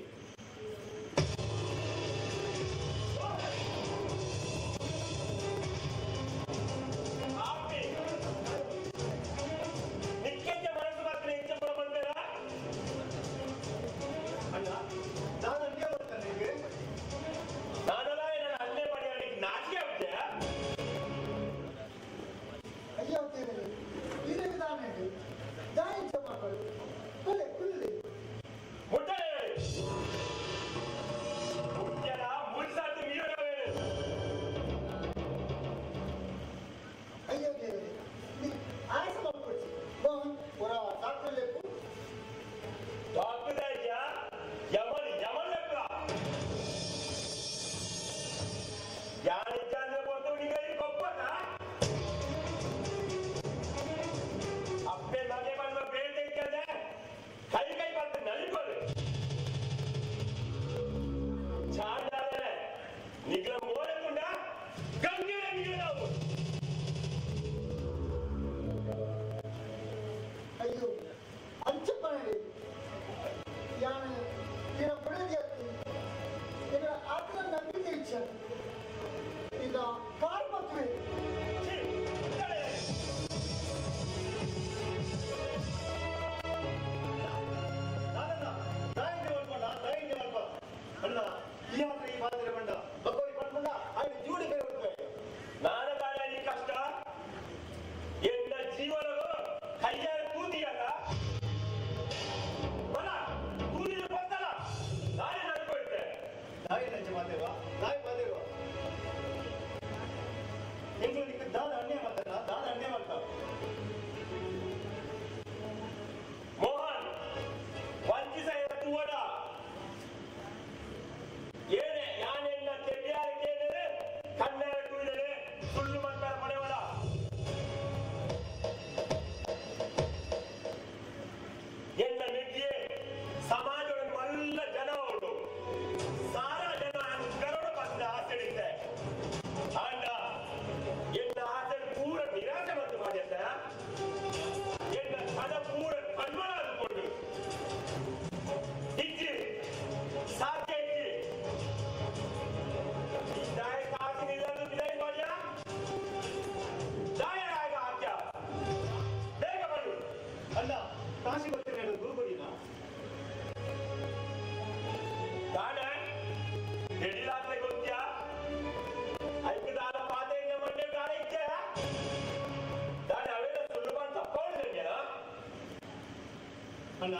ಅಣ್ಣ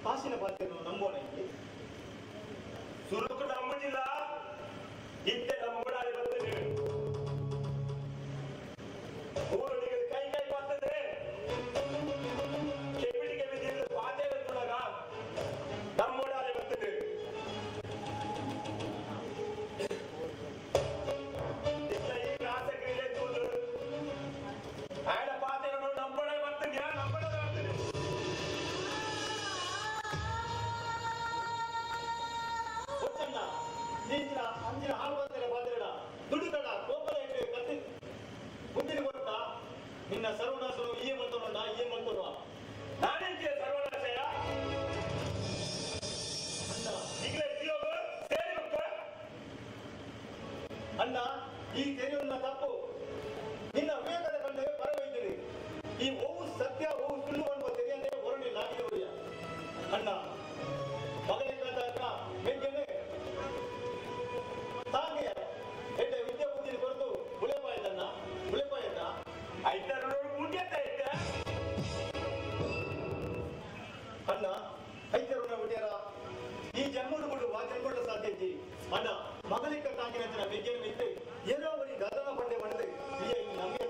ಕಾಸಿನ ಬಾಧ್ಯನು ನಂಬೋಣ ಇಲ್ಲಿ ಸುರುಕು ನಂಬುದಿಲ್ಲ ಇತ್ತೆ ನಂಬೋಣ ಬರ್ತದೆ ಊರಿಗೆ ಕೈ ಕೈ ಬರ್ತದೆ ಕೆಬಿಡಿಗೆ ಬಿದ್ದಿದ್ದು ಬಾಧೆ ಬಂದಾಗ ನಂಬೋಣ ಬರ್ತದೆ ಈ ಆಸಕ್ತಿಗೆ ಕೂದು ಆಯ್ದ ಬಾಧೆಯನ್ನು ನಂಬೋಣ ಬರ್ತದೆ ನಂಬೋಣ ಬರ್ತದೆ ಅಂಜಿನ ಹಾಲು ಬಂದರೆ ಬಾಂಧಡ ದುಡುಕಡ ಕೋಪದ ಹೆಂಗೆ ಕತ್ತಿ ಬುದ್ಧಿನ ಕೊಟ್ಟ ನಿನ್ನ ಸರ್ವನಾಶನು ಈ ಮಂತನೊಂಡ ಈ ಮಂತನು ನಾನೇಂತೆ ಸರ್ವನಾಶಯ ಅಣ್ಣ ಈಗಲೇ ಉದ್ಯೋಗ ಸೇರಿಬೇಕ ಅಣ್ಣ ಈ ತೆರೆಯುವ ತಪ್ಪು ನಿನ್ನ ವಿವೇಕದ ಕಂಡೆ ಪರವೈದ್ಯರಿ ಈ ಓವು ಸತ್ಯ ಓವು ಸುಳ್ಳು ಅನ್ನುವ ತೆರೆಯನ್ನೇ ಹೊರಗೆ ಲಾಗಿರುವುದಿಲ್ಲ ಅಣ್ಣ ಮಗನಿಂದ ಮೆಜ್ಜನೆ ತಾಂಗೆಯ ಎಡ್ಡೆ ವಿದ್ಯೆ ಬುದ್ಧಿ ಕೊರತು ಉಳೆಪಾಯದನ್ನ ಐದರ ನೋಡಿ ಮುಡ್ಯತ್ತ ಇದ್ದ ಅಣ್ಣ ಐದರ ಬಿಟ್ಯಾರ ಈ ಜನ್ಮಡು ಬಿಡುವ ಜನ್ಮಡ ಸಾಧ್ಯತೆ ಅಣ್ಣ ಮಗಲಿಕ್ಕ ತಾಂಗಿನ ಮೆಜ್ಜನ ಇತ್ತು ಏನೋ ಬರೀ ಗದನ ಬಂಡೆ ಮಾಡಿದ್ರೆ ಈ ನಮ್ಗೆ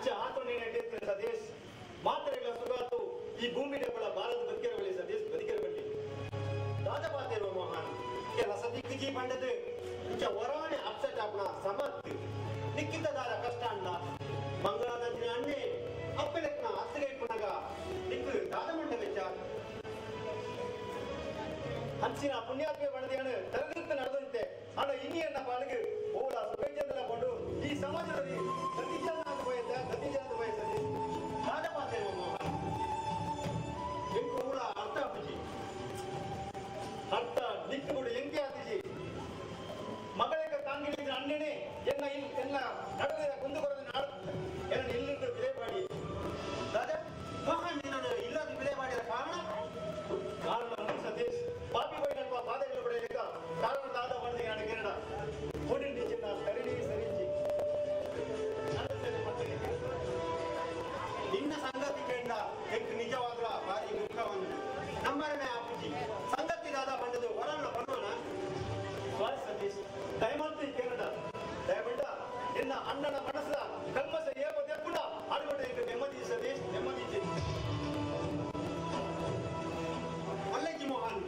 ಅಂಚೆ ಆತೋಣೆ ನಡೆಯುತ್ತೆ ಸದೇಶ್ ಮಾತ್ರೆಗಳ ಸುಗಾತು ಈ ಭೂಮಿ ಡಬ್ಬಳ ಬಾಲದ ಬದುಕಿರಬಳಿ ಸದೇಶ್ ಬದುಕಿರಬಳ್ಳಿ ದಾದಪಾತಿರುವ ಮೋಹನ್ ಕೆಲಸ ದಿಕ್ಕಿಜಿ ಬಂಡದು ಇಂಚ ಹೊರಾಣೆ ಅಪ್ಸೆಟ್ ಆಪಣ ಸಮತ್ ದಿಕ್ಕಿದ್ದದಾದ ಕಷ್ಟ ಅಣ್ಣ ಮಂಗಳಾದಂಚಿನ ಅಣ್ಣೆ ಅಪ್ಪಲೆಕ್ನ ಅತ್ತಗೈಪುಣಗ ದಿಕ್ಕು ದಾದಮಂಡ ವೆಚ್ಚ ಹಂಚಿನ ಪುಣ್ಯಾತ್ಮೆ ಬಣದಿಯನ್ನು ತರಗತಿ ನಡೆದಂತೆ ಹಣ ಇನ್ನಿಯನ್ನ ಪಾಲಿಗೆ ಓಡ ಸುಬೇಜಂದಲ ಕೊಂಡು ಈ ಸಮಾಜದಲ್ಲಿ ಗತಿಜನ ಬಯಸದೆ ದಾದಪಾತಿರುವ ಮೋಹನ್ ಎಂಕು ಊರ ಅರ್ಥ ಅಪ್ಪಜಿ ಅರ್ಥ ನಿಕ್ಕುಗಳು ಎಂಕೆ ಆತಿಜಿ ಮಗಳಿಗೆ ತಾಂಗಿಳಿದ ಅಣ್ಣನೇ ಎನ್ನ ನಡೆದ ಕುಂದುಕೊರದೆ ನಾಡು ಎನ್ನ ಇಲ್ಲಿಂದ ಬಿಲೆ ಮಾಡಿ ದಾದಾ ಮೋಹನ್ ನಿನ್ನನ್ನು ಇಲ್ಲದ ಬಿಲೆ ಮಾಡಿದ ಕಾರಣ ಸತೀಶ್ ಪಾಪಿ ಬೈನಲ್ವ ಪಾದಗಳು ಪಡೆಯಲಿಕ್ಕ ಕಾರಣ ದಾದ ಬಂದಿ ನಾನು ಕಿರಣ ಓಡಿ ನಿಜನ ಕರಿಣಿ ಸರಿಂಜಿ ನಿನ್ನ ಸಂಗತಿ ಕೇಂದ್ರ ಎಂಟು ನಿಜವಾದ್ರ ಭಾರಿ ದುಃಖವನ್ನು ನಂಬರನೇ ಆಪುಜಿ ಸಂಗತಿ ದಾದ ಬಂದದು ಹೊರಲ್ಲ ಬಣ್ಣನ ಸ್ವಾರಿ ಸತೀಶ್ ದಯಮಂತಿ ಕೇರಳ ದಯಮಂಡ ನಿನ್ನ ಅಣ್ಣನ ಮನಸ್ಸ ಕಲ್ಮಸ ಏವ ದೆಪ್ಪುಡ ಅಡುಗಡೆ ಈಗ ನೆಮ್ಮದಿ ಸತೀಶ್ ನೆಮ್ಮದಿ ಮಲ್ಲಜಿ ಮೋಹನ್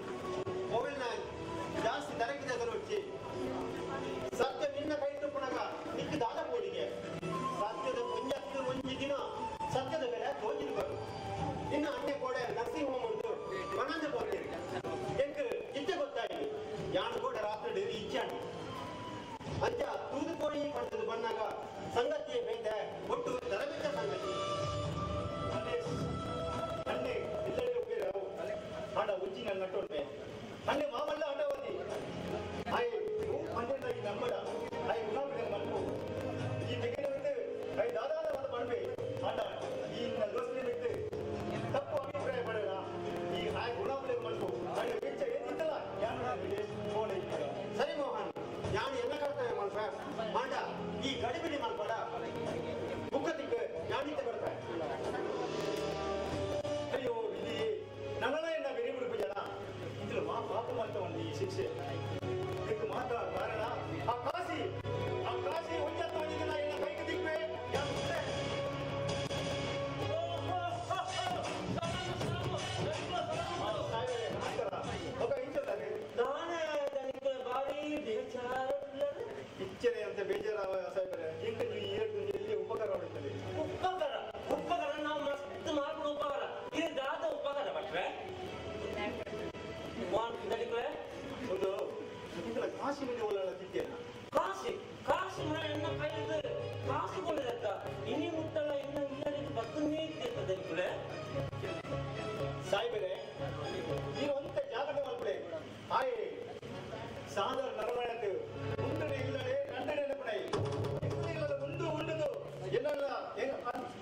ಮೊಬೈಲ್ನ ಜಾಸ್ತಿ ದರಕಿದ వచ్చి ಸತ್ಯ ನಿನ್ನ ಕೈ ತುಪ್ಪಣಗ ನಿಕ್ಕ ದಾದ ಬೋಡಿಗೆ ಸತ್ಯದ ಒಂಜತ್ತು ಒಂಜಿ ದಿನ ಸತ್ಯದ ಬೆಲೆ ತೋಜಿನ ಬರು ಇನ್ನು ಅಣ್ಣೆ ಕೋಡೆ ನರ್ಸಿಂಗ್ ಹೋಮ್ ಉಂಟು ಮನಂಜ ಬೋರ್ಡೇರಿ ಎಂಕ್ ಇತ್ತೆ ಗೊತ್ತಾಯಿ ಯಾನು ಕೂಡ ರಾತ್ರಿ ಇಚ್ಚಾಣಿ ಅಂಚ ತೂದುಕೋಡಿ ಪಂಚದ ಬಣ್ಣಾಗ ಸಂಗತಿಯ ಬೇಂದ ಒಟ್ಟು ತರಬೇತ ಸಂಗತಿ ಅಣ್ಣೆ ಇಲ್ಲೇ ಉಪೇರವು ಆಡ ಉಜ್ಜಿನ ನಟ್ಟೋಡ್ಬೆ ಅಣ್ಣೆ ಮಾಮಲ್ಲ ಆಟವತಿ ಆಯ್ ಮಂಡ್ಯದಾಗಿ ನಂಬಡ ಆಯ್ ಉಣಾಬಿಡ ಮಲ್ಪು ಈ ತೆಗೆದು ಬಿಟ್ಟು ಆಯ್ ದಾದಾದ ಒಂದು ಮಾಡ್ಬೆ ಆಟ ಈ ದೋಸ್ತಿ ಬಿಟ್ಟು ತಪ್ಪು ಅಭಿಪ್ರಾಯ ಪಡೆದ ಈ ಆಯ್ ಉಣಾಬಿಡ ಮಲ್ಪು ಆಯ್ ವೆಚ್ಚ ಏನಿತ್ತಲ್ಲ ಯಾರು ಫೋನ್ ಇರ್ತಾರೆ ಸರಿ ಮೋಹನ್ ಯಾನು ಎಲ್ಲ ಕರ್ತವ್ಯ ಮಲ್ಪ ಮಾಡ ಈ ಗಡಿಬಿಡಿ ಮಲ್ಪಡ ಬುಕ್ಕತಿಕ್ಕೆ ಯಾನಿತ್ತ ಬರ್ತಾರೆ ಅಯ್ಯೋ ಇಲ್ಲಿ ನನ್ನನ್ನ ಎನ್ನ ಬೆರಿಬಿಡುಕು ಜನ ಇದ್ರ ಪಾಪ ಮಾಡ್ತಾ ಒಂದು ಈ ಶಿಕ್ಷೆ ಇದಕ್ಕೆ ಮಾತ್ರ ಕಾರಣ ಆ ಕಾಸಿ ಒಂಜತ್ತು ಒಂದಿನ ಎನ್ನ ಕೈಗೆ ದಿಕ್ವೆ ಇಚ್ಛೆ ಅಂತ ಬೇಜಾರಾವ ಸಾಹೇಬರೇ ಈಗ ನೀವು ಎಲ್ಲಿ ಉಪಕಾರ ಮಾಡುತ್ತದೆ ಉಪಕಾರ ನಾವು ಮಸ್ತ್ ಮಾಡ್ಕೊಂಡು ಉಪಕಾರ ಇದು ದಾದ ಉಪಕಾರ ಬಟ್ರೆ ಒಂದು ಕಾಶಿ ಮೇಲೆ ಒಳ್ಳೆ ತಿದ್ದೇನ ಕಾಸು ಎನ್ನ ಕೈದು ಕಾಸು ಕೊಳ್ಳದಕ್ಕ ಇನ್ನಿ ಮುಟ್ಟಲ್ಲ ಇನ್ನ ಇಲ್ಲದಿದ್ದು ಬತ್ತನ್ನೇ ಇರ್ತದೆ ಸಾಹೇಬರೇ ನೀವು ಒಂದ ಜಾಗದ ಮಲ್ಪಡೆ ಆಯ್ ಸಾಧಾರಣ ನರಮಣತೆ ಮುಂದಡೆ ಇಲ್ಲದೆ ಕಂಡಡೆ ಪಡೈ ಇಲ್ಲದ ಮುಂದು ಉಂಡದು ಎಲ್ಲಲ್ಲ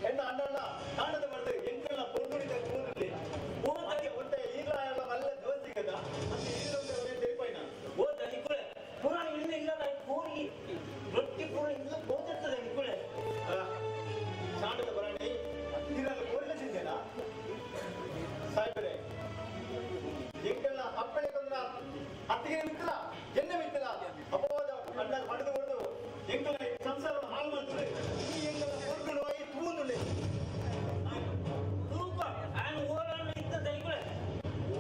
ಎನ್ನ ಅಣ್ಣಲ್ಲ ಕಾಣದ ಮಾಡಿದ್ರೆ ಎಂಕೆಲ್ಲ ಪೊಂದುಡಿದ ಕೂದಲಿ ಹೊಟ್ಟೆ ಈಗ ಎಲ್ಲ ದೋಸ್ತಿಗದ ಮತ್ತೆ ಇಲ್ಲೊಂದು ತೆರಿಪೈನ ಓ ನಿಕ್ಕುಳೆ ಪುರಾಣ ಇನ್ನ ಇಲ್ಲದ ಕೋರಿ ರೊಟ್ಟಿ ಪೂರ ಇಲ್ಲ ಬೋತಿರ್ತದೆ ನಿಕ್ಕುಳೆ ಸಾಂಡದ ಬರಣಿ ಇದೆಲ್ಲ ಕೋರಿನ ತಿಂದೇನಾ ಸಾಹೇಬರೇ ಎಂಕೆಲ್ಲ ಅಪ್ಪಳೆ ಬಂದ್ರ ಅತ್ತಿಗೆ ಮಿತ್ತಲ ಎಣ್ಣೆ ಮಿತ್ತಲ ಅಪವಾದ ಅಣ್ಣ ಮಡದು ಹೊಡೆದು ಎಂಕೆಲ್ಲ ಸಂಸಾರವನ್ನು ಹಾಳು ಮಾಡ್ತದೆ ಈ ಎಂಕೆಲ್ಲ ಹೊರಗಡೆ ಹೋಗಿ ತೂಂದುಳ್ಳಿ ತೂಕ ಆನ್ ಓಲಾಂಡ ಇದ್ದದ ನಿಕ್ಕುಳೆ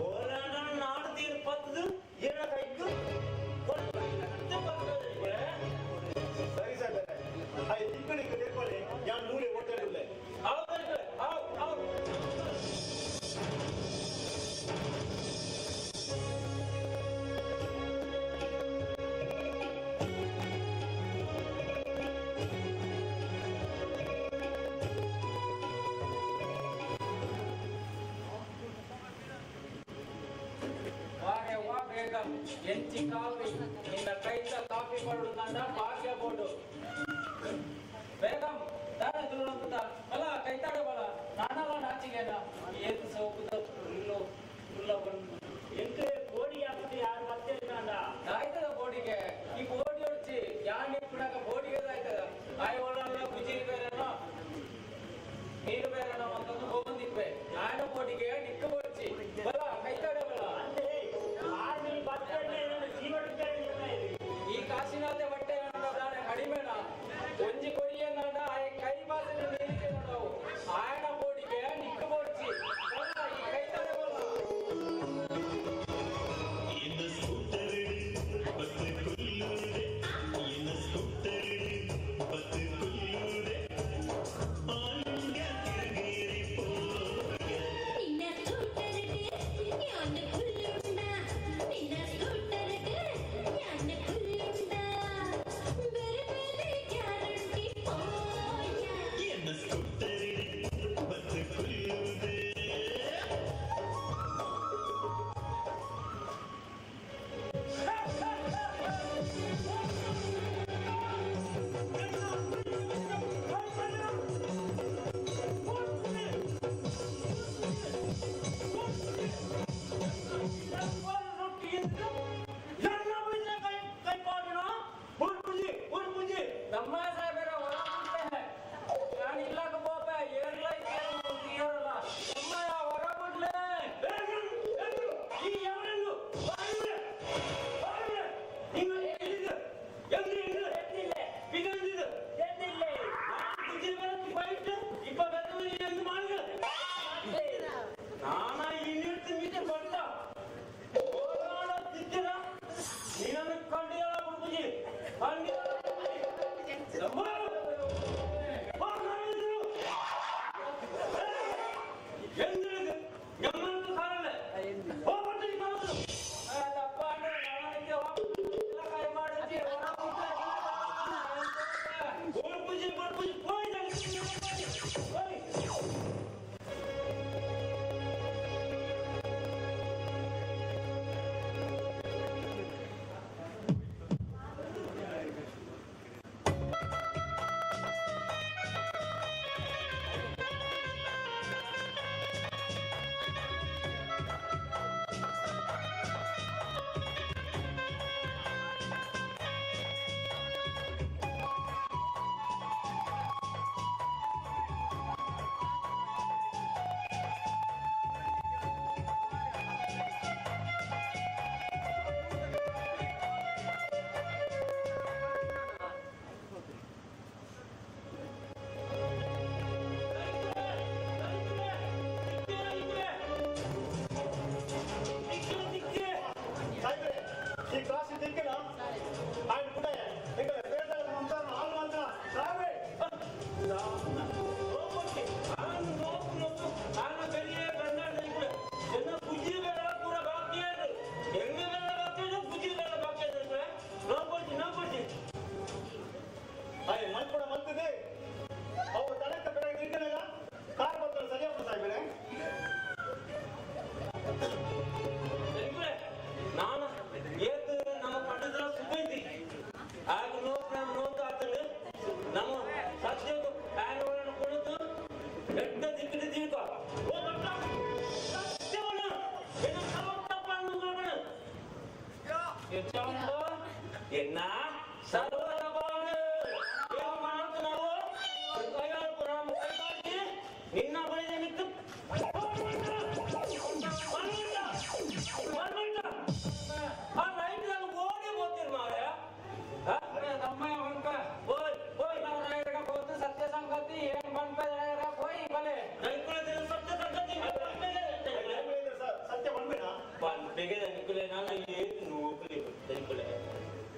ಓಲಾಂಡ ನಾಡು ತೀರ್ ಪತ್ತದು ಏನ ಕೈದ್ದು ಸರಿ ಸಾಹೇಬರೇ ಆ ತಿಂಗಳಿಗೆ ತೆಕ್ಕೊಳ್ಳಿ ಯಾರು ನೂಲೆ ಹೋಟೆಲ್ ಎಂಚಿ ಕಾಫಿ ನಿನ್ನ ಕೈಯಿಂದ ಕಾಫಿ ಪಡುತ್ತಂಡ ಭಾಗ್ಯ ಬೋರ್ಡು ಬೇಗಂ ತಾನೆ ತುಳುವಂತ ಅಲ್ಲ ಕೈತಾಡ ಬಲ ನಾನಲ್ಲ ನಾಚಿಗೆನ ಏತು ಸೋಕುದ ಇಲ್ಲೋ ಇಲ್ಲ ಬಂದು ಎಂಕೆ ಕೋಡಿ ಹಾಕಿದ್ರೆ ಯಾರು ಮತ್ತೆ ಆಯ್ತದ ಬೋಡಿಗೆ ಈ ಬೋಡಿ ಹೊಡ್ಚಿ ಯಾನ್ ಇಪ್ಪಡಾಗ ಬೋಡಿಗೆ ಆಯ್ತದ ಆಯ್ ಒಳ್ಳ ಗುಜಿರಿ ಬೇರೆನೋ ನೀರು ಬೇರೆನೋ ಅಂತಂದು ಹೋಗಂದಿಕ್ವೆ ಆಯ್ನ ಬೋಡಿಗೆ ನಿಕ್ಕ ಬೋಡ್ಚಿ ಬಲ ಕೈತಾಡ ಬಲ ಅಂದ್ರೆ ಈ ಕಾಸಿನಲ್ಲೇ ಬಟ್ಟೆ ಕಡಿಮೆನ ಒಂಜಿ ಕೊರಿಯನ್ನ ಕೈ ಬಾಸಿನ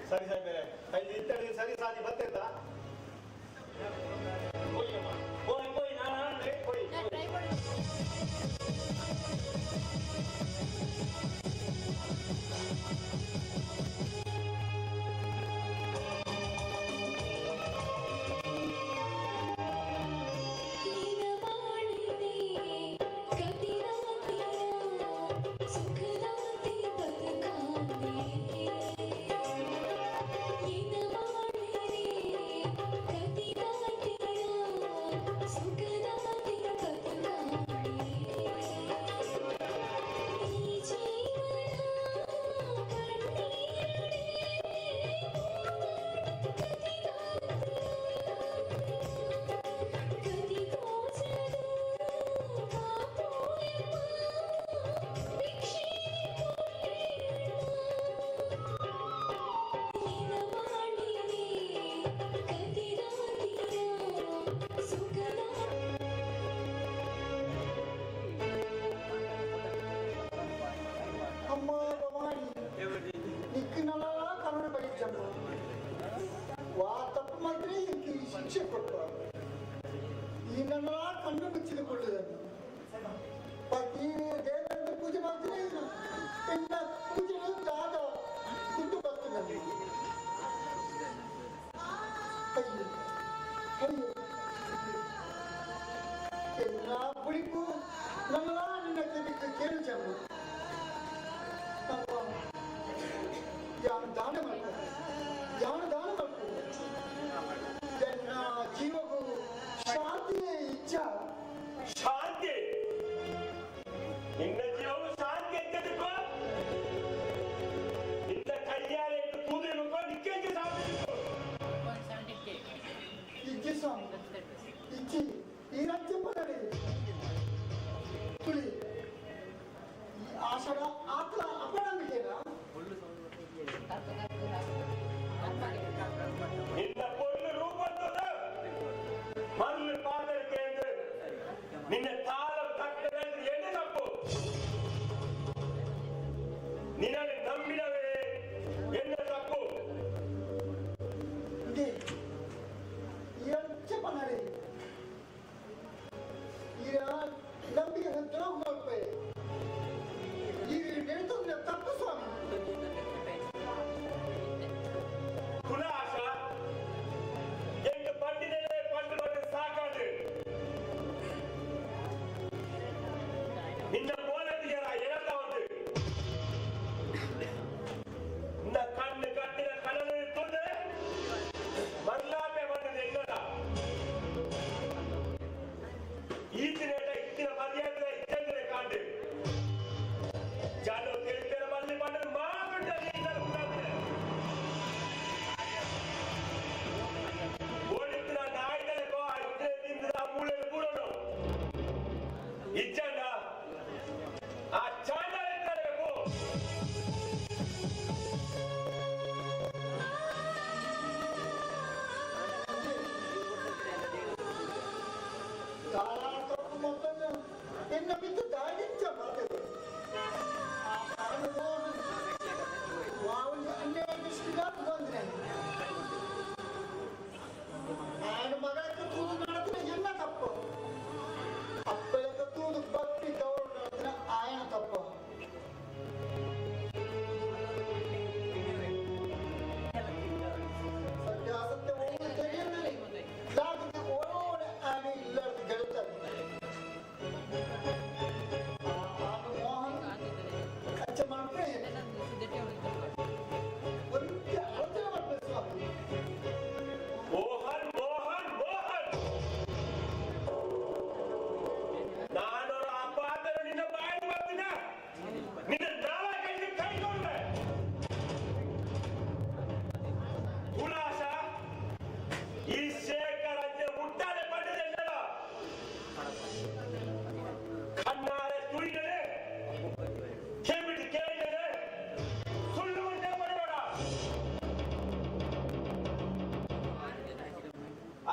ಸರಿ ಸಾಹೇಬ್ರೆ ಅಲ್ಲಿ ಇತ್ತಡಿ ಸರಿ ಸಾದಿ ಬರ್ತೈತಾ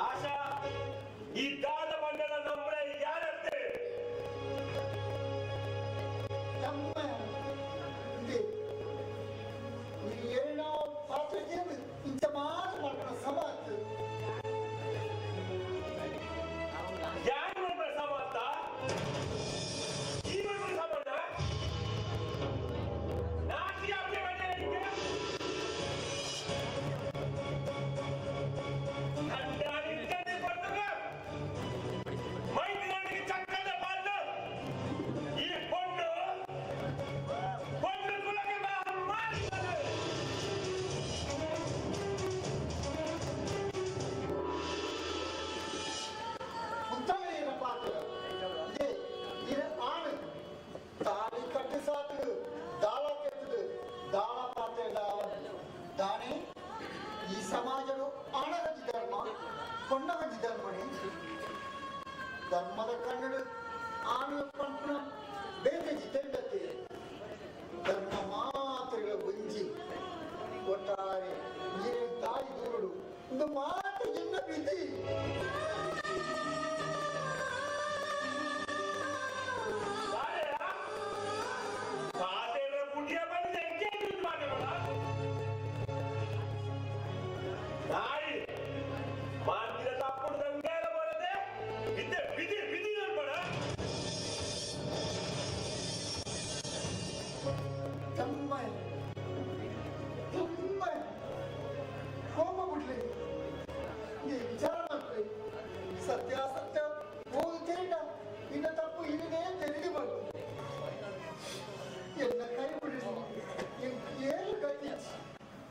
ಆಶಾ ಈ ದಾದ ಮಂಡಲ ನಂಬರ ಯಾರತ್ತೆ ನಮ್ಮ ಇದೆ ಈ ಎರಡೋ ಪಾತ್ರಕ್ಕೆ ಇಂಥ ಮಾತು ಮಾಡ್ಕೊಂಡು ಸಮಾತು ಯಾರು ನಂಬರ ಸಮಾತ ಈ ನಂಬರ ಸಮಾನ ನಾಟಿ ಅಪ್ಪೆ ಮಾಡಿದ್ರೆ ಈ ಸಮಾಜಗಳು ಆಣಗಜ್ಜಿ ಧರ್ಮ ಕೊಂಡಗಜ್ಜಿ ಧರ್ಮಣಿ ಧರ್ಮದ ಕನ್ನಡ ಆಣ ಪಂಪನ ಬೇಜಿ ತೆಂಡತೆ ಧರ್ಮ ಮಾತುಗಳ ಒಂಜಿ ಒಟ್ಟಾರೆ ನೀರಿನ ತಾಯಿ ದೂರಡು ಒಂದು ಮಾತು ಎನ್ನ ಬಿದ್ದಿ ಸತ್ಯಾಸತ್ಯ ಹೋಗ್ತೇನ ಇನ್ನ ತಪ್ಪು ಇದನ್ನೇ ತೆರಿಗೆ ಬಂತು ಎನ್ನ ಕೈ ಬಿಡಿ ಏನು ಗತಿ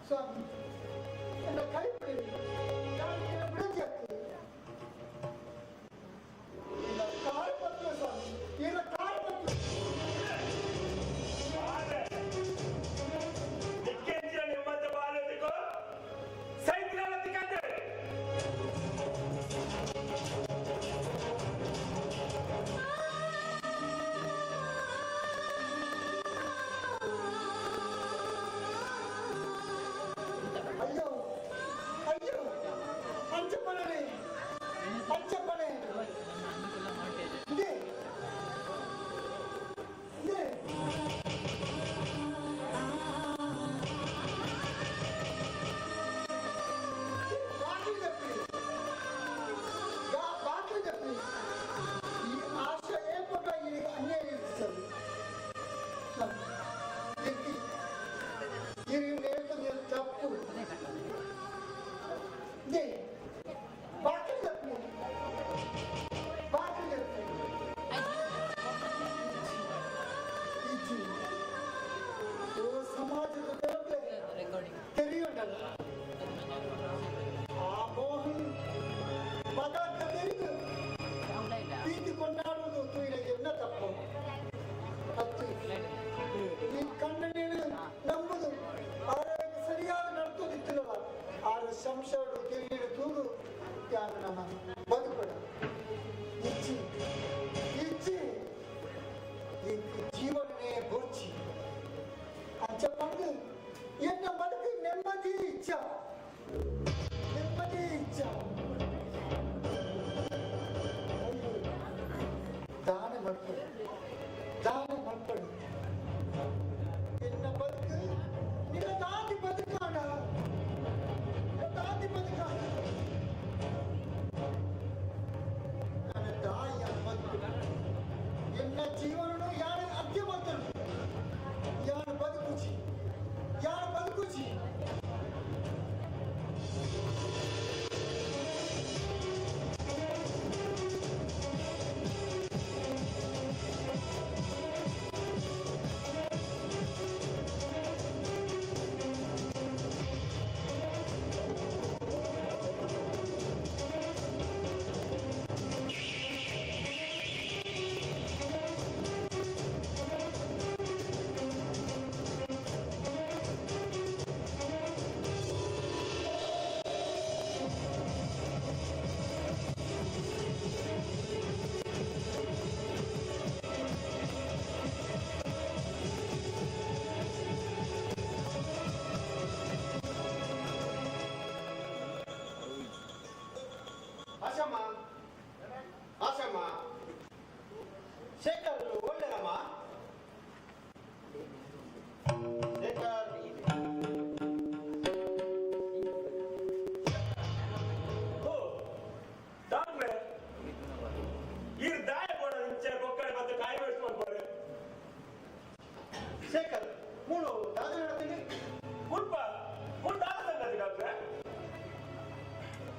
ಸ್ವಾಮಿ ಎನ್ನ ಕೈ ಬಿಡಿ ಬಿಡಕ್ಕೆ ಇಲ್ಲ ಕಾಳು ಪತ್ರ ಸ್ವಾಮಿ ಇಲ್ಲ ಕಾಳು ಪತ್ರ ನಿಮ್ಮಂತ ಬಾಲತಿಗೂ ಸೈನ್ಯಾಲತಿ ಕಂಡೆ ಅಯ್ಯೋ ಅಯ್ಯೋ ಪಂಚಪ್ಪಣೆ ಪಂಚಪ್ಪಣೆ ಇದೆ ಇದೆ ಬಾಕಿ ಜಪ್ಪಿ ಬಾಕಿ ಜಪ್ಪಿ ಈ ಆಶೆ ಏಪಟ ಈ ಅನ್ಯಾಯ ಇರಿಸಲು ಇರಿ ನೇತು ತಪ್ಪು ಇದೆ ಬಾಕಿ ಜಪ್ಪಿ ಬಾಕಿ ಜಪ್ಪಿ ಓ ಸಮಾಜದ ಬೆಳಕೆ ತೆರೆಯುಂಟಲ್ಲ ಆ ಮೋಹನ್ ಪದಾರ್ಥ ತೆರೆದು ಪ್ರೀತಿ ಕೊಂಡಾಡುವುದು ತುಯಿನ ಎನ್ನ ತಪ್ಪು ಹತ್ತು ಈ ಕಣ್ಣನೇನು ನಂಬುದು ಆರೋಗ್ಯ ಸರಿಯಾದ ನಡ್ತುತ್ತಿಲ್ಲವ ಆರು ಸಂಶಯಗಳು ತಿರುಗಿನ ತೂಗು ಯಾರು ನಮ್ಮ ಬದುಕಡ ಇಚ್ಚಿ ಇಚ್ಚಿ ಈ ಜೀವನನೇ ಬೋಚಿ ಅಂಚ ಪಂಡು ಎನ್ನ ಬದುಕು ನೆಮ್ಮದಿ ಇಚ್ಛ ನೆಮ್ಮದಿ ಇಚ್ಛ ದಾನ ಮಾಡ್ಕೊಳ್ಳಿ ದಾನ ಮಾಡ್ಕೊಳ್ಳಿ ಎನ್ನ ಬದುಕು ನಿನ್ನ ದಾದಿ ಬದುಕಾಣ ದಾದಿ ಬದುಕಾಣ ನನ್ನ ತಾಯಿಯ ಬದುಕು ಎನ್ನ ಜೀವನ ಯಾರ ಅದ್ಯ ಬಂದರು ಯಾರ ಬದುಕುಚಿ ಯಾರ ಬದುಕುಚಿ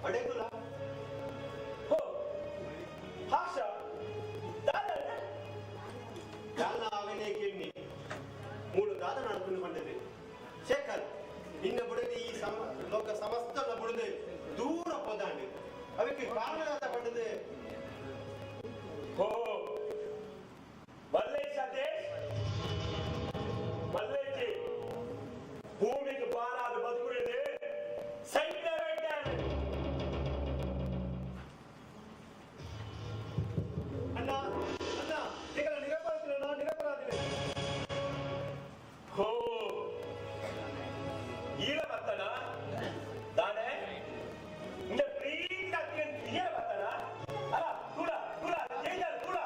ಅಡೆಗುಲ ಹೋ ಹಾಶ ದಾದ ಯಾಲ್ನ ಅವನೇ ಕೇಳಿ ಮೂಳು ದಾದ ನಡ್ಕೊಂಡು ಬಂದಿದೆ ಶೇಖರ್ ನಿನ್ನ ಬುಡದೆ ಈ ಲೋಕ ಸಮಸ್ತ ಬುಡದೆ ದೂರ ಹೋದಾಂಡು ಅವಕ್ಕೆ ಕಾರಣದಾತ ಪಡೆದು ಹೋ ಮಲ್ಲೇಶ್ ಸತೇಶ್ ಮಲ್ಲೇಶಿ ಭೂಮಿಗೆ ಬಾರಾದ ಬದುಕುಳಿದೆ ಸೈನ್ಯ ಅಣ್ಣ ಅಣ್ಣ ಈಗ ನಿರಪರಾಧಿನೇ ಹೋ ಈಳ ಬರ್ತಣ ದಾನೆ ನಿನ್ನ ಪ್ರೀತಿ ಅತ್ಯಂತ ಈಳ ಬರ್ತಣ ಅಲ್ಲ ಕೂಡ ಕೂಡ ಜೈಜಾಲ ಕೂಡ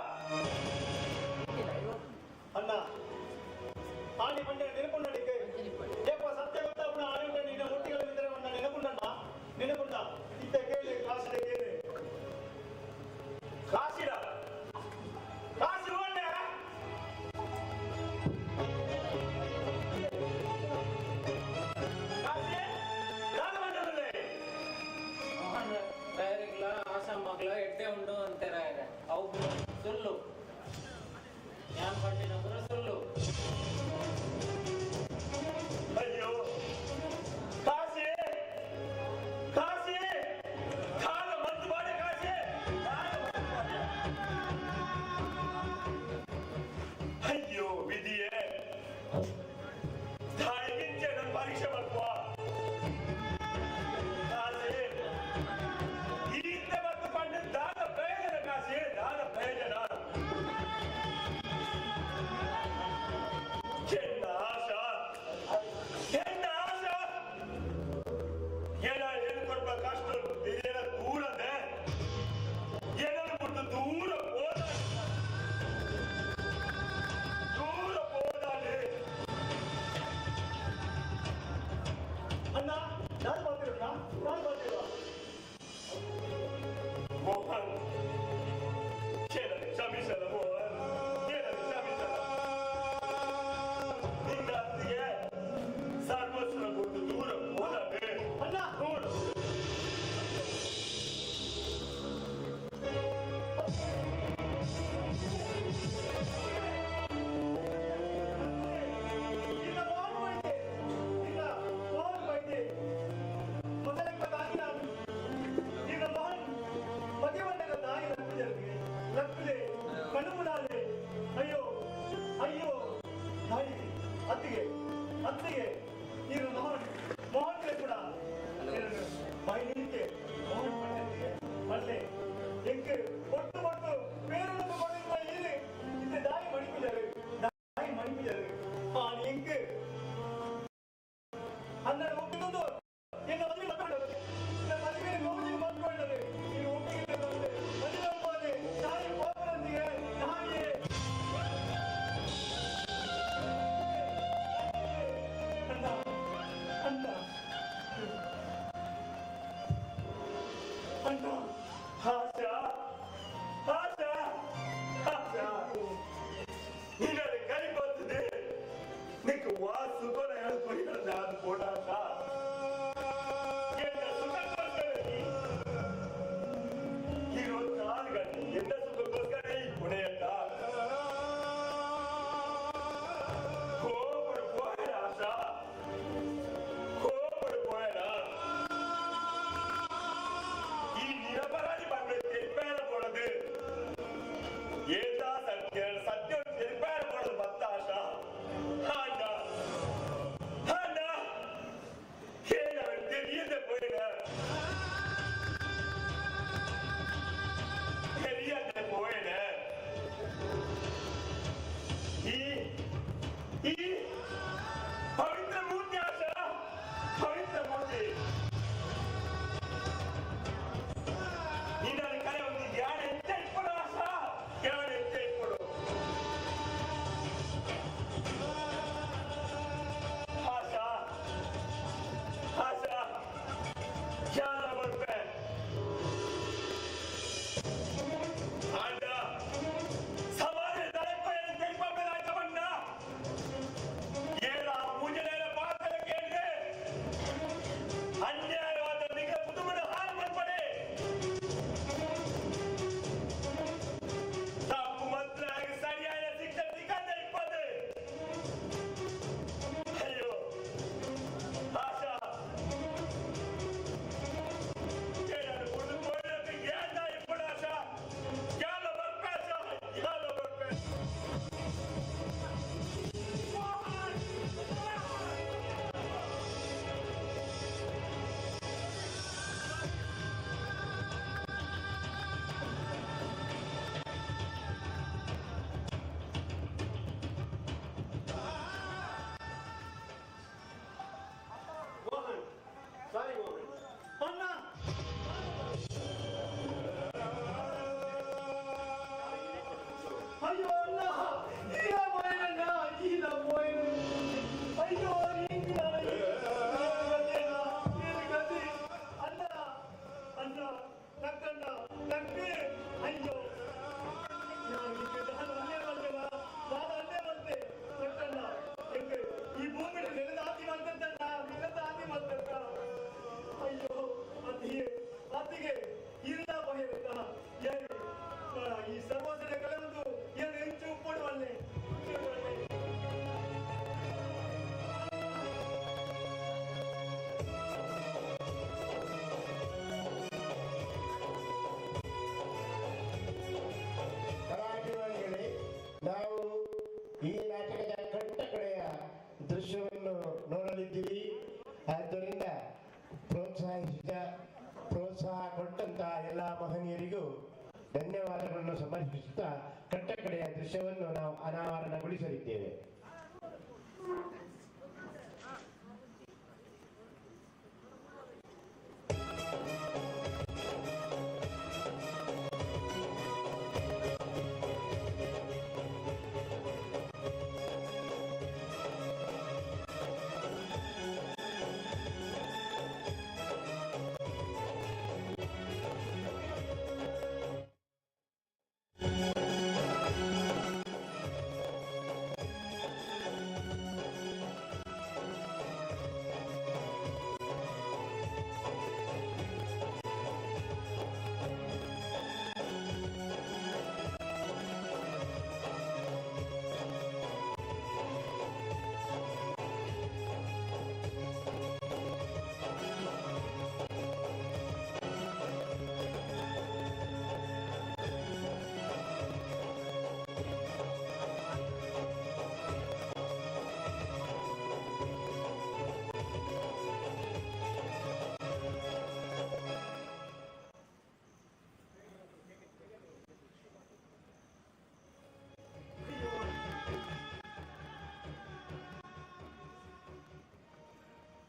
ವೀಕ್ಷಿಸುತ್ತಾ ಕಟ್ಟಕಡೆಯ ದೃಶ್ಯವನ್ನು ನಾವು ಅನಾವರಣಗೊಳಿಸಲಿದ್ದೇವೆ.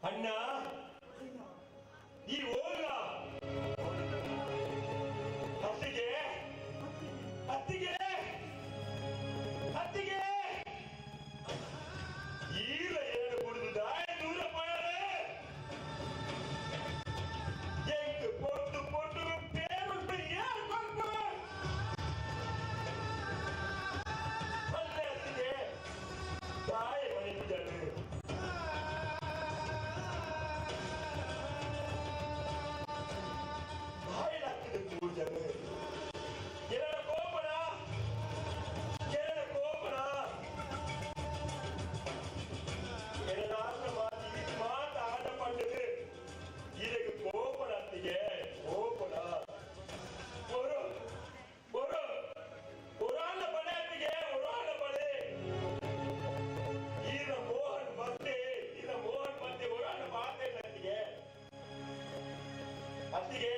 ಅಣ್ಣ ಈ ಹೋಗ ಅತ್ತಿಗೆ ಅತ್ತಿಗೆ ಅತ್ತಿಗೆ ಈಲ ಏನು ಕುಡಿದು ದಾಯ ದೂರ ಪಡರೆ ಎಂಟು ಪೊಟ್ಟು ಪೊಟ್ಟು ಪೇರುಂಟು ಯಾರು ಕೊಡ್ಪ ಅಲ್ಲೇ ಅತ್ತಿಗೆ ದಾಯ ಮಣಿದ್ದಾರೆ ಅತ್ತಿಗೆ